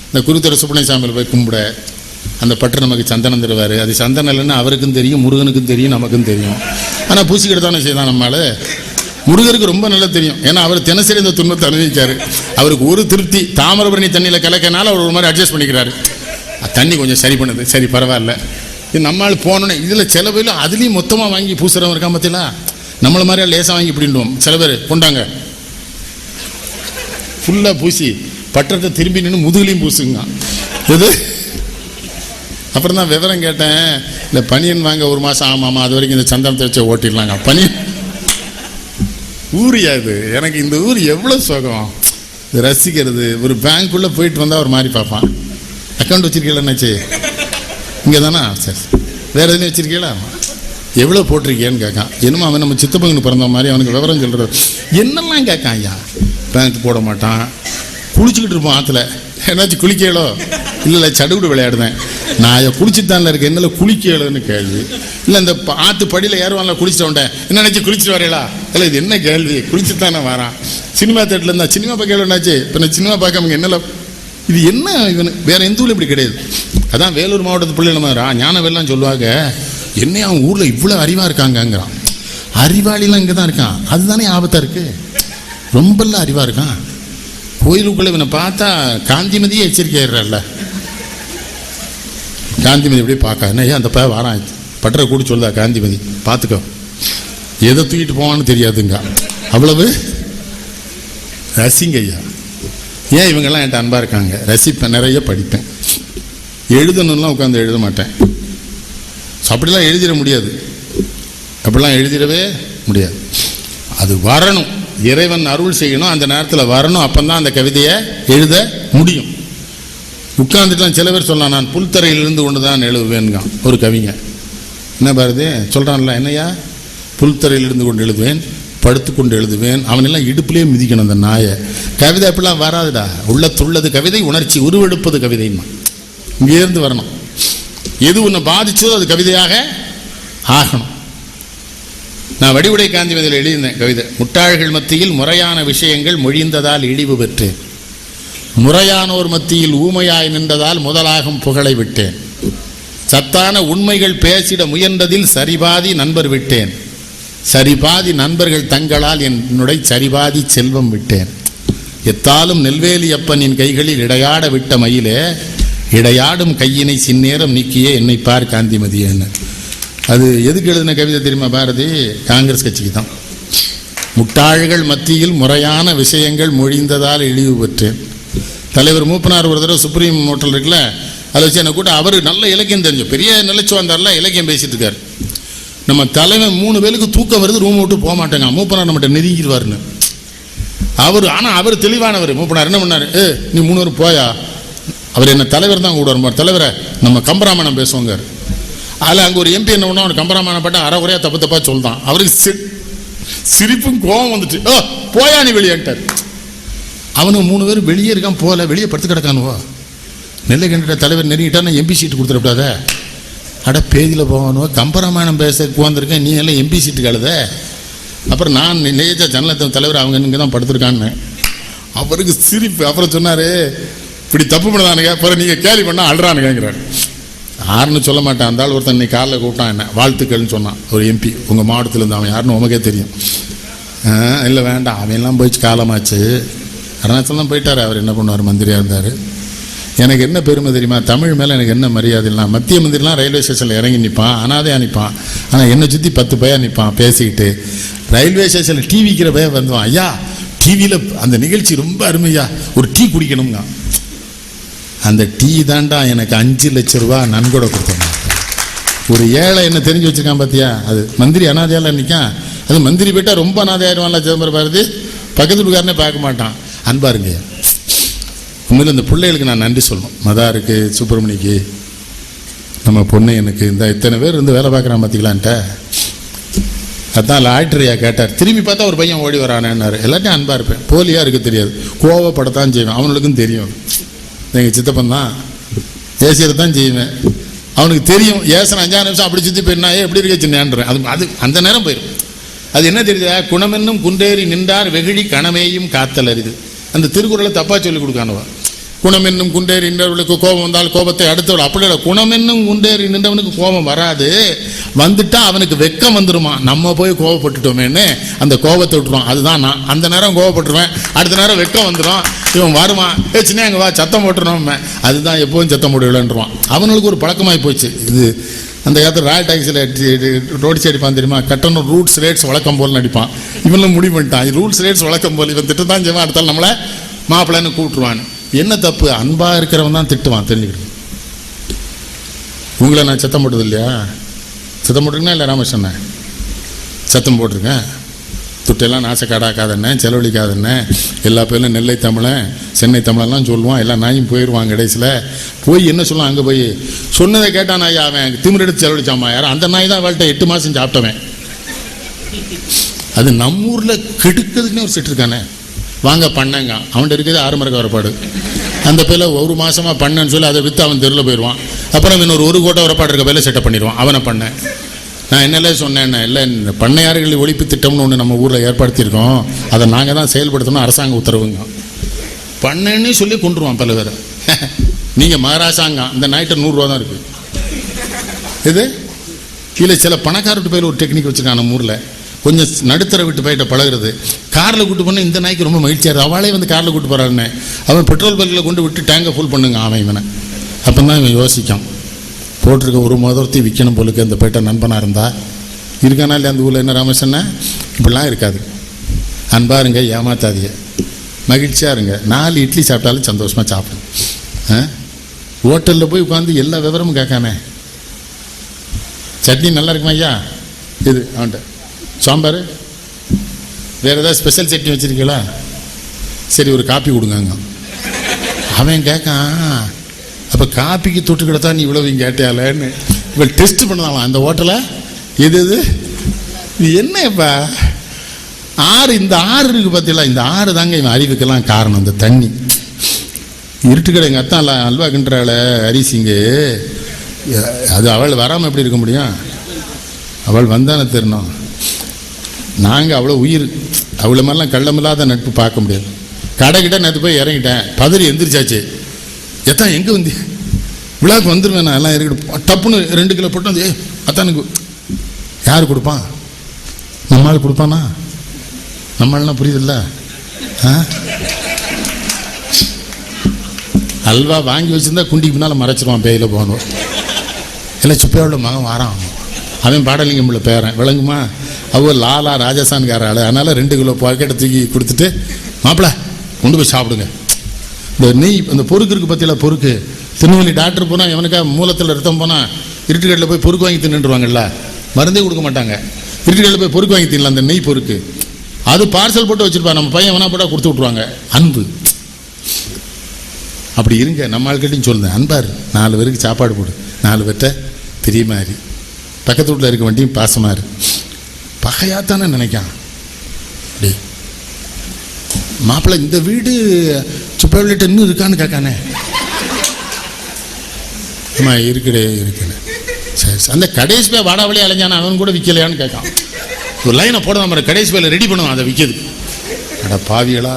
இந்த குருத்தூர் சுப்பிரமணியசாமியில் போய் கும்பிட, அந்த பட்டு நமக்கு சந்தனம் தருவார். அது சந்தனம் இல்லைன்னு அவருக்கும் தெரியும், முருகனுக்கும் தெரியும், நமக்கும் தெரியும். ஆனால் பூசிக்கிட்டு தானே செய்தான் நம்மளால். முருகருக்கு ரொம்ப நல்லா தெரியும், ஏன்னா அவர் தினசரி இந்த துன்பத்தை அனுபவிக்காரு. அவருக்கு ஒரு திருப்தி, தாமிரபரணி தண்ணியில் கலக்கனால அவர் ஒரு மாதிரி அட்ஜஸ்ட் பண்ணிக்கிறாரு. தண்ணி கொஞ்சம் சரி பண்ணுது, சரி பரவாயில்ல. இது நம்மளால் போனோன்னே இதில் சில பேர் அதுலேயும் மொத்தமாக வாங்கி பூசுகிறவங்க இருக்கான் பார்த்தீங்களா, நம்மளை மாதிரியா லேசாக வாங்கி இப்படின்டுவோம். சில பேர் கொண்டாங்க ஃபுல்லாக பூசி பட்டத்தை திரும்பி நின்று முதுகுலையும் பூசுங்க. இது அப்புறம் தான் விவரம் கேட்டேன், இல்லை பனியன் வாங்க 1 மாதம் ஆமாம்மா, அது வரைக்கும் இந்த சந்தனத்தை வச்சு ஓட்டிடலாங்க. பனியன் ஊரியா இது, எனக்கு இந்த ஊர் எவ்வளோ சுகம் ரசிக்கிறது. ஒரு பேங்க்குள்ளே போயிட்டு வந்தால் ஒரு மாதிரி பார்ப்பான், அக்கௌண்ட் வச்சுருக்கீங்களா என்னாச்சு, இங்கே தானே, சரி வேறு எதுவும் வச்சுருக்கீங்களா, எவ்வளோ போட்டிருக்கேன்னு கேட்கான். என்னமோ அவன் நம்ம சித்தப்பங்கன்னு பிறந்த மாதிரி அவனுக்கு விவரம் சொல்கிறது. என்னெல்லாம் கேட்கான் ஐயா. பேங்க் போட மாட்டான், குளிச்சுக்கிட்டு இருப்போம் ஆற்றுல. என்னாச்சு குளிக்கலோ, இல்லை சடுகுடு விளையாடுதேன். நான் குளிச்சுட்டான்ல இருக்கேன், என்னால குளிக்கலன்னு கேள்வி. இல்லை இந்த ஆற்று படியில் ஏறுவான்ல குளிச்சுட்டு வந்தேன், என்ன நினச்சி குளிச்சுட்டு வரையலா, இல்லை இது என்ன கேள்வி, குளிச்சுட்டு தானே வரான். சினிமா தேட்டரில் இருந்தா சினிமா பார்க்க என்னாச்சு, இப்போ நான் சினிமா பார்க்காம என்னல, இது என்ன இவனு வேற எந்த ஊரில் இப்படி கிடையாது. அதான் வேலூர் மாவட்டத்து பிள்ளை நம்ம ஞானவெல்லாம் சொல்லுவாங்க, என்னைய அவன் ஊரில் இவ்வளோ அறிவாக இருக்காங்கங்கிறான். அறிவாளிலாம் இங்கே தான் இருக்கான், அதுதானே ஆபத்தாக இருக்குது. ரொம்பலாம் அறிவாக இருக்கான். கோயிலுக்குள்ள இவனை பார்த்தா காந்திமதியே எச்சரிக்கையாடுறாள்ல. காந்திமதி எப்படி பார்க்க என்ன அந்த பைய வாரான் பட்டரை கூடி சொல்லுதா காந்திமதி பார்த்துக்கோ எதை தூக்கிட்டு போவான்னு தெரியாதுங்க. அவ்வளவு ரசிங்க ஐயா. ஏன் இவங்கெல்லாம் என்கிட்ட அன்பாக இருக்காங்க? ரசிப்பேன், நிறைய படிப்பேன், எழுதணும்லாம் உட்காந்து எழுத மாட்டேன். அப்படிலாம் எழுதிட முடியாது, அப்படிலாம் எழுதிடவே முடியாது. அது வரணும், இறைவன் அருள் செய்யணும், அந்த நேரத்தில் வரணும், அப்பந்தான் அந்த கவிதையை எழுத முடியும். உட்கார்ந்துட்டுலாம் சில பேர் சொல்லலாம் நான் புல்தரையில் இருந்து கொண்டு தான் எழுதுவேன்ங்க. ஒரு கவிங்க என்ன பாருது சொல்கிறான்ல, என்னையா புல்தரையில் இருந்து கொண்டு எழுதுவேன், படுத்து கொண்டு எழுதுவேன். அவனெல்லாம் இடுப்புலேயே மிதிக்கணும் அந்த நாயை. கவிதை அப்படிலாம் வராதுடா, உள்ளத்துள்ளது கவிதை, உணர்ச்சி உருவெடுப்பது கவிதைன்னா இங்கேருந்து வரணும். எது உன்னை பாதிச்சதோ அது கவிதையாக ஆகணும். நான் வடிவுடை காந்திமதியில் எழுதினேன் கவிதை. முட்டாள்கள் மத்தியில் முறையான விஷயங்கள் மொழிந்ததால் இழிவு பெற்றேன், முறையானோர் மத்தியில் ஊமையாய் நின்றதால் முதலாகும் புகழை விட்டேன், சத்தான உண்மைகள் பேசிட முயன்றதில் சரிபாதி நண்பர் விட்டேன், சரிபாதி நண்பர்கள் தங்களால் என்னுடைய சரிபாதி செல்வம் விட்டேன், எத்தாலும் நெல்வேலி அப்பனின் கைகளில் இடையாட விட்ட மயிலே இடையாடும் கையினை சின்னேரம் நீக்கியே என்னை பார் காந்திமதியேன்னு. அது எதுக்கு எழுதின கவிதை தெரியுமா பாரதி? காங்கிரஸ் கட்சிக்கு தான். முட்டாள்கள் மத்தியில் முறையான விஷயங்கள் மொழிந்ததால் இழிவு பெற்றேன். தலைவர் மூப்பனார் ஒரு தடவை சுப்ரீம் ஹோட்டல் இருக்குல்ல, அதை வச்சு என்னை கூட அவர் நல்ல இலக்கியம் தெரிஞ்சு பெரிய நிலைச்சு வந்தார்ல, இலக்கியம் பேசிட்டு இருக்காரு. நம்ம தலைவன் 3 பேருக்கு தூக்கம் வருது, ரூம் விட்டு போக மாட்டேங்க, மூப்பனார் நம்மகிட்ட நெருங்கிடுவாருன்னு. ஆனால் அவர் தெளிவானவர். மூப்பனார் என்ன பண்ணார், நீ 3 பேரும் போயா, அவர் என்ன தலைவர் தான் கூட வருவார், தலைவரை நம்ம கம்பராமாயணம் பேசுவாங்க. அதில் அங்கே ஒரு எம்பி என்ன பண்ணா, அவனுக்கு கம்பராமாயணம் பட்ட அரை குறையா தப்பு தப்பா சொல்லிட்டான். அவருக்கு சிரிப்பும் கோவம் வந்துட்டு, போயா நீ வெளியேட்டார். அவனுக்கு 3 பேர் வெளியே இருக்கான், போகல, வெளியே படுத்து கிடக்கானுவோ. நெல்லை கண்டிட்ட தலைவர் நெருங்கிட்டா எம்பி சீட்டு கொடுத்துடக்கூடாத. அட பேதியில் போவானுவோ, கம்பராமாயணம் பேச உட்காந்துருக்கேன், நீ எல்லாம் எம்பி சீட்டு கழுத. அப்புறம் நான் நேஜா ஜனலத்த தலைவர் அவங்க இங்கே தான் படுத்துருக்கான்னு. அவருக்கு சிரிப்பு. அப்புறம் சொன்னார், இப்படி தப்பு பண்ணதானுங்க, அப்புறம் நீங்கள் கேள்வி பண்ணால் அழுறானுங்கிறார். யாருன்னு சொல்ல மாட்டேன். அந்த ஆள் ஒருத்தன் இன்னைக்கு காலைல கூப்பிட்டான், என்ன வாழ்த்துக்கள்னு சொன்னான். ஒரு எம்பி உங்கள் மாவட்டத்தில் அவன் யாருன்னு உமக்கே தெரியும். இல்லை வேண்டாம், அவன்லாம் போயிடுச்சு, காலமாச்சு. அருணாச்சலம் போயிட்டார், அவர் என்ன பண்ணுவார், மந்திரியாக இருந்தார். எனக்கு என்ன பெருமை தெரியுமா, தமிழ் மேலே எனக்கு என்ன மரியாதைலாம். மத்திய மந்திரிலாம் ரயில்வே ஸ்டேஷனில் இறங்கி நிற்பான், அனாதையாக நிற்பான். ஆனால் என்னை சுற்றி 10 பையன் நிற்பான் பேசிக்கிட்டு. ரயில்வே ஸ்டேஷனில் டீ விற்கிற பையன் வந்துவான், ஐயா டிவியில் அந்த நிகழ்ச்சி ரொம்ப அருமையா, ஒரு டீ குடிக்கணுங்க. அந்த டீ தாண்டா எனக்கு 5 லட்ச ரூபா நன்கொடை கொடுத்தாங்க. ஒரு ஏழை என்ன தெரிஞ்சு வச்சிருக்கான் பார்த்தியா, அது மந்திரி அனாதையால் நிற்கான். அது மந்திரி போயிட்டா ரொம்ப அனாதையாயிருவான்ல சிதம்பரம் பாரதி, பக்கத்து வீட்டுக்காரனே பார்க்க மாட்டான். அன்பாருங்க, உண்மையில் இந்த பிள்ளைகளுக்கு நான் நன்றி சொல்லணும். மதாருக்கு, சுப்பிரமணிக்கு, நம்ம பொண்ணு எனக்கு இந்த இத்தனை பேர் இருந்து வேலை பார்க்குறான் பார்த்திக்கலான்ட்ட. அதான் லாய்ட்ரியா கேட்டார், திரும்பி பார்த்தா ஒரு பையன் ஓடி வரானேன்னாரு. எல்லாத்தையும் அன்பாக இருப்பேன், போலியாக இருக்க தெரியாது, கோவப்படத்தான் செய்வேன். அவனுக்கும் தெரியும், எங்கள் சித்தப்பன் தான் ஏசியதான் செய்வேன். அவனுக்கு தெரியும், ஏசன 5 நிமிஷம் அப்படி சுற்றி போயிருந்தா எப்படி இருக்க சின்னேன்றேன். அது அந்த நேரம் போயிடும். அது என்ன தெரியுதா, குணமென்னும் குன்றேறி நின்றார் வெகுழி கணமேயும் காத்தல் அரிது. அந்த திருக்குறளை தப்பா சொல்லி கொடுக்கானுவா. குணமென்னும் குண்டேறி நின்றவர்களுக்கு கோபம் வந்தால் கோபத்தை அடுத்தவள். அப்படி இல்லை, குணமென்னும் குண்டேறி நின்றவனுக்கு கோபம் வராது, வந்துட்டா அவனுக்கு வெக்கம் வந்துருமா. நம்ம போய் கோபப்பட்டுட்டோமேன்னு அந்த கோபத்தை விட்டுருவான். அதுதான் நான் அந்த நேரம் கோபப்பட்டுருவேன், அடுத்த நேரம் வெக்கம் வந்துடும். இவன் வருவான், சின்ன எங்க வா சத்தம் போட்டுருவோம். அதுதான் எப்போவும் சத்தம் போடுவில்லைன்றான். அவனுக்கு ஒரு பழக்கமாகி போச்சு. இது அந்த காலத்தில் ராயல் டாக்ஸியில் ரோடிச்சு அடிப்பான் தெரியுமா, கட்டணும் ரூல்ஸ் ரேட்ஸ் வழக்கம் போல் நடிப்பான். இவனும் முடிவு பண்ணிட்டான், ரூல்ஸ் ரேட்ஸ் வழக்கம் போல், இவன் திட்டு தான் செய்வான், அடுத்தாலும் நம்மளை மாப்பிள்ளைன்னு கூப்பிட்டுருவான்னு. என்ன தப்பு, அன்பாக இருக்கிறவன் தான் திட்டுவான், தெரிஞ்சுக்கிட்டு. உங்களை நான் சத்தம் போட்டது இல்லையா, சத்தம் போட்டிருக்கேன்னா இல்லை ராமகிருஷ்ணன் சத்தம் போட்டிருக்கேன். துட்டெல்லாம் நாசக்காடாக்காதண்ணே, செலவழிக்காதண்ணே, எல்லா பேரும் நெல்லை தமிழன் சென்னை தமிழெல்லாம் சொல்லுவான். எல்லாம் நாயும் போயிடுவான். கடைசியில் போய் என்ன சொல்லுவான், அங்கே போய் சொன்னதை கேட்டான் ஐயா, அவன் திமிரெடுத்து செலவழிச்சாமா. யாரும் அந்த நாய் தான் வாழ்க்கை 8 மாதம் சாப்பிட்டவன். அது நம்ம ஊரில் கெடுக்கிறதுக்குன்னே ஒரு செட்டு இருக்கானே, வாங்க பண்ணங்க, அவன்கிட்ட இருக்கிறது 6 மரக்க வரப்பாடு. அந்த பேரில் 1 மாதமாக பண்ணேன்னு சொல்லி அதை விற்று அவன் தெருவில் போயிடுவான். அப்புறம் இன்னொரு 1 கோட்டை வரப்பாடு இருக்க பேரில் செட்டப் பண்ணிடுவான். அவனை பண்ணேன் நான் என்னெல்லாம் சொன்னேன், இல்லை இந்த பண்ணையாறுகள் ஒழிப்பு திட்டம்னு ஒன்று நம்ம ஊரில் ஏற்படுத்தியிருக்கோம், அதை நாங்கள் தான் செயல்படுத்தணும், அரசாங்க உத்தரவுங்க. பண்ணேன்னு சொல்லி கொண்டுருவான் பல பேரை. நீங்கள் மகாராசாங்கம் இந்த நைட்டு 100 ரூபா தான் இருக்குது. இது இல்லை, சில பணக்காரட்டு பேர் ஒரு டெக்னிக் வச்சுருக்கான் நம்ம ஊரில். கொஞ்சம் நடுத்தர விட்டு போயிட்ட பழகிறது. காரில் கூட்டு போனால் இந்த நாய்க்கு ரொம்ப மகிழ்ச்சியாக இருக்குது, அவளே வந்து காரில் கூட்டு போகிறாருன்னு. அவன் பெட்ரோல் பங்கில் கொண்டு விட்டு டேங்கை ஃபுல் பண்ணுங்க அவன் இவனை. அப்போ தான் இவன் யோசிக்கான், போட்டிருக்க ஒரு முதர்த்தி விற்கணும் போலுக்கு அந்த போயிட்ட நண்பனாக இருந்தா இருக்கானா இல்லை அந்த ஊரில். என்ன ராமச்சன்னா இப்படிலாம் இருக்காது, அன்பா இருங்க, ஏமாத்தாதீங்க, மகிழ்ச்சியாக இருங்க. 4 இட்லி சாப்பிட்டாலும் சந்தோஷமாக சாப்பிடும். ஹோட்டலில் போய் உட்காந்து எல்லா விவரமும் கேட்கானே, சட்னி நல்லா இருக்குமா ஐயா, இது அவன்கிட்ட சாம்பார், வேறு ஏதாவது ஸ்பெஷல் சட்னி வச்சுருக்கீங்களா, சரி ஒரு காப்பி கொடுங்க. அவன் கேட்கான், அப்போ காப்பிக்கு தொட்டு கிடத்தா நீ இவ்வளோ இங்கே கேட்டியாலன்னு இவள் டெஸ்ட் பண்ணலாம் அந்த ஹோட்டலை. எது இது என்னப்பா ஆறு, இந்த ஆறு இருக்குது பார்த்தீங்களா, இந்த ஆறு தாங்க இவன் அறிவுக்கெல்லாம் காரணம். இந்த தண்ணி இருட்டுக்கடை எங்கள் அத்தான் அல்வா கிண்டுறாள் அரிசிங்கு, அது அவள் வராமல் எப்படி இருக்க முடியும், அவள் வந்தானே தெரியணும். நாங்கள் அவ்வளோ உயிர், அவ்வளோ மாதிரிலாம் கள்ளமில்லாத நட்பு பார்க்க முடியாது. கடைக்கிட்ட நேற்று போய் இறங்கிட்டேன், பதறி எந்திரிச்சாச்சு. எத்தான் எங்கே வந்து விழாவுக்கு வந்துடுவேன் நான், எல்லாம் இருக்கட்டும். டப்புன்னு 2 கிலோ போட்டு வந்து அத்தானுக்கு யார் கொடுப்பான், நம்மளால் கொடுப்பானா, நம்மளாலாம் புரியுதில்ல. அல்வா வாங்கி வச்சுருந்தா குண்டிக்கு பின்னால் மறைச்சிருவான், பேயில் போகணும். இல்லை சுப்பையோட மகன் வாரான், அவன் பாடலிங்கம் உள்ள பேரன் விளங்குமா, அவள் லாலா ராஜஸ்தான்கார ஆள். அதனால் 2 கிலோ பாக்கெட்டை தூக்கி கொடுத்துட்டு, மாப்பிள்ள கொண்டு போய் சாப்பிடுங்க. இந்த நெய் அந்த பொறுக்கு இருக்குது பற்றியில், பொறுக்கு திருநெல்வேலி டாக்டர் போனால் எவனுக்கா மூலத்தில் ரத்தம் போனால் இருட்டுக்கடையில் போய் பொறுக்கு வாங்கி தின்னுடுவாங்கல்ல, மருந்தே கொடுக்க மாட்டாங்க. இருட்டுக்கடையில் போய் பொறுக்கு வாங்கி தின்னலாம், அந்த நெய் பொறுக்கு. அது பார்சல் போட்டு வச்சுருப்பா, நம்ம பையன் வேணா போட்டால் கொடுத்து விட்ருவாங்க. அன்பு அப்படி இருங்க. நம்ம ஆள்கிட்டையும் சொல்லுங்க, அன்பார் 4 பேருக்கு சாப்பாடு போடு, 4 பேர்கிட்ட தெரிய மாதிரி, பக்கத்து வீட்டில் இருக்க வண்டியும் பாசமாக இரு. பகையாத்தானே நினைக்கான். அப்படி மாப்பிள்ளை இந்த வீடு சுப்பைவிட்ட இன்னும் இருக்கான்னு கேட்கானே, ஆமா இருக்குடே இருக்குன்னு. சரி அந்த கடைசி போய் வாடாவளி அலைஞ்சானா அவன் கூட விற்கலையான்னு கேட்கான். ஒரு லைனை போட நம்ம கடைசி பேல ரெடி பண்ணுவான் அதை விற்கிறது. அட பாவிகளா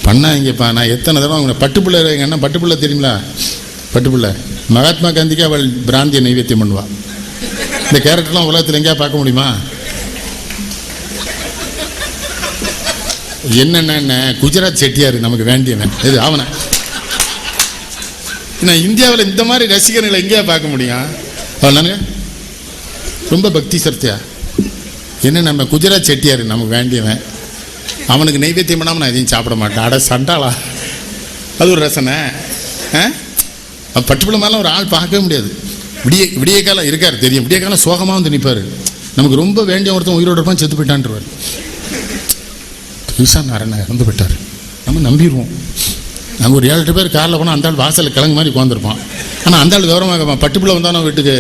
பண்ணாங்கப்பா. நான் எத்தனை தடவை அவங்க பட்டுப்பிள்ளை, எங்கள் அண்ணன் பட்டுப்பிள்ளை தெரியுங்களா, பட்டுப்பிள்ளை மகாத்மா காந்திக்கு அவள் பிராந்திய நைவேத்தியம் பண்ணுவாள். இந்த கேரக்டர்லாம் உலகத்தில் எங்கேயா பார்க்க முடியுமா? என்னென்ன குஜராத் செட்டியார் நமக்கு வேண்டியவன் இது அவனை. நான் இந்தியாவில் இந்த மாதிரி ரசிகர்களை எங்கேயா பார்க்க முடியும்? அவனாங்க ரொம்ப பக்தி சர்த்தியா என்ன, நம்ம குஜராத் செட்டியார் நமக்கு வேண்டியவன், அவனுக்கு நைவேத்தியம் பண்ணாமல் நான் எதையும் சாப்பிட மாட்டேன். அட சண்டாளா, அது ஒரு ரசனை. பட்டுப்பிள்ளை மேலே ஒரு ஆள் பார்க்கவே முடியாது. விடிய காலம் இருக்கார் தெரியும், விடிய காலம் சோகமாக வந்து நிற்பார். நமக்கு ரொம்ப வேண்டிய ஒருத்தன் உயிரோடு இருப்பான், செத்து போயிட்டான்ருவார். ஈசா நாராயணன் இறந்து போயிட்டார், நம்ம நம்பிடுவோம். நாங்கள் ஒரு 7-8 பேர் காரில் போனால் அந்த ஆள் வாசலில் கிழங்கு மாதிரி உட்காந்துருப்பான். ஆனால் அந்த ஆள் விவரமாக பட்டுப்பிள்ளை வந்தானோ வீட்டுக்கு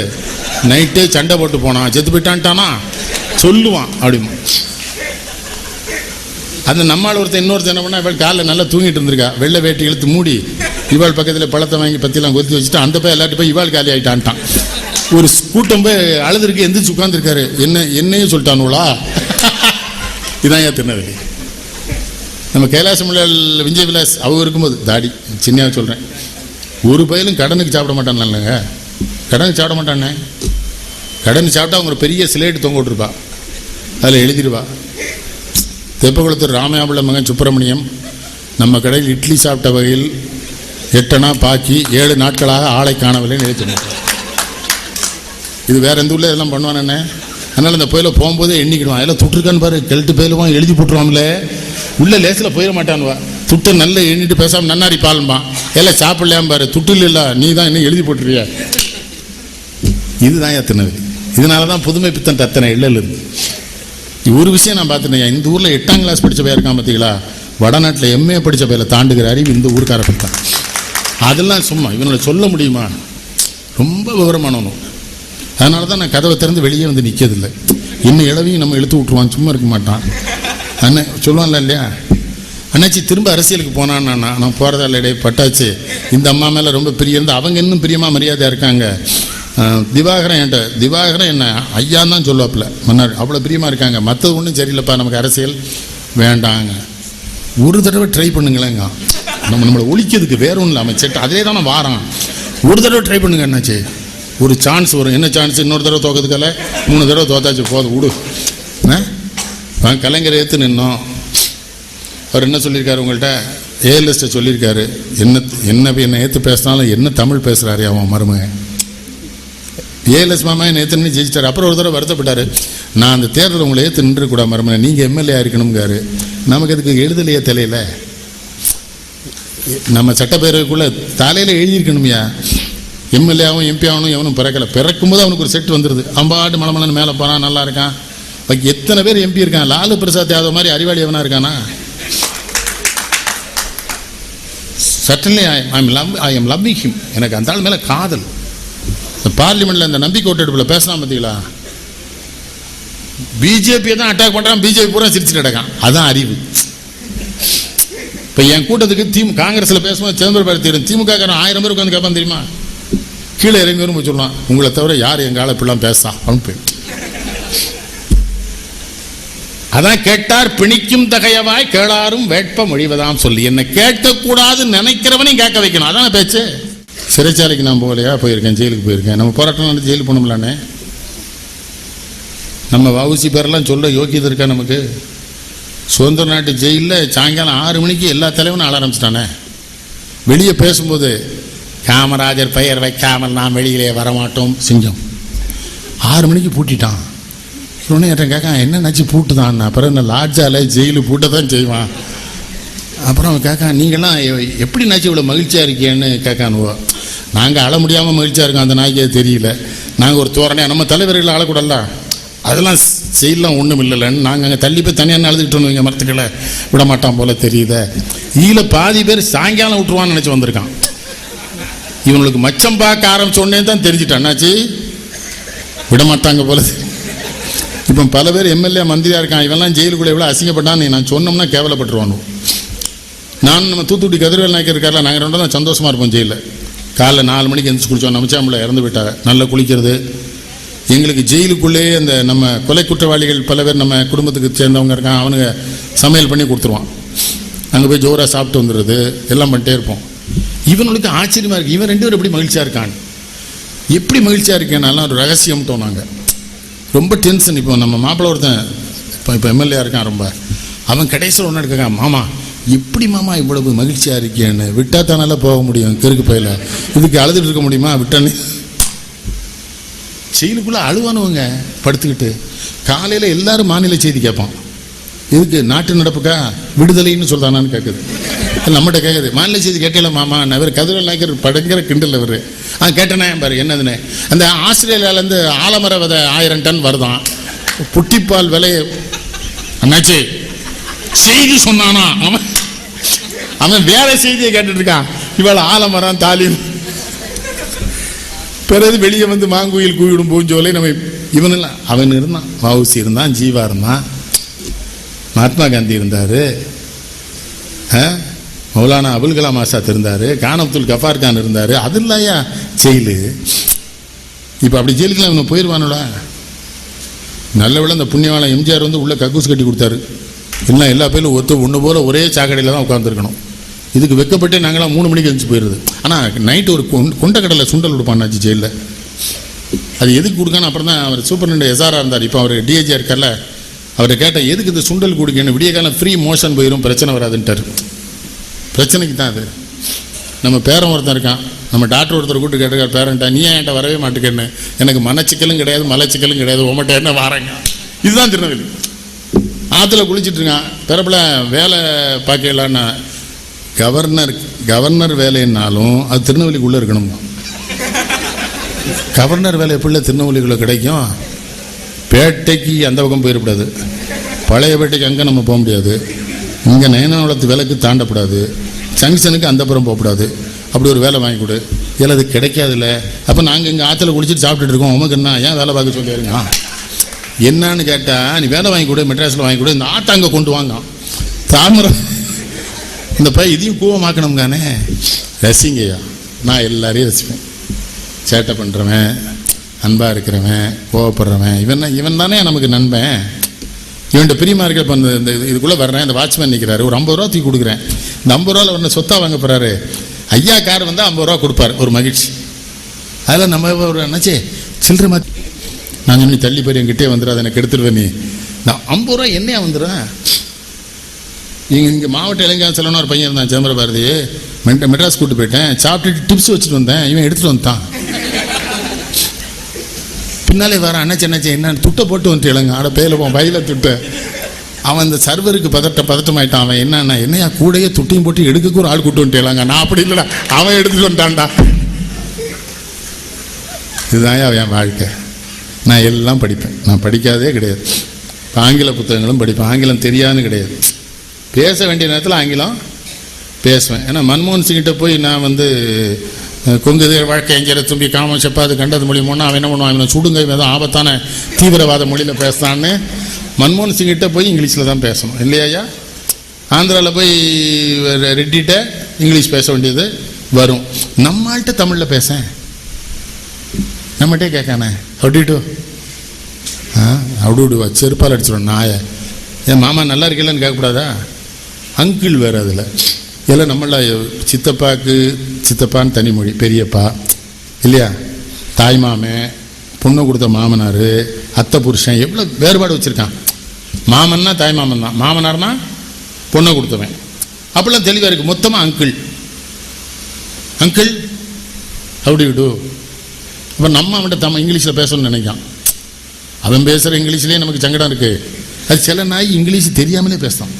நைட்டே சண்டை போட்டு போனான், செத்து போயிட்டான்ட்டானா சொல்லுவான் அப்படிமா. அந்த நம்மால் இன்னொருத்தர் என்ன பண்ணா, இவள் காலைல நல்லா தூங்கிட்டு இருந்திருக்கா, வெள்ளை வேட்டி இழுத்து மூடி இவாள் பக்கத்தில் பழத்தை வாங்கி பற்றிலாம் கொத்தி வச்சுட்டு அந்த போய் எல்லாட்டு போய் இவாள் காலி ஆகிட்டான்ட்டான். ஒரு கூட்டம் போய் அழுதுருக்கு, எந்திரிச்சு உட்காந்துருக்காரு. என்னையும் சொல்லிட்டானுங்களா? இதான் ஏன் திருநெல்வேலி. நம்ம கைலாசமுள்ளால் விஜய் விலாஸ் அவங்க இருக்கும்போது தாடி சின்னையாக சொல்கிறேன், ஒரு பயிலும் கடனுக்கு சாப்பிட மாட்டான் இல்லைங்க, கடனுக்கு சாப்பிட மாட்டானே. கடன் சாப்பிட்டா அவங்க பெரிய சிலேட்டு தொங்க விட்டுருப்பா, அதில் எழுதிடுவா, தெப்பகுளத்தூர் ராமையாபுள்ள மகன் சுப்பிரமணியம் நம்ம கடையில் இட்லி சாப்பிட்ட வகையில் 8 அணா பாக்கி 7 நாட்களாக ஆளை காணவில்லைன்னு எழுதிட்டு. இது வேற எந்த ஊரில் இதெல்லாம் பண்ணுவானே. அதனால் இந்த புயலை போகும்போதே எண்ணிக்கிடுவான், எல்லாம் துட்டுருக்கான்னு பாரு, கெல்ட்டு போயிடுவான், எழுதி போட்டுருவான்ல, உள்ளே லேசில் போயிட மாட்டான்வா. துட்டை நல்லா எண்ணிட்டு பேசாமல் நன்னாரி பால்பான், எல்லாம் சாப்பிடலையாம் பாரு, துட்டு இல்லை நீ தான் இன்னும் எழுதி போட்டுருவியா. இதுதான் திருநெல்வேலி. இதனால தான் புதுமை பித்தன் அத்தனை இல்லைன்னு இருந்து. ஒரு விஷயம் நான் பார்த்துட்டேன், இந்த ஊரில் 8ஆம் கிளாஸ் படித்த பையன் இருக்கான் பார்த்தீங்களா, வடநாட்டில் MA படித்த பையில தாண்டுகிற அறிவு இந்த ஊருக்கார பையன். அதெல்லாம் சும்மா இவனோட சொல்ல முடியுமா, ரொம்ப விவரமானவனும். அதனால தான் நான் கதவை திறந்து வெளியே வந்து நிற்கிறதில்லை. இன்னும் இளவையும் நம்ம இழுத்து விட்ருவான், சும்மா இருக்க மாட்டான். அண்ணன் சொல்லுவான்ல இல்லையா, அண்ணாச்சி திரும்ப அரசியலுக்கு போனான்னா நான் போகிறதா இல்லை பட்டாச்சு, இந்த அம்மா மேலே ரொம்ப பிரியம், அவங்க இன்னும் பிரியமாக மரியாதையாக இருக்காங்க. திவாகரன் என்கிட்ட, திவாகரன் என்ன ஐயான்னு தான் சொல்லுவாப்புல, மன்னார் அவ்வளோ பிரியமாக இருக்காங்க. மற்றது ஒன்றும் சரியில்லைப்பா, நமக்கு அரசியல் வேண்டாங்க. ஒரு தடவை ட்ரை பண்ணுங்களேங்க, நம்மளை ஒழிக்கிறதுக்கு வேற ஒன்றும் இல்லை, அவன் செட் அதே தானே வாரான். ஒரு தடவை ட்ரை பண்ணுங்க என்னாச்சு, ஒரு சான்ஸ் வரும். என்ன சான்ஸ், இன்னொரு தடவை தோக்கிறதுக்கால 3 தடவை தோத்தாச்சு போதும் விடு. கலைஞரை ஏற்று நின்னோம். அவர் என்ன சொல்லியிருக்காரு உங்கள்கிட்ட? ஏஎல்எஸ்ட்டை சொல்லியிருக்காரு, என்னை ஏற்று பேசினாலும் என்ன தமிழ் பேசுகிறாரு அவன் மருமகன். ஏஎல்எஸ் மாமா என்னை ஏற்று நின்று ஜெயிச்சிட்டார். அப்புறம் ஒரு தடவை வருத்தப்பட்டார், நான் அந்த தேர்தல் உங்களை ஏற்று நின்றுக்கூடாது மருமகன், நீங்கள் எம்எல்ஏ இருக்கணுங்காரு. நமக்கு அதுக்கு எழுதலையே தலையில், நம்ம சட்டப்பேரவைக்குள்ளே தலையில் எழுதியிருக்கணுமையா. எம்எல்ஏவும் எம்பி ஆகணும் எவனும் பிறக்கலை. பிறக்கும்போது அவனுக்கு ஒரு செட் வந்துடுது, அம்பாட்டு மலமலன்னு மேலே போகிறான், நல்லா இருக்கான். எத்தனை பேர் எம்பி இருக்கான்? லாலு பிரசாத் யாதவ் மாதிரி அறிவாளி எவனா இருக்கானா? Suddenly I am loving him. எனக்கு அந்த ஆள் மேலே காதல். பார்லிமெண்ட்ல இந்த நம்பிக்கை ஓட்டெடுப்பில் பேசலாம் பார்த்தீங்களா, பிஜேபியை தான் அட்டாக் பண்ணுறான், பிஜேபி பூரா சிரிச்சுட்டு கிடக்கான். அதான் அறிவு. இப்போ என் கூட்டத்துக்கு காங்கிரஸில் பேசும்போது சிதம்பரம் தீரும், திமுக 1000 பேர் உட்காந்து கேட்பான் தெரியுமா? கீழே இறங்கி வரும் சொல்லலாம், உங்களை தவிர யார் எங்கள் ஆளை இப்படிலாம் பேசலாம் அப்படின்னு. அதான் கேட்டார் பிணிக்கும் தகையவாய் கேளாரும் வேட்ப மொழிவதாம் சொல்லி. என்ன கேட்கக்கூடாது நினைக்கிறவனையும் கேட்க வைக்கணும். அதான் பேச்சு. சிறைச்சாலைக்கு நான் போகலையா? போயிருக்கேன், ஜெயிலுக்கு போயிருக்கேன். நம்ம போராட்டம் நடந்து ஜெயிலுக்கு போனோம்லானே. நம்ம வவுசி பேரெல்லாம் சொல்ல யோக்கியது இருக்கா நமக்கு? சுதந்திர நாட்டு ஜெயிலில் சாயங்காலம் 6 மணிக்கு எல்லா தலைவனும் ஆள ஆரம்பிச்சிட்டானே. வெளியே பேசும்போது காமராஜர் பெயர் வைக்காமல் நாம் வெளியிலே வரமாட்டோம் சிங்கம். 6 மணிக்கு பூட்டிட்டான். சொன்னேன் கேட்க என்ன நினச்சி பூட்டுதான். அப்புறம் என்ன லாட்ஜால ஜெயிலு பூட்ட தான் செய்வான். அப்புறம் அவன் கேட்கான், நீங்கள்லாம் எப்படி நினச்சி இவ்வளோ மகிழ்ச்சியாக இருக்கேன்னு கேட்கானுவோ. நாங்கள் அழ முடியாமல் மகிழ்ச்சியாக இருக்கோம், அந்த நாய்க்கே தெரியல. நாங்கள் ஒரு தோரணையாக நம்ம தலைவர்கள் அழக்கூடல, அதெல்லாம் செய்யலாம் ஒன்றும் இல்லைன்னு நாங்கள் அங்கே தள்ளி போய் தனியாக அழுதுகிட்டோம். இங்கே மரத்துக்களை விட மாட்டான் போல தெரியுத. இதில் பாதி பேர் சாயங்காலம் விட்டுருவான்னு நினச்சி வந்திருக்கான். இவனுக்கு மச்சம் பார்க்க ஆரம்பிச்சோடனே தான் தெரிஞ்சுட்டான், என்னாச்சு விட மாட்டாங்க போல. இப்போ பல பேர் எம்எல்ஏ மந்திரியாக இருக்கான், இவெல்லாம் ஜெயிலுக்குள்ளே எவ்வளோ அசிங்கப்பட்டான்னு நான் சொன்னோம்னா கேவலப்பட்டுருவானு. நான் நம்ம தூத்துக்குடி கதிர்வேல் நாயக்கர் இருக்கார்ல, நாங்கள் 2 தான் சந்தோஷமாக இருப்போம் ஜெயிலில். காலைல 4 மணிக்கு எந்திரிச்சு குளித்தோம். நமச்சாம்பில் இறந்து விட்டாங்க. நல்லா குளிக்கிறது. எங்களுக்கு ஜெயிலுக்குள்ளே அந்த நம்ம கொலை குற்றவாளிகள் பல பேர் நம்ம குடும்பத்துக்கு சேர்ந்தவங்க இருக்கான், அவனுங்க சமையல் பண்ணி கொடுத்துருவான். அங்கே போய் ஜோராக சாப்பிட்டு வந்துடுறது, எல்லாம் பண்ணிட்டே இருப்போம். இவனுக்கு ஆச்சரியமாக இருக்குது, இவன் 2 பேரும் எப்படி மகிழ்ச்சியாக இருக்கான். எப்படி மகிழ்ச்சியாக இருக்கேன்னாலாம் ஒரு ரகசியம்ட்டோம் நாங்கள். ரொம்ப டென்ஷன். இப்போ நம்ம மாப்பிள்ளை ஒருத்தன் இப்போ எம்எல்ஏ இருக்கான், ரொம்ப அவன் கடைசியில் ஒன்று எடுக்கான், மாமா எப்படி மாமா இவ்வளவு மகிழ்ச்சியாக இருக்கேன்னு. விட்டா தானால போக முடியும், கிறுக்கு பையில இதுக்கு அழுதுட்டு இருக்க முடியுமா? விட்டானே ஜெயிலுக்குள்ளே அழுவானுவங்க படுத்துக்கிட்டு. காலையில் எல்லாரும் மாநில செய்தி கேட்பான். இதுக்கு நாட்டு நடப்புக்கா விடுதலைன்னு சொல்கிறானான்னு கேட்குது. நம்மகிட்ட கேட்குது, மாநில செய்தி கேட்கல மாமா. அவர் கதிரவேல் நாயக்கர் படங்கிற கிண்டல் அவர். கேட்டேனே பாரு என்னதுன்னு. அந்த ஆஸ்திரேலியாவிலேருந்து ஆலமர விதை 1000 டன் வருதான். புட்டிப்பால் விலை அண்ணாச்சி செய்தி சொன்னானா? அவன் வேற செய்தியை கேட்டுட்டு இருக்கான். இவள் ஆலமரம் தாலி. பிறகு வெளியே வந்து மாங்குயில் கூவிடும் பூஞ்சோலை. நம்ம இவனெல்லாம் அவன் இருந்தான், வவுசி இருந்தான், ஜீவா இருந்தான், மகாத்மா காந்தி இருந்தார், மௌலானா அபுல் கலாம் ஆசாத் இருந்தார், கான் அப்துல் கஃபார் கான் இருந்தார். அது இல்லையா ஜெயிலு. இப்போ அப்படி ஜெயிலுக்குலாம் இவனை போயிடுவானோட. நல்ல விட அந்த புண்ணியவாளன் எம்ஜிஆர் வந்து உள்ளே கக்கூஸ் கட்டி கொடுத்தாரு. இல்லை எல்லா பேரும் ஒன்று போல் ஒரே சாக்கடையில் தான் உட்காந்துருக்கணும். இதுக்கு வெக்கப்பட்டே நாங்களாம் 3 மணிக்கு எழுந்து போயிடுது. ஆனால் நைட்டு ஒரு கொண்டக்கடலை சுண்டல் கொடுப்பான்னாச்சு ஜெயிலில். அது எதுக்கு கொடுக்கான்னு அப்புறம் தான் அவர் சூப்பர்டென்ட் எஸ்ஆராக இருந்தார். இப்போ அவர் டிஐஜியாக இருக்கார்ல, அவரை கேட்டால் எதுக்கு இந்த சுண்டல் கொடுக்கணும், விடிய காலம் ஃப்ரீ மோஷன் போயிடும், பிரச்சனை வராதுன்ட்டார். பிரச்சனைக்கு தான் அது. நம்ம பேரன் ஒருத்தன் இருக்கான், நம்ம டாக்டர் ஒருத்தர் கூப்பிட்டு கேட்டிருக்கார் பேரண்ட்டா, நீ என்கிட்ட வரவே மாட்டேன்னு. எனக்கு மனச்சிக்கலும் கிடையாது, மலைச்சிக்கலும் கிடையாது, உங்கள்கிட்ட என்ன வாரங்க. இதுதான் திருநெல்வேலி. ஆற்றுல குளிச்சுட்டு இருக்கான். பிறப்பில் வேலை பார்க்கலான்னா கவர்னர் வேலைன்னாலும் அது திருநெல்வேலிக்குள்ளே இருக்கணும். கவர்னர் வேலை எப்படி திருநெல்வேலிக்குள்ளே கிடைக்கும்? பேட்டைக்கு அந்த பக்கம் போயிடக்கூடாது, பழைய பேட்டைக்கு அங்கே நம்ம போக முடியாது, இங்கே நயனாவளத்து வேலைக்கு தாண்டக்கூடாது, ஜங்ஷனுக்கு அந்த புறம் போகக்கூடாது. அப்படி ஒரு வேலை வாங்கி கொடு. இல்லை அது கிடைக்காதுல்ல. அப்போ நாங்கள் இங்கே ஆற்றுல குளிச்சுட்டு சாப்பிட்டுட்டு இருக்கோம், உமக்கு என்ன ஏன் வேலை பார்க்க சொல்லிடுங்க. என்னான்னு கேட்டால், நீ வேலை வாங்கி கொடு, மெட்ராஸில் வாங்கி கொடு, இந்த ஆட்டை அங்கே கொண்டு வாங்க. தாமரம் இந்த பையன் இதையும் கூவமாக்கணும்கானே. ரசிங்கய்யா, நான் எல்லாரையும் ரசிப்பேன். சேட்டை பண்ணுறவன், அன்பாக இருக்கிறவன், கோவப்படுறவன், இவன் தானே நமக்கு நண்பன். இவன்கிட்ட பிரியமாக இருக்க. இப்போ இந்த இதுக்குள்ளே வர்றேன், இந்த வாட்ச்மேன் நிற்கிறாரு, ஒரு 50 ரூபா தூக்கி கொடுக்குறேன். இந்த 50 ரூபாவில் ஒன்று சொத்தாக வாங்க போகிறாரு. ஐயா கார் வந்தால் 50 ரூபா கொடுப்பார், ஒரு மகிழ்ச்சி. அதில் நம்ம ஒரு நினச்சி சில்லற மாதிரி நான் சொன்னி தள்ளி போய் என்கிட்டே வந்துடும், அதை எனக்கு எடுத்துடுவேன். நீ நான் 50 ரூபா என்னையா வந்துடும். இங்கே மாவட்ட இளைஞர் செலவனா ஒரு பையன் இருந்தான், சிதம்பர பாரதி. மெட்ராஸ் கூட்டு போயிட்டேன், சாப்பிட்டுட்டு டிப்ஸ் வச்சுட்டு வந்தேன். இவன் எடுத்துகிட்டு வந்துட்டான். பின்னாலே வர அண்ணாச்சி என்ன துட்டை போட்டு வந்துட்டு இளங்க ஆட பேயில போவான் வயல துட்டை. அவன் அந்த சர்வருக்கு பதட்டமாயிட்டான். அவன் என்னையா கூடையே துட்டையும் போட்டு எடுக்க ஒரு ஆள் கூட்டு வந்துட்டு இளங்க. நான் அப்படி இல்லைடா, அவன் எடுத்துட்டு வந்துட்டான்டா. இதுதான் என் வாழ்க்கை. நான் எல்லாம் படிப்பேன், நான் படிக்காதே கிடையாது. ஆங்கில புத்தகங்களும் படிப்பேன், ஆங்கிலம் தெரியாதுன்னு கிடையாது. பேச வேண்டிய நேரத்தில் ஆங்கிலம் பேசுவேன். ஏன்னா மன்மோகன் சிங்கிட்ட போய் நான் கொங்குது வாழ்க்கை எங்கிற தும்பி காமச்சப்பா அது கண்டது மொழிமோன்னா அவன் என்ன பண்ணுவான், அவனை சுடுங்க ஏதோ ஆபத்தான தீவிரவாத மொழியில் பேசுகிறான்னு மன்மோகன் சிங்கிட்ட போய் இங்கிலீஷில் தான் பேசணும் இல்லையா. ஆந்திராவில் போய் ரெட்டிட்ட இங்கிலீஷ் பேச வேண்டியது வரும். நம்மள்கிட்ட தமிழில் பேச நம்மகிட்டே கேட்கானே அப்படிட்டு அப்படிடுவா செருப்பால் அடிச்சிடும் நாயை. என் மாமா நல்லா இருக்கலன்னு கேட்கக்கூடாதா? அங்கிள் வேறு அதில் எல்லாம் நம்மள சித்தப்பான்னு தனி மொழி, பெரியப்பா இல்லையா, தாய் மாமன், பொண்ணு கொடுத்த மாமனார், அத்தை புருஷன், எவ்வளோ வேறுபாடு வச்சுருக்கான். மாமன்னா தாய் மாமன் தான், மாமனார்னா பொண்ணை கொடுத்தவன். அப்படிலாம் தெளிவாக இருக்குது. மொத்தமாக அங்கிள் அப்படி விடு. அப்போ நம்ம அவன்கிட்ட இங்கிலீஷில் பேசணும்னு நினைக்கான். அவன் பேசுகிற இங்கிலீஷ்லேயே நமக்கு சங்கடம் இருக்குது. அது சில நாய் இங்கிலீஷ் தெரியாமலே பேசுகிறான்.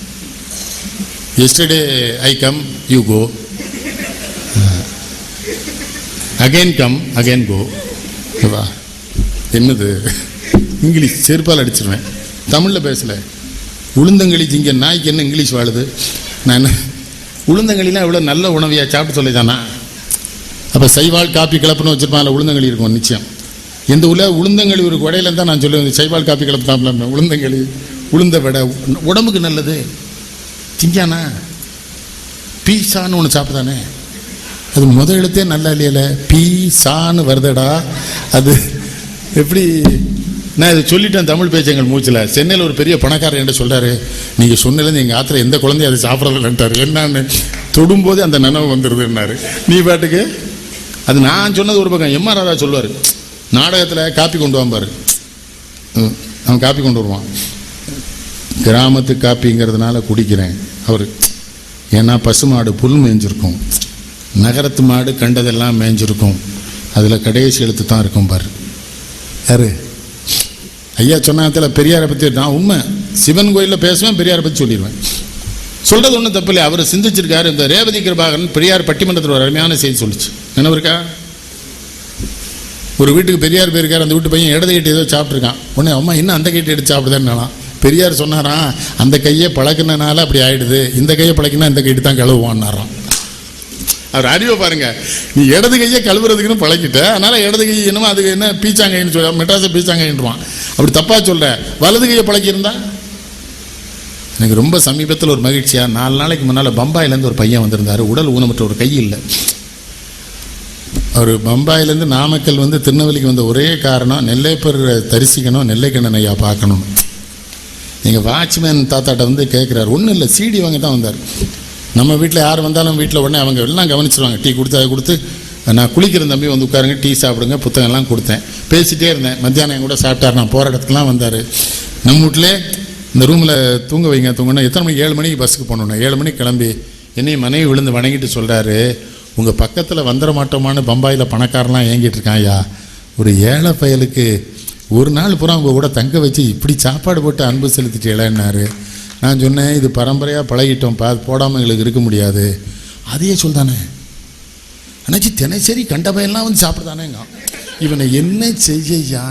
Yesterday I come you go, again come again go. வா என்னது இங்கிலீஷ் செருப்பால் அடிச்சிருவேன். தமிழில் பேசலை. உளுந்தங்களி திங்க நாய்க்கு என்ன இங்கிலீஷ் வாழுது? நான் என்ன உளுந்தங்களிலாம் எவ்வளோ நல்ல உணவையா சாப்பிட்டு சொல்லிதானா? அப்போ சைவால் காப்பி கிளப்புன்னு வச்சுருப்பான், உளுந்தங்களி இருக்கும் நிச்சயம். எந்த ஊரில் உளுந்தங்களி ஒரு வடையில தான் நான் சொல்லுவேன், சைவால் காப்பி கிளப்பு சாப்பிடலாம். உளுந்தங்களி உளுந்த வடை உடம்புக்கு நல்லது. திங்கானா பீஸான்னு ஒன்று சாப்பிட்டானே, அது முதல் எழுத்தே நல்லா இல்லையில, பீஸான்னு வருதடா. அது எப்படி? நான் இதை சொல்லிட்டேன் தமிழ் பேச்சங்கள் மூச்சில். சென்னையில் ஒரு பெரிய பணக்காரர் என்ன சொல்கிறாரு, நீங்கள் சொன்னலேருந்து எங்கள் ஆற்றுல எந்த குழந்தையும் அதை சாப்பிட்றதில்லன்ட்டார். என்னான்னு தொடும்போது அந்த நினைவு வந்துடுதுன்னாரு. நீ பாட்டுக்கு அது நான் சொன்னது ஒரு பக்கம். எம்ஆர் ராதா சொல்லுவார், நாடகத்தில் காப்பி கொண்டு வாம்பார். அவன் காப்பி கொண்டு வருவான். கிராமத்து காப்பிங்கிறதுனால குடிக்கிறேன் அவர். ஏன்னா பசுமாடு புல் மேய்ஞ்சிருக்கும், நகரத்து மாடு கண்டதெல்லாம் மேய்ஞ்சிருக்கும், அதில் கடைசி எழுத்து தான் இருக்கும் பார். யாரு ஐயா சொன்னதில் பெரியாரை பற்றி நான் உண்மை சிவன் கோயிலில் பேசுவேன், பெரியாரை பற்றி சொல்லிடுவேன். சொல்கிறது ஒன்றும் தப்பு இல்லை. அவர் சிந்திச்சிருக்காரு. இந்த ரேவதி கிருபாகரன் பெரியார் பட்டிமன்றத்தில் ஒரு அருமையான செய்தி சொல்லிச்சு, நினைவு இருக்கா? ஒரு வீட்டுக்கு பெரியார் போயிருக்கார். அந்த வீட்டு பையன் இடது கைட்டு ஏதோ சாப்பிட்ருக்கான். உடனே அம்மா இன்னும் அந்த கைட்டு எடுத்து சாப்பிடுதேன்னா பெரியார் சொன்னாராம், அந்த கையை பழக்கினால அப்படி ஆயிடுது, இந்த கையை பழக்கினா இந்த கைட்டு தான் கழுவுவான்னாராம். அவர் அறிவை பாருங்க. நீ இடது கையை கழுவுறதுக்குன்னு பழக்கிட்ட, அதனால இடது கை என்னமோ அதுக்கு என்ன பீச்சாங்கைன்னு சொல்ல, மெட்ராஸை பீச்சாங்கைன்றான். அப்படி தப்பா சொல்ற. வலது கையை பழக்கியிருந்தா. எனக்கு ரொம்ப சமீபத்தில் ஒரு மகிழ்ச்சியா, 4 நாளைக்கு முன்னால் பம்பாயிலேருந்து ஒரு பையன் வந்திருந்தார். உடல் ஊனமற்ற ஒரு கை இல்லை. அவர் பம்பாயிலேருந்து நாமக்கல் திருநெல்வேலிக்கு வந்த ஒரே காரணம், நெல்லைப்பர் தரிசிக்கணும், நெல்லைக்கண்ணன் ஐயா பார்க்கணும். எங்கள் வாட்ச்மேன் தாத்தாட்ட கேட்குறாரு. ஒன்றும் இல்லை, சிடி வாங்க தான் வந்தார். நம்ம வீட்டில் யார் வந்தாலும் வீட்டில் உடனே அவங்க எல்லாம் கவனிச்சிருவாங்க. டீ கொடுத்து அதை கொடுத்து, நான் குளிக்கிற தம்பி உட்காருங்க, டீ சாப்பிடுங்க, புத்தகம்லாம் கொடுத்தேன். பேசிகிட்டே இருந்தேன். மத்தியானம் என் கூட சாப்பிட்டார். நான் போகிற இடத்துக்குலாம் வந்தார். நம்ம வீட்டிலே இந்த ரூமில் தூங்க வைங்க. தூங்கினா எத்தனை மணிக்கு? 7 மணிக்கு பஸ்ஸுக்கு போகணும். 7 மணிக்கு கிளம்பி என்னையும் மனைவி விழுந்து வணங்கிட்டு சொல்கிறாரு, உங்கள் பக்கத்தில் வந்துட மாட்டோமான்னு பம்பாயில் பணக்காரலாம் ஏங்கிட்டு இருக்கான் ஐயா. ஒரு ஏழை பயலுக்கு ஒரு நாள் பூரா உங்கள் கூட தங்க வச்சு இப்படி சாப்பாடு போட்டு அன்பு செலுத்திட்டு இளையன்னாரு. நான் சொன்னேன், இது பரம்பரையாக பழகிட்டோம், போடாமல் எங்களுக்கு இருக்க முடியாது. அதையே சொல்தானே அண்ணாச்சி, தினசரி கண்ட பையெல்லாம் சாப்பிடுதானேங்க. இவனை என்ன செய்யா,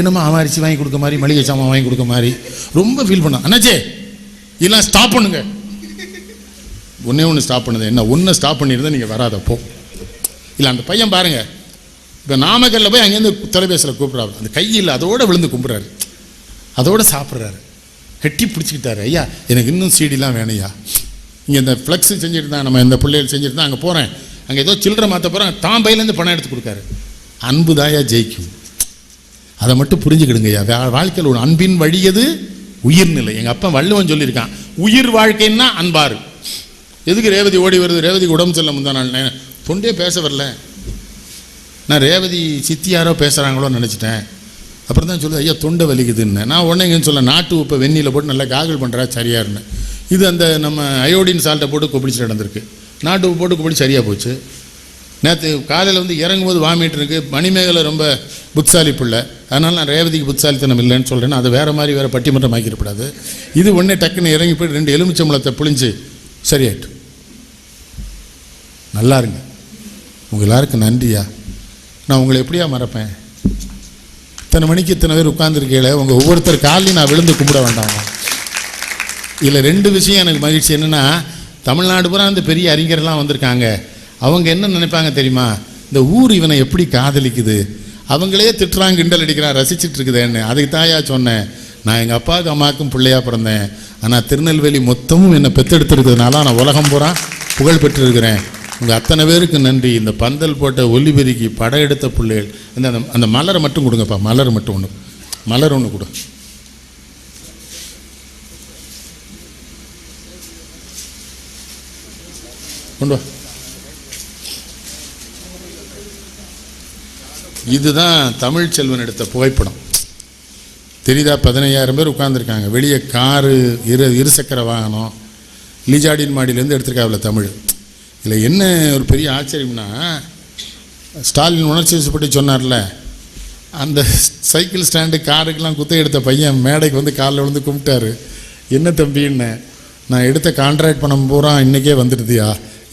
என்னமோ அவன் அரிசி வாங்கி கொடுக்க மாதிரி, மளிகை சாமான் வாங்கி கொடுக்க மாதிரி ரொம்ப ஃபீல் பண்ணான். அண்ணாச்சே இதெல்லாம் ஸ்டாப் பண்ணுங்க. ஒன்று ஸ்டாப் பண்ணுது. என்ன ஒன்று ஸ்டாப் பண்ணியிருந்தா நீங்கள் வராதப்போ இல்லை. அந்த பையன் பாருங்கள், இப்போ நாமக்கல்ல போய் அங்கேருந்து தொலைபேசியில் கூப்பிட்றாரு. அந்த கையில் அதோடு விழுந்து கும்பிட்றாரு, அதோடு சாப்பிட்றாரு, கட்டி பிடிச்சிக்கிட்டாரு. ஐயா எனக்கு இன்னும் சீடிலாம் வேணையா. இங்கே இந்த ஃப்ளெக்ஸு செஞ்சுருந்தான், நம்ம இந்த பிள்ளைகள் செஞ்சுருந்தான். அங்கே போகிறேன், அங்கே ஏதோ சில்லறை மாற்ற போகிறேன், தான் பையிலேருந்து பணம் எடுத்து கொடுக்காரு. அன்பு தாயா ஜெயிக்கும். அதை மட்டும் புரிஞ்சுக்கிடுங்கய்யா. வாழ்க்கையில் ஒரு அன்பின் வழியது உயிர்நிலை. எங்கள் அப்பா வள்ளுவன் சொல்லியிருக்கான், உயிர் வாழ்க்கைன்னா அன்பாரு. எதுக்கு ரேவதி ஓடி வருது? ரேவதிக்கு உடம்பு செல்ல முந்தா நாள் தொண்டே பேச வரல. நான் ரேவதி சித்தி யாரோ பேசுகிறாங்களோ நினச்சிட்டேன். அப்புறம் தான் சொல்லுது ஐயா தொண்டை வலிக்குதுன்னு. நான் உடனே எங்கன்னு சொல்ல நாட்டு உப்பை வெந்நியில் போட்டு நல்லா காகல் பண்ணுறா சரியாருன்னு. இது அந்த நம்ம அயோடின் சால்ட்டை போட்டு கொப்பிடிச்சு நடந்திருக்கு. நாட்டு உப்பு போட்டு கொப்பிடி சரியாக போச்சு. நேற்று காலையில் வந்து இறங்கும்போது வாமிட்டு இருக்குது. மணிமேகலை ரொம்ப புத்தாலி பிள்ளை, அதனால் நான் ரேவதிக்கு புத்தாலித்தனம் இல்லைன்னு சொல்கிறேன்னு அதை வேறு மாதிரி வேறு பட்டிமன்றம் ஆக்கிடக்கூடாது. இது ஒன்றே டக்குன்னு இறங்கி போய் 2 எலுமிச்சம்பழத்தை புளிஞ்சு சரியாயிட்டு. நல்லா இருங்க. உங்கள் எல்லாருக்கும் நன்றியா. நான் உங்களை எப்படியா மறப்பேன்? இத்தனை மணிக்கு இத்தனை பேர் உட்கார்ந்துருக்கீங்களே, உங்கள் ஒவ்வொருத்தர் காலையும் நான் விழுந்து கும்பிட வேண்டாமா? இதில் 2 விஷயம் எனக்கு மகிழ்ச்சி. என்னென்னா, தமிழ்நாடு பூரா அந்த பெரிய அறிஞர்லாம் வந்திருக்காங்க. அவங்க என்ன நினைப்பாங்க தெரியுமா? இந்த ஊர் இவனை எப்படி காதலிக்குது, அவங்களே திட்டுறாங்க, கிண்டல் அடிக்கிறான், ரசிச்சுட்டு இருக்குதுன்னு. அதுக்கு தாயா சொன்னேன், நான் எங்கள் அப்பாவுக்கும் அம்மாவுக்கும் பிள்ளையாக பிறந்தேன், ஆனால் திருநெல்வேலி மொத்தமும் என்னை பெற்றெடுத்துருக்கிறதுனால நான் உலகம் பூரா புகழ் பெற்றிருக்கிறேன். உங்கள் அத்தனை பேருக்கு நன்றி. இந்த பந்தல் போட்ட ஒலிபெருக்கி படம் எடுத்த பிள்ளைகள் அந்த அந்த மலரை மட்டும் கொடுங்கப்பா. மலர் மட்டும் ஒன்று, மலர் ஒன்று கொடு. கொண்டு வா. இதுதான் தமிழ் செல்வன் எடுத்த புகைப்படம். தெரியுதா? 15,000 பேர் உட்கார்ந்துருக்காங்க. வெளியே காரு, இருசக்கர வாகனம், லீஜாடின் மாடியிலேருந்து எடுத்திருக்காவில் தமிழ். இதில் என்ன ஒரு பெரிய ஆச்சரியம்னா, ஸ்டாலின் உணர்ச்சி வசப்பட்டு சொன்னார்ல, அந்த சைக்கிள் ஸ்டாண்டு காருக்கெல்லாம் குத்த எடுத்த பையன் மேடைக்கு வந்து காலில் விழுந்து கும்பிட்டாரு. என்ன தம்பின்னு, நான் எடுத்த கான்ட்ராக்ட் பணம் பூரா இன்றைக்கே வந்துடுதியா,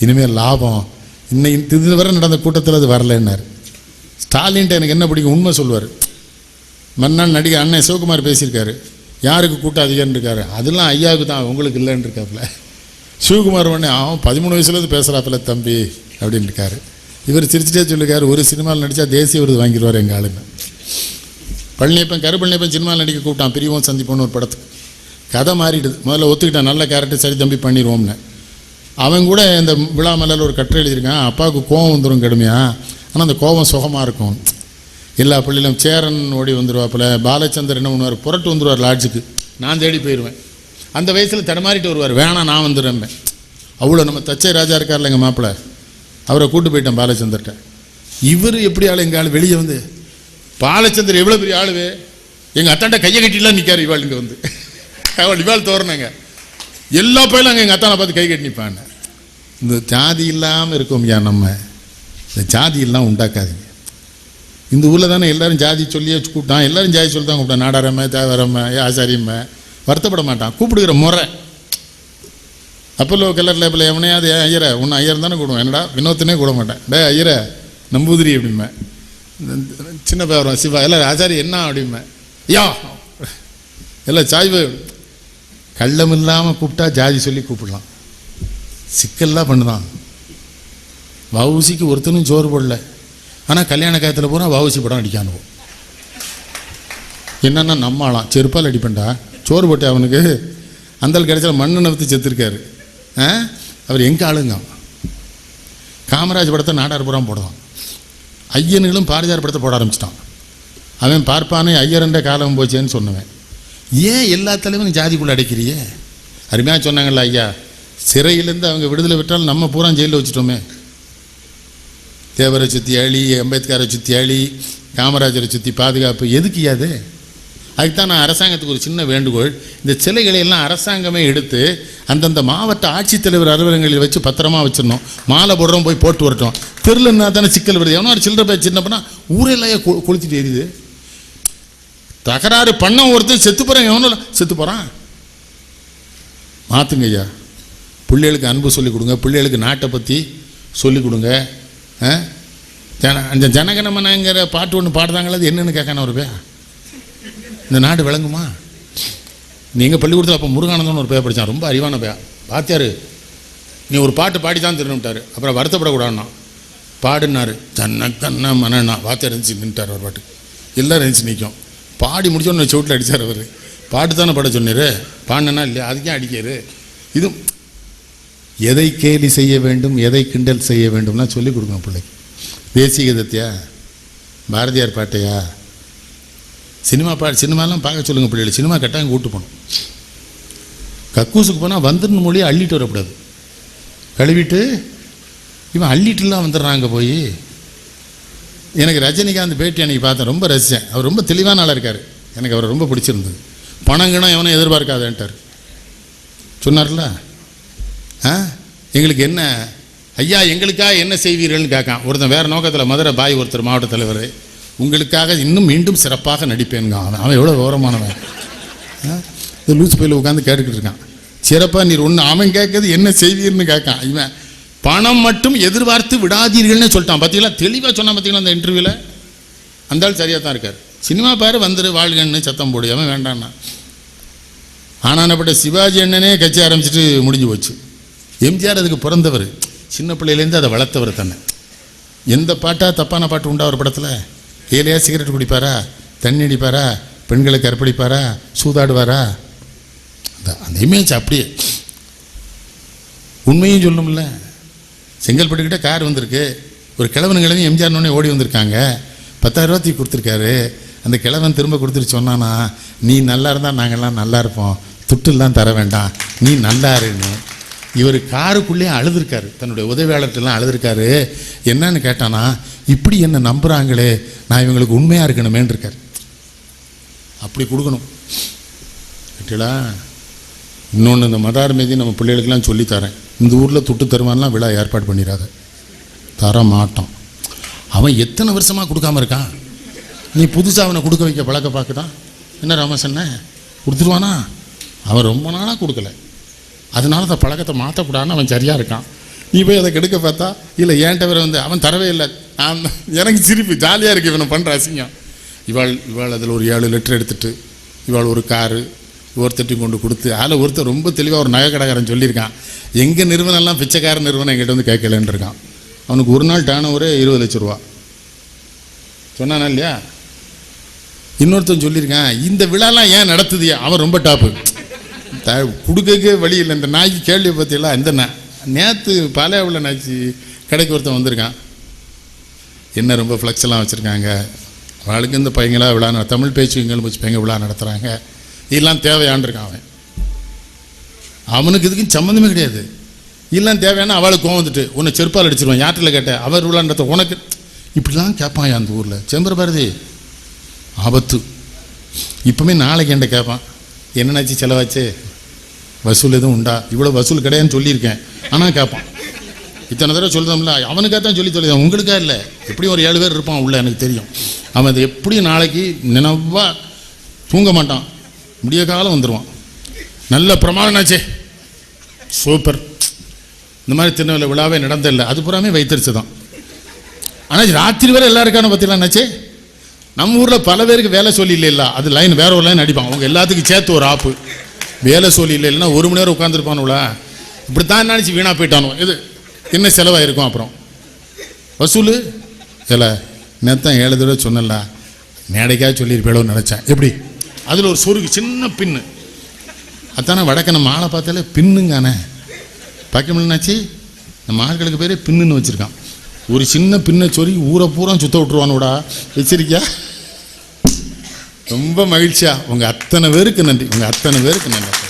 இனிமேல் லாபம், இன்னைக்கு இது வரை நடந்த கூட்டத்தில் அது வரலன்னார். ஸ்டாலின்ட்டு எனக்கு என்ன பிடிக்கும், உண்மை சொல்லுவார். மறுநாள் நடிகர் அண்ணன் சிவகுமார் பேசியிருக்காரு, யாருக்கு கூட்டம் அதிகம்னு இருக்காரு, அதெல்லாம் ஐயாவுக்கு தான், உங்களுக்கு இல்லைன்னு இருக்காப்புல. சிவகுமார் உடனே அவன் 13 வயசுலேருந்து பேசுகிறாப்புல தம்பி அப்படின்னு இருக்காரு. இவர் சிரிச்சிட்டே சொல்லியிருக்காரு, ஒரு சினிமாவில் நடித்தா தேசிய விருது வாங்கிடுவார் எங்கள் ஆளுன்னு. பழனியப்பன், கருப்பழனியப்பன் சினிமாவில் நடிக்க கூப்பிட்டான், பிரிவோம் சந்திப்போன்னு ஒரு படத்துக்கு. கதை மாறிடுது. முதல்ல ஒத்துக்கிட்டான், நல்ல கேரக்டர், சரி தம்பி பண்ணிடுவோம்னு. அவன் கூட இந்த விழா மேலே ஒரு கட்டுரை எழுதியிருக்கான், அப்பாவுக்கு கோவம் வந்துடும் கடுமையா, ஆனால் அந்த கோபம் சுகமாக இருக்கும். எல்லா பள்ளியிலும் சேரன் ஓடி வந்துடுவாப்புல, பாலச்சந்தர் என்ன பண்ணுவார், புரட்டு வந்துடுவார் லாட்ஜுக்கு, நான் தேடி போயிடுவேன். அந்த வயசில் தடமாறிட்டு வருவார், வேணாம் நான் வந்துடுறேன். அவ்வளோ நம்ம தச்சை ராஜா இருக்கார்ல எங்கள் மாப்பிள்ளை, அவரை கூட்டு போயிட்டேன் பாலச்சந்தர்கிட்ட. இவர் எப்படி ஆள், எங்கள் ஆள் வெளியே வந்து, பாலச்சந்தர் எவ்வளோ பெரிய ஆளுவே, எங்கள் அத்தாண்ட கையை கட்டிலாம் நிற்கார் இவாள். இங்கே வந்து அவள் இவாள் தோறினாங்க, எல்லா பயிலும் அங்கே எங்கள் அத்தானை பார்த்து கை கட்டி நிற்பாங்க. இந்த ஜாதி இல்லாமல் இருக்கோம் ஐயா, நம்ம இந்த ஜாதி எல்லாம் உண்டாக்காதீங்க. இந்த ஊரில் தானே எல்லோரும் ஜாதி சொல்லியே கூப்பிட்டான், எல்லோரும் ஜாதி சொல்லி தான் கூப்பிட்டான், நாடாரம்மை, தேவரம்மை, ஆசாரியம்மை, வருத்தப்பட மாட்டான். கூப்பிடுகிற முறை அப்போல்லோ கலர் லேபில் எவனையாவது ஐயரை, உன்னை ஐயர் தானே கூடுவேன், என்னடா வினோத்தனே கூட மாட்டேன், டே ஐயரை நம்பூதிரி அப்படிம்பேன். சின்ன பேரும் சிவா, எல்லாம் ஆச்சாரி என்ன அப்படிம்பேன், யா எல்லாம் சாய்வு. கள்ளம் இல்லாமல் கூப்பிட்டா ஜாதி சொல்லி கூப்பிடலாம், சிக்கல்லாம் பண்ணுதான். வவுசிக்கு ஒருத்தனும் சோறு போடல, ஆனால் கல்யாண காலத்தில் பூரா வவுசி படம் அடிக்கானுவோம். என்னன்னா நம்மளாம் செருப்பால் அடிப்பேன்டா, சோறு போட்டு அவனுக்கு அந்தல் கிடைச்சா மண்ணை நவுத்தி செத்துருக்காரு. அவர் எங்கே ஆளுங்க. காமராஜ் படத்தை நாடார் புறம் போடுவான், ஐயனுங்களும் பாரதியார் படத்தை போட ஆரம்பிச்சிட்டான். அவன் பார்ப்பானே ஐயரண்ட காலம் போச்சேன்னு சொன்னவன். ஏன் எல்லா தலைவனும் ஜாதிக்குள்ளே அடைக்கிறியே? அருமையாக சொன்னாங்கல்ல ஐயா, சிறையிலேருந்து அவங்க விடுதலை விட்டாலும் நம்ம பூரா ஜெயிலில் வச்சுட்டோமே. தேவரை சுற்றி அழி, அம்பேத்கரை சுற்றி அழி, காமராஜரை சுற்றி பாதுகாப்பு, எதுக்கு அது? அதுக்குதான் நான் அரசாங்கத்துக்கு ஒரு சின்ன வேண்டுகோள், இந்த சிலைகளை எல்லாம் அரசாங்கமே எடுத்து அந்தந்த மாவட்ட ஆட்சித்தலைவர் அலுவலகங்களில் வச்சு பத்திரமா வச்சிடணும். மாலை போடுறோம், போய் போட்டு வரட்டும். திருலன்னா தானே சிக்கல் வருது. எவனோ ஒரு சில்லறை போய் சின்ன பண்ணால் ஊரெல்லாம் கொளுத்திட்டு எரியுது. தகராறு பண்ண ஒருத்தன் செத்து போகிறான், எவனோ செத்து போகிறான். மாற்றுங்க ஐயா, பிள்ளைகளுக்கு அன்பு சொல்லிக் கொடுங்க, பிள்ளைகளுக்கு நாட்டை பற்றி சொல்லிக் கொடுங்க. அந்த ஜனகணமனங்கிற பாட்டு ஒன்று பாடுறாங்களே, அது என்னென்னு கேட்கான ஒரு பே, இந்த நாடு விளங்குமா? நீங்கள் பள்ளிக்கூடத்தில் அப்போ முருகானந்தம்னு ஒரு பேர் படித்தான், ரொம்ப அறிவான பே. பாத்தியார் நீ ஒரு பாட்டு பாடி தான் திரும்பிட்டார். அப்புறம் வருத்தப்படக்கூடாதுன்னா பாடுனாரு, தன்ன கண்ணா மனண்ணா. வாத்தியார் இருந்துச்சு நின்ட்டார், ஒரு பாட்டு எல்லோரும் இருந்துச்சு நிற்கும். பாடி முடிச்சோன்னு சவுட்டில் அடித்தார். அவர் பாட்டு தானே பாட சொன்னார், பாடினா இல்லையா, அதுக்கே அடிக்காரு. இது எதை கேலி செய்ய வேண்டும், எதை கிண்டல் செய்ய வேண்டும்னா சொல்லிக் கொடுங்க பிள்ளைக்கு. தேசிய கீதத்தையா, பாரதியார் பாட்டையா, சினிமா சினிமாலாம் பார்க்க சொல்லுங்கள் பிள்ளைகள். சினிமா கட்டாயம் கூட்டு போகணும். கக்கூசுக்கு போனால் வந்துடணும், மொழியை அள்ளிட்டு வரக்கூடாது. கழுவிட்டு இவன் அள்ளிட்டுலாம் வந்துடுறாங்க போய். எனக்கு ரஜினிகாந்த் பேட்டி அன்றைக்கி பார்த்தேன், ரொம்ப ரசித்தேன். அவர் ரொம்ப தெளிவான ஆளாக இருக்கார், எனக்கு அவரை ரொம்ப பிடிச்சிருந்தது. பணங்கணும் எவனும் எதிர்பார்க்காதேன்ட்டார் சொன்னார்ல. எங்களுக்கு என்ன ஐயா, எங்களுக்காக என்ன செய்வீர்கள்னு கேட்கான் ஒருத்தன். வேறு நோக்கத்தில் மதுரை பாய் ஒருத்தர் மாவட்ட தலைவர், உங்களுக்காக இன்னும் மீண்டும் சிறப்பாக நடிப்பேனுங்க. அவன் எவ்வளோ விவரமானவன். லூஸ் பையில் உட்காந்து கேட்டுக்கிட்டு இருக்கான். சிறப்பாக நீர் ஒன்று, அவன் கேட்குறது என்ன செய்வீர்னு கேட்கான். இவன் பணம் மட்டும் எதிர்பார்த்து விடாதீர்கள்னு சொல்லிட்டான். பார்த்தீங்களா, தெளிவாக சொன்னான். பார்த்தீங்களா அந்த இன்டர்வியூவில். அந்த ஆள் சரியாக தான் இருக்கார். சினிமா பாரு வந்துரு வாழ்கன்னு சத்தம் போடு, அவன் வேண்டான்னா. ஆனானப்பட்ட சிவாஜி அண்ணனே கட்சி ஆரம்பிச்சுட்டு முடிஞ்சு போச்சு. எம்ஜிஆர் அதுக்கு பிறந்தவர், சின்ன பிள்ளையிலேருந்து அதை வளர்த்தவர் தானே. எந்த பாட்டா தப்பான பாட்டு உண்டா ஒரு படத்தில்? ஏழையா சிகரெட் குடிப்பாரா, தண்ணி அடிப்பாரா, பெண்களை கற்பழிப்பாரா, சூதாடுவாரா? அந்த இமேஜ் அப்படியே. உண்மையும் சொல்லணும்ல. செங்கல்பட்டுக்கிட்ட கார் வந்திருக்கு, ஒரு கிழவன் எம்ஜிஆர்னோடனே ஓடி வந்திருக்காங்க. 10,000 ரூபா தூக்கி கொடுத்துருக்காரு. அந்த கிழவன் திரும்ப கொடுத்துட்டு சொன்னானா, நீ நல்லா இருந்தால் நாங்கள்லாம் நல்லா இருப்போம், துட்டுலாம் தர வேண்டாம், நீ நல்லா இருன்னு. இவர் காருக்குள்ளேயே அழுதுருக்காரு, தன்னுடைய உதவியாளர்கிட்டலாம் அழுதுருக்காரு. என்னன்னு கேட்டானா, இப்படி என்ன நம்புகிறாங்களே, நான் இவங்களுக்கு உண்மையாக இருக்கணுமேன்னு இருக்கார். அப்படி கொடுக்கணும் கேட்டீங்களா. இன்னொன்று, இந்த மதார் மீதி நம்ம பிள்ளைகளுக்கெல்லாம் சொல்லித்தரேன். இந்த ஊரில் துட்டு தருவான்லாம் விழா ஏற்பாடு பண்ணிடாத, தர மாட்டோம். அவன் எத்தனை வருஷமாக கொடுக்காம இருக்கான், நீ புதுசாக அவனை கொடுக்க வைக்க பழக்க பார்க்குதான். என்ன ராமசன்ன கொடுத்துருவானா? அவன் ரொம்ப நாளாக கொடுக்கல, அதனால அந்த பழக்கத்தை மாற்றக்கூடாதுன்னு அவன் சரியாக இருக்கான். நீ போய் அதை கெடுக்க பார்த்தா, இல்லை ஏன்ட்ட வேற வந்து அவன் தரவே இல்லை. எனக்கு சிரிப்பு ஜாலியாக இருக்குது இவனை பண்ணுற அசிங்கம். இவாள் அதில் ஒரு 7 லிட்டர் எடுத்துட்டு, இவாள் ஒரு காரு ஒருத்தட்டையும் கொண்டு கொடுத்து, அதில் ஒருத்தர் ரொம்ப தெளிவாக ஒரு நகை கடைக்காரன் சொல்லியிருக்கான், எங்கள் நிறுவனம்லாம் பிச்சைக்கார நிறுவனம் எங்கிட்ட வந்து கேட்கலன்னு இருக்கான். அவனுக்கு ஒரு நாள் டேர்ன் ஓவரே 20 லட்ச ரூபா சொன்னானா இல்லையா? இன்னொருத்தன் சொல்லியிருக்கான், இந்த விழாலாம் ஏன் நடத்துதியா? அவன் ரொம்ப டாப்பு, கொடுக்கவே வழி இல்லை. இந்த நாய்க்கு கேள்வி பற்றியெல்லாம் இந்த நேற்று பாலையாவில் நாய்ச்சி கடைக்கு ஒருத்தன் வந்திருக்கான். என்ன ரொம்ப ஃப்ளெக்ஸ்லாம் வச்சுருக்காங்க, அவளுக்கு இந்த பையங்களாக விழா, தமிழ் பேச்சு இங்கே வச்சு பையங்க விழா நடத்துகிறாங்க, இதெல்லாம் தேவையான்ருக்கான். அவனுக்கு இதுக்கும் சம்மந்தமே கிடையாது. இதெல்லாம் தேவையான அவளுக்கு கோவம் வந்துட்டு உன்னை செருப்பால் அடிச்சிருவான். யார்ட்டில் கேட்டேன், அவர் விழான்றத உனக்கு இப்படிலாம் கேட்பான் அந்த ஊரில். செம்பர பாரதி ஆபத்து. இப்போமே நாளைக்கு என்கிட்ட கேட்பான், என்னென்னாச்சு செலவாச்சு, வசூல் எதுவும் உண்டா? இவ்வளோ வசூல் கிடையாதுன்னு சொல்லியிருக்கேன், ஆனால் கேட்பான். இத்தனை தடவை சொல்லுதோம்ல, அவனுக்காக தான் சொல்லிதான், உங்களுக்காக இல்லை. எப்படியும் ஒரு 7 பேர் இருப்பான் உள்ள, எனக்கு தெரியும். அவன் அது எப்படியும் நாளைக்கு நினைவாக தூங்க மாட்டான், முடிய காலம் வந்துடுவான். நல்ல பிரமாணம்னாச்சே, சூப்பர். இந்த மாதிரி திருநெல்வேலி விழாவே நடந்தில்லை, அது பூராமே வைத்தறிச்சு தான். ஆனால் ராத்திரி வேலை எல்லாருக்கான பற்றிலாம்னாச்சே. நம்ம ஊரில் பல பேருக்கு வேலை சொல்லி இல்லை, அது லைன் வேற ஒரு லைன் அடிப்பான். அவங்க எல்லாத்துக்கும் சேர்த்து ஒரு ஆப்பு வேலை சொல்லி இல்லைன்னா 1 மணி நேரம் உட்காந்துருப்பானுங்களா. இப்படித்தான் நினச்சி வீணாக போயிட்டானோ, இது என்ன செலவாயிருக்கும். அப்புறம் வசூல் இல்லை, நேத்தான் 7 தடவை சொன்னல, மேடைக்காக சொல்லியிருப்பேளோன்னு நினச்சேன். எப்படி அதில் ஒரு சொருக்கு சின்ன பின்னு, அதானே வடக்க நம்ம ஆளை பார்த்தாலே பின்னுங்கானே பார்க்கணும்னாச்சு. நம்ம ஆட்களுக்கு பேரே பின்னுன்னு வச்சுருக்கான். ஒரு சின்ன பின்னை சொறி ஊரை பூரா சுத்த விட்டுருவானோடா, வச்சிருக்கியா? ரொம்ப மகிழ்ச்சியா. உங்கள் அத்தனை பேருக்கு நன்றி, உங்கள் அத்தனை பேருக்கு நன்றி.